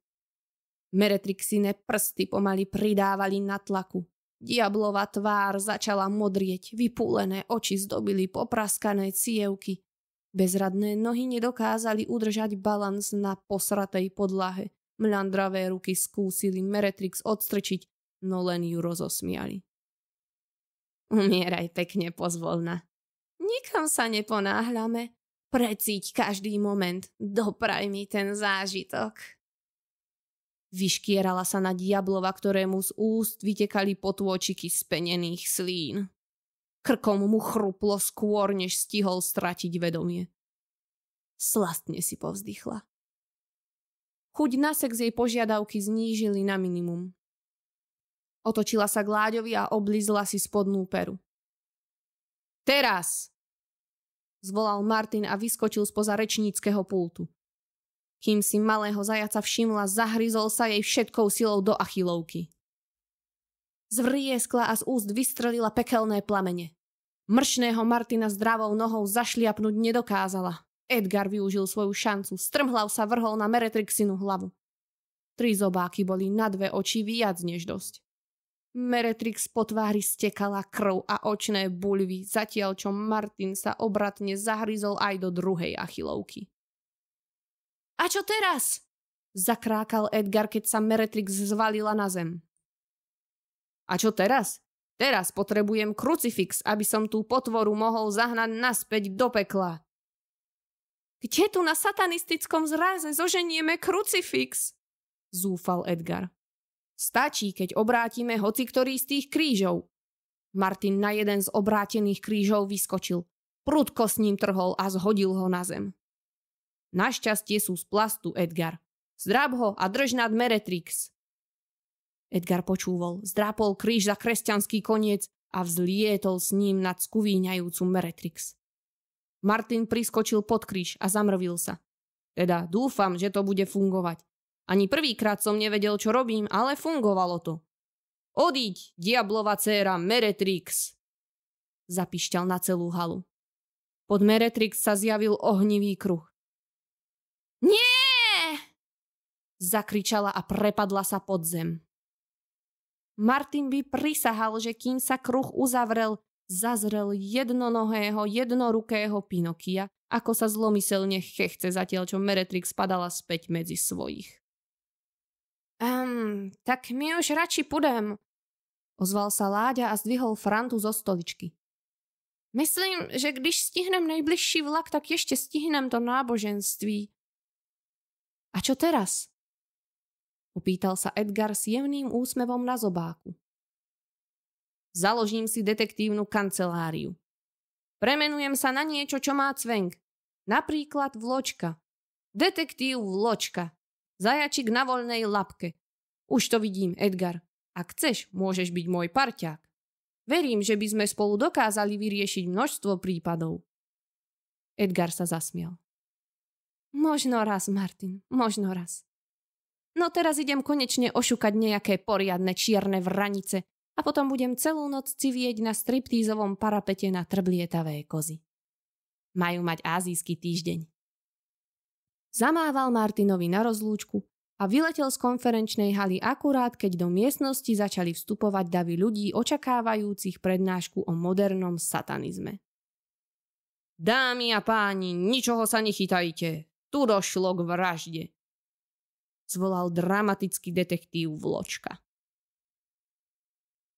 [SPEAKER 1] Meretrixine prsty pomaly pridávali na tlaku. Diablova tvár začala modrieť, vypúlené oči zdobili popraskané cievky. Bezradné nohy nedokázali udržať balans na posratej podlahe. Mľandravé ruky skúsili Meretrix odstrčiť, no len ju rozosmiali. Umieraj pekne pozvolna. Nikam sa neponáhľame. Precíť každý moment. Dopraj mi ten zážitok. Vyškierala sa na diablova, ktorému z úst vytekali potôčiky spenených slín. Krkom mu chruplo skôr, než stihol stratiť vedomie. Slastne si povzdychla. Chuť na sex jej požiadavky znížili na minimum. Otočila sa k Láďovi a oblízla si spodnú peru. Teraz! Zvolal Martin a vyskočil spoza rečníckeho pultu. Kým si malého zajaca všimla, zahryzol sa jej všetkou silou do achilovky. Zvrieskla a z úst vystrelila pekelné plamene. Mršného Martina zdravou nohou zašliapnúť nedokázala. Edgar využil svoju šancu, strmhlav sa vrhol na Meretrixinu hlavu. 3 zobáky boli na 2 oči viac než dosť. Meretrix po tvári stekala krv a očné buľvy, zatiaľ čo Martin sa obratne zahryzol aj do druhej achilovky. A čo teraz? Zakrákal Edgar, keď sa Meretrix zvalila na zem. A čo teraz? Teraz potrebujem krucifix, aby som tú potvoru mohol zahnať naspäť do pekla. Kde tu na satanistickom zráze zoženieme krucifix? Zúfal Edgar. Stačí, keď obrátime hociktorý z tých krížov. Martin na jeden z obrátených krížov vyskočil. Prudko s ním trhol a zhodil ho na zem. Našťastie sú z plastu, Edgar. Zdrab ho a drž nad Meretrix. Edgar počúval, zdrápol kríž za kresťanský koniec a vzlietol s ním nad skuvíňajúcu Meretrix. Martin priskočil pod kríž a zamrvil sa. Teda dúfam, že to bude fungovať. Ani prvýkrát som nevedel, čo robím, ale fungovalo to. Odíď, diablova dcéra Meretrix! Zapišťal na celú halu. Pod Meretrix sa zjavil ohnivý kruh. Nie! Zakričala a prepadla sa pod zem. Martin by prisahal, že kým sa kruh uzavrel, zazrel jednonohého, jednorukého Pinokia, ako sa zlomyselne chechce zatiaľ, čo Meretrix padala späť medzi svojich. Tak mi už radši pôjdem, ozval sa Láďa a zdvihol Frantu zo stoličky. Myslím, že když stihnem najbližší vlak, tak ešte stihnem to náboženství. A čo teraz? Opýtal sa Edgar s jemným úsmevom na zobáku. Založím si detektívnu kanceláriu. Premenujem sa na niečo, čo má cvenk. Napríklad Vločka. Detektív Vločka. Zajačik na voľnej labke. Už to vidím, Edgar. Ak chceš, môžeš byť môj parťák. Verím, že by sme spolu dokázali vyriešiť množstvo prípadov. Edgar sa zasmial. Možno raz, Martin, možno raz. No teraz idem konečne ošukať nejaké poriadne čierne vranice a potom budem celú noc civieť na striptízovom parapete na trblietavé kozy. Majú mať ázijský týždeň. Zamával Martinovi na rozlúčku a vyletel z konferenčnej haly akurát, keď do miestnosti začali vstupovať davy ľudí očakávajúcich prednášku o modernom satanizme. Dámy a páni, ničoho sa nechytajte. Tu došlo k vražde. Zvolal dramatický detektív Vločka.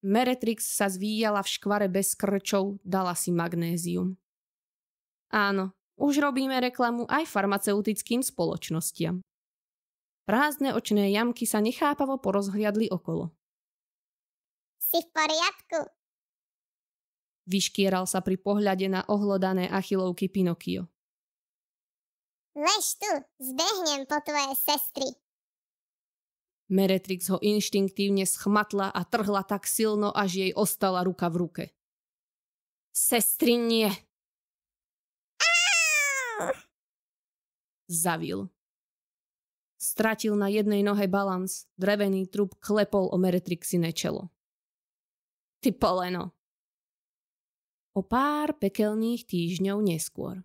[SPEAKER 1] Meretrix sa zvíjala v škvare bez krčov, dala si magnézium. Áno, už robíme reklamu aj farmaceutickým spoločnostiam. Prázdne očné jamky sa nechápavo porozhliadli okolo.
[SPEAKER 4] Si v poriadku?
[SPEAKER 1] Vyškieral sa pri pohľade na ohlodané achilovky Pinokio.
[SPEAKER 4] Lež tu, zbehnem po tvoje sestry.
[SPEAKER 1] Meretrix ho inštinktívne schmatla a trhla tak silno, až jej ostala ruka v ruke. Sestry nie!
[SPEAKER 4] Au!
[SPEAKER 1] Zavil. Stratil na jednej nohe balans, drevený trup klepol o Meretrixine čelo. Ty poleno! O pár pekelných týždňov neskôr.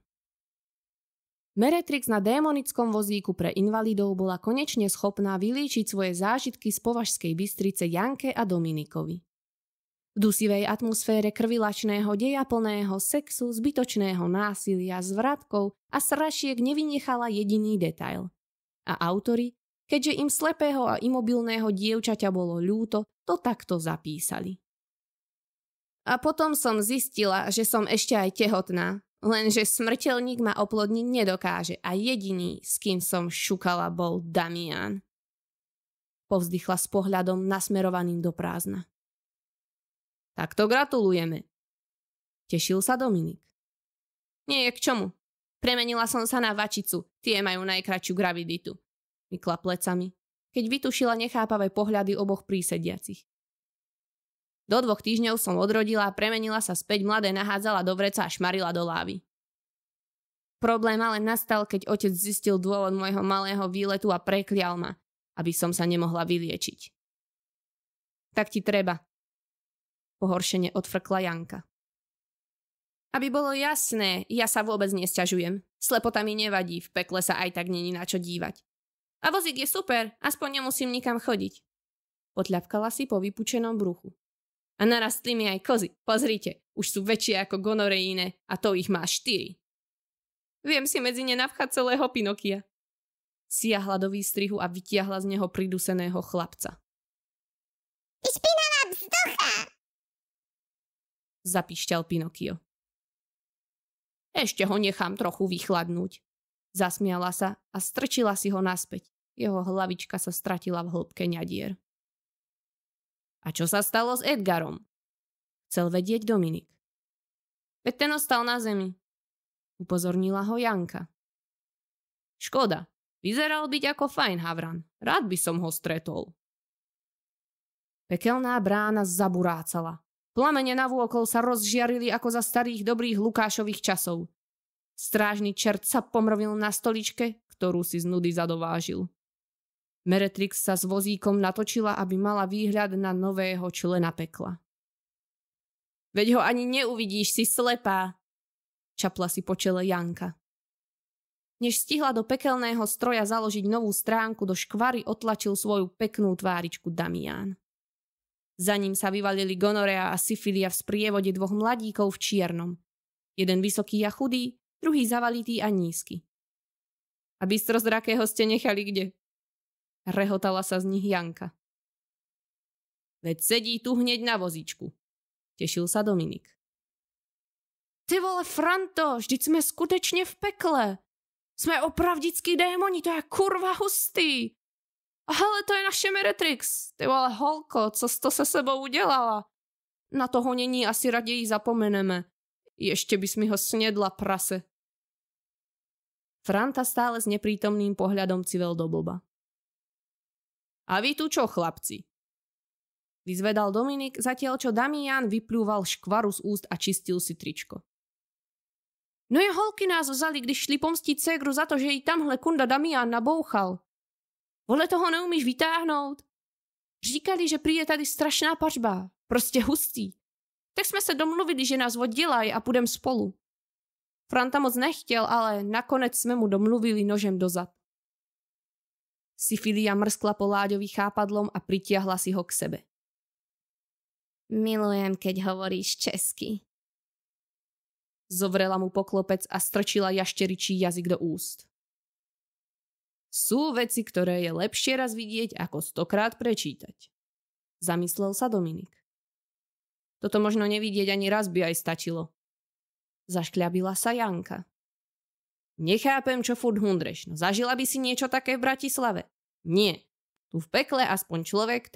[SPEAKER 1] Meretrix na démonickom vozíku pre invalidov bola konečne schopná vylíčiť svoje zážitky z Považskej Bystrice Janke a Dominikovi. V dusivej atmosfére krvilačného deja plného sexu, zbytočného násilia, zvratkov a srašiek nevynechala jediný detail. A autori, keďže im slepého a imobilného dievčaťa bolo ľúto, to takto zapísali. A potom som zistila, že som ešte aj tehotná, lenže smrteľník ma oplodniť nedokáže a jediný, s kým som šukala, bol Damián. Povzdychla s pohľadom nasmerovaným do prázdna. Tak to gratulujeme. Tešil sa Dominik. Nie je k čomu. Premenila som sa na vačicu, tie majú najkratšiu graviditu. Mykla plecami, keď vytušila nechápavé pohľady oboch prísediacich. Do 2 týždňov som odrodila, premenila sa späť, mladé nahádzala do vreca a šmarila do lávy. Problém ale nastal, keď otec zistil dôvod môjho malého výletu a preklial ma, aby som sa nemohla vyliečiť. Tak ti treba. Pohoršene odfrkla Janka. Aby bolo jasné, ja sa vôbec nesťažujem. Slepota mi nevadí, v pekle sa aj tak není na čo dívať. A vozík je super, aspoň nemusím nikam chodiť. Potľapkala si po vypučenom bruchu. A narastli mi aj kozy. Pozrite, už sú väčšie ako gonoreíne a to ich má 4. Viem si medzi ne navchať celého Pinokia. Siahla do výstrihu a vytiahla z neho priduseného chlapca.
[SPEAKER 4] Ty špinavá vzducha!
[SPEAKER 1] Zapišťal Pinokio. Ešte ho nechám trochu vychladnúť. Zasmiala sa a strčila si ho naspäť. Jeho hlavička sa stratila v hĺbke ňadier. A čo sa stalo s Edgarom? Chcel vedieť Dominik. Veď ten ostal na zemi. upozornila ho Janka. Škoda, vyzeral byť ako fajn havran. Rád by som ho stretol. Pekelná brána zaburácala. Plamene navôkol sa rozžiarili ako za starých dobrých Lukášových časov. Strážny čert sa pomrvil na stoličke, ktorú si z nudy zadovážil. Meretrix sa s vozíkom natočila, aby mala výhľad na nového člena pekla. Veď ho ani neuvidíš, si slepá, čapla si po čele Janka. Než stihla do pekelného stroja založiť novú stránku, do škvary otlačil svoju peknú tváričku Damián. Za ním sa vyvalili Gonorea a Syfilia v sprievode dvoch mladíkov v čiernom. Jeden vysoký a chudý, druhý zavalitý a nízky. A bystrozrakého ste nechali kde? Rehotala sa z nich Janka. Veď sedí tu hneď na vozíčku. Tešil sa Dominik. Ty vole, Franto, vždyť sme skutečne v pekle. Sme opravdickí démoni, to je kurva hustý. Ale to je naše Meretrix. Ty vole, holko, co to se sebou udělala? Na toho není asi raději zapomeneme. Ešte by mi ho snedla prase. Franta stále s neprítomným pohľadom civel do blba. A vy tu čo, chlapci? Vyzvedal Dominik, zatiaľ čo Damián vyplúval škvaru z úst a čistil si tričko. No je holky nás vzali, když šli pomstiť ségru za to, že jej tamhle kunda Damián nabouchal. Vole, toho neumíš vytáhnout? Říkali, že príde tady strašná pařba. Prostě hustý. Tak jsme se domluvili, že nás oddělají a půjdem spolu. Franta moc nechtěl, ale nakonec jsme mu domluvili nožem dozad. Syfilia mrskla po Láďovi chápadlom a pritiahla si ho k sebe.
[SPEAKER 2] Milujem, keď hovoríš česky.
[SPEAKER 1] Zovrela mu poklopec a strčila jašteričí jazyk do úst. Sú veci, ktoré je lepšie raz vidieť, ako 100-krát prečítať. Zamyslel sa Dominik. Toto možno nevidieť ani raz by aj stačilo. Zaškľabila sa Janka. Nechápem, čo furt hundreš, no zažila by si niečo také v Bratislave? Nie. Tu v pekle aspoň človek,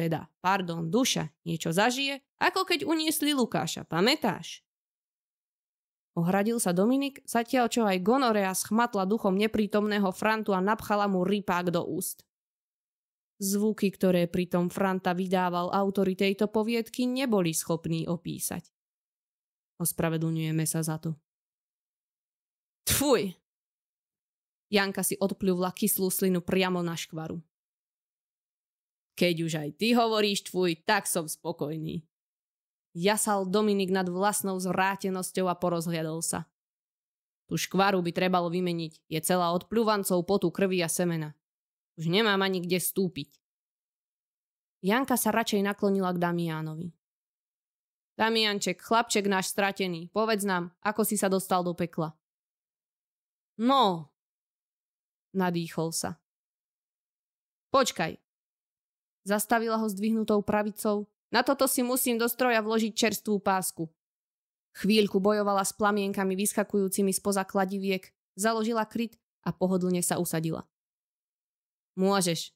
[SPEAKER 1] duša, niečo zažije, ako keď uniesli Lukáša, pamätáš? Ohradil sa Dominik, zatiaľ čo aj Gonorea schmatla duchom neprítomného Frantu a napchala mu rypák do úst. Zvuky, ktoré pritom Franta vydával autori tejto poviedky, neboli schopní opísať. Ospravedlňujeme sa za to. Tfuj! Janka si odpľuvla kyslú slinu priamo na škvaru. Keď už aj ty hovoríš tfuj, tak som spokojný. Jasal Dominik nad vlastnou zvrátenosťou a porozhliadol sa. Tu škvaru by trebalo vymeniť, je celá od pľuvancov, potu, krvi a semena. Už nemám ani kde stúpiť. Janka sa radšej naklonila k Damiánovi. Damianček, chlapček náš stratený, povedz nám, ako si sa dostal do pekla. No, nadýchol sa. Počkaj. Zastavila ho zdvihnutou pravicou. Na toto si musím do stroja vložiť čerstvú pásku. Chvíľku bojovala s plamienkami vyskakujúcimi spoza kladiviek, založila kryt a pohodlne sa usadila. Môžeš.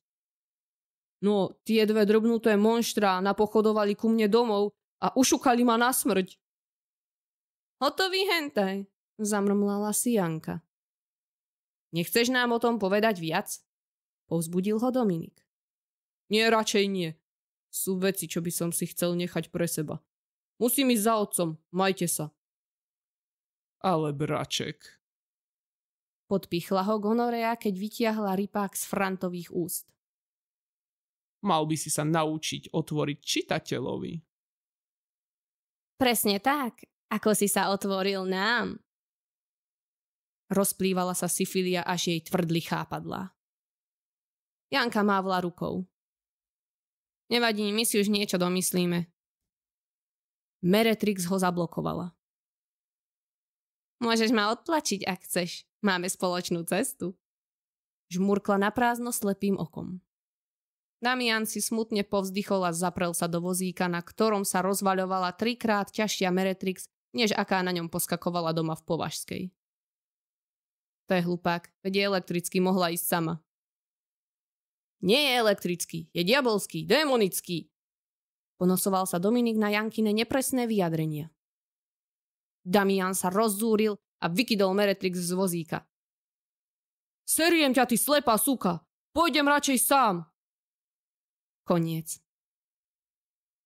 [SPEAKER 1] No, tie dve drobnuté monštrá napochodovali ku mne domov a ušukali ma na smrť. Hotový hentaj, zamrmlala si Janka. Nechceš nám o tom povedať viac? Povzbudil ho Dominik. Nie, radšej nie. Sú veci, čo by som si chcel nechať pre seba. Musím ísť za otcom, majte sa.
[SPEAKER 3] Ale braček.
[SPEAKER 1] Podpichla ho Gonorea, keď vytiahla rypák z Frantových úst.
[SPEAKER 3] Mal by si sa naučiť otvoriť čitateľovi.
[SPEAKER 2] Presne tak, ako si sa otvoril nám.
[SPEAKER 1] Rozplývala sa Syfilia, až jej tvrdli chápadlá. Janka mávla rukou. Nevadí, my si už niečo domyslíme. Meretrix ho zablokovala. Môžeš ma odtlačiť, ak chceš. Máme spoločnú cestu. Žmurkla naprázdno slepým okom. Damián si smutne povzdychol a zaprel sa do vozíka, na ktorom sa rozvaľovala 3-krát ťažšia Meretrix, než aká na ňom poskakovala doma v Považskej. To je hlupák, veď elektricky mohla ísť sama. Nie je elektrický, je diabolský, démonický. Ponosoval sa Dominik na Jankine nepresné vyjadrenia. Damián sa rozzúril
[SPEAKER 5] a vykydol Meretrix z vozíka. Seriem ťa, ty slepá suka! Pôjdem radšej sám! Koniec.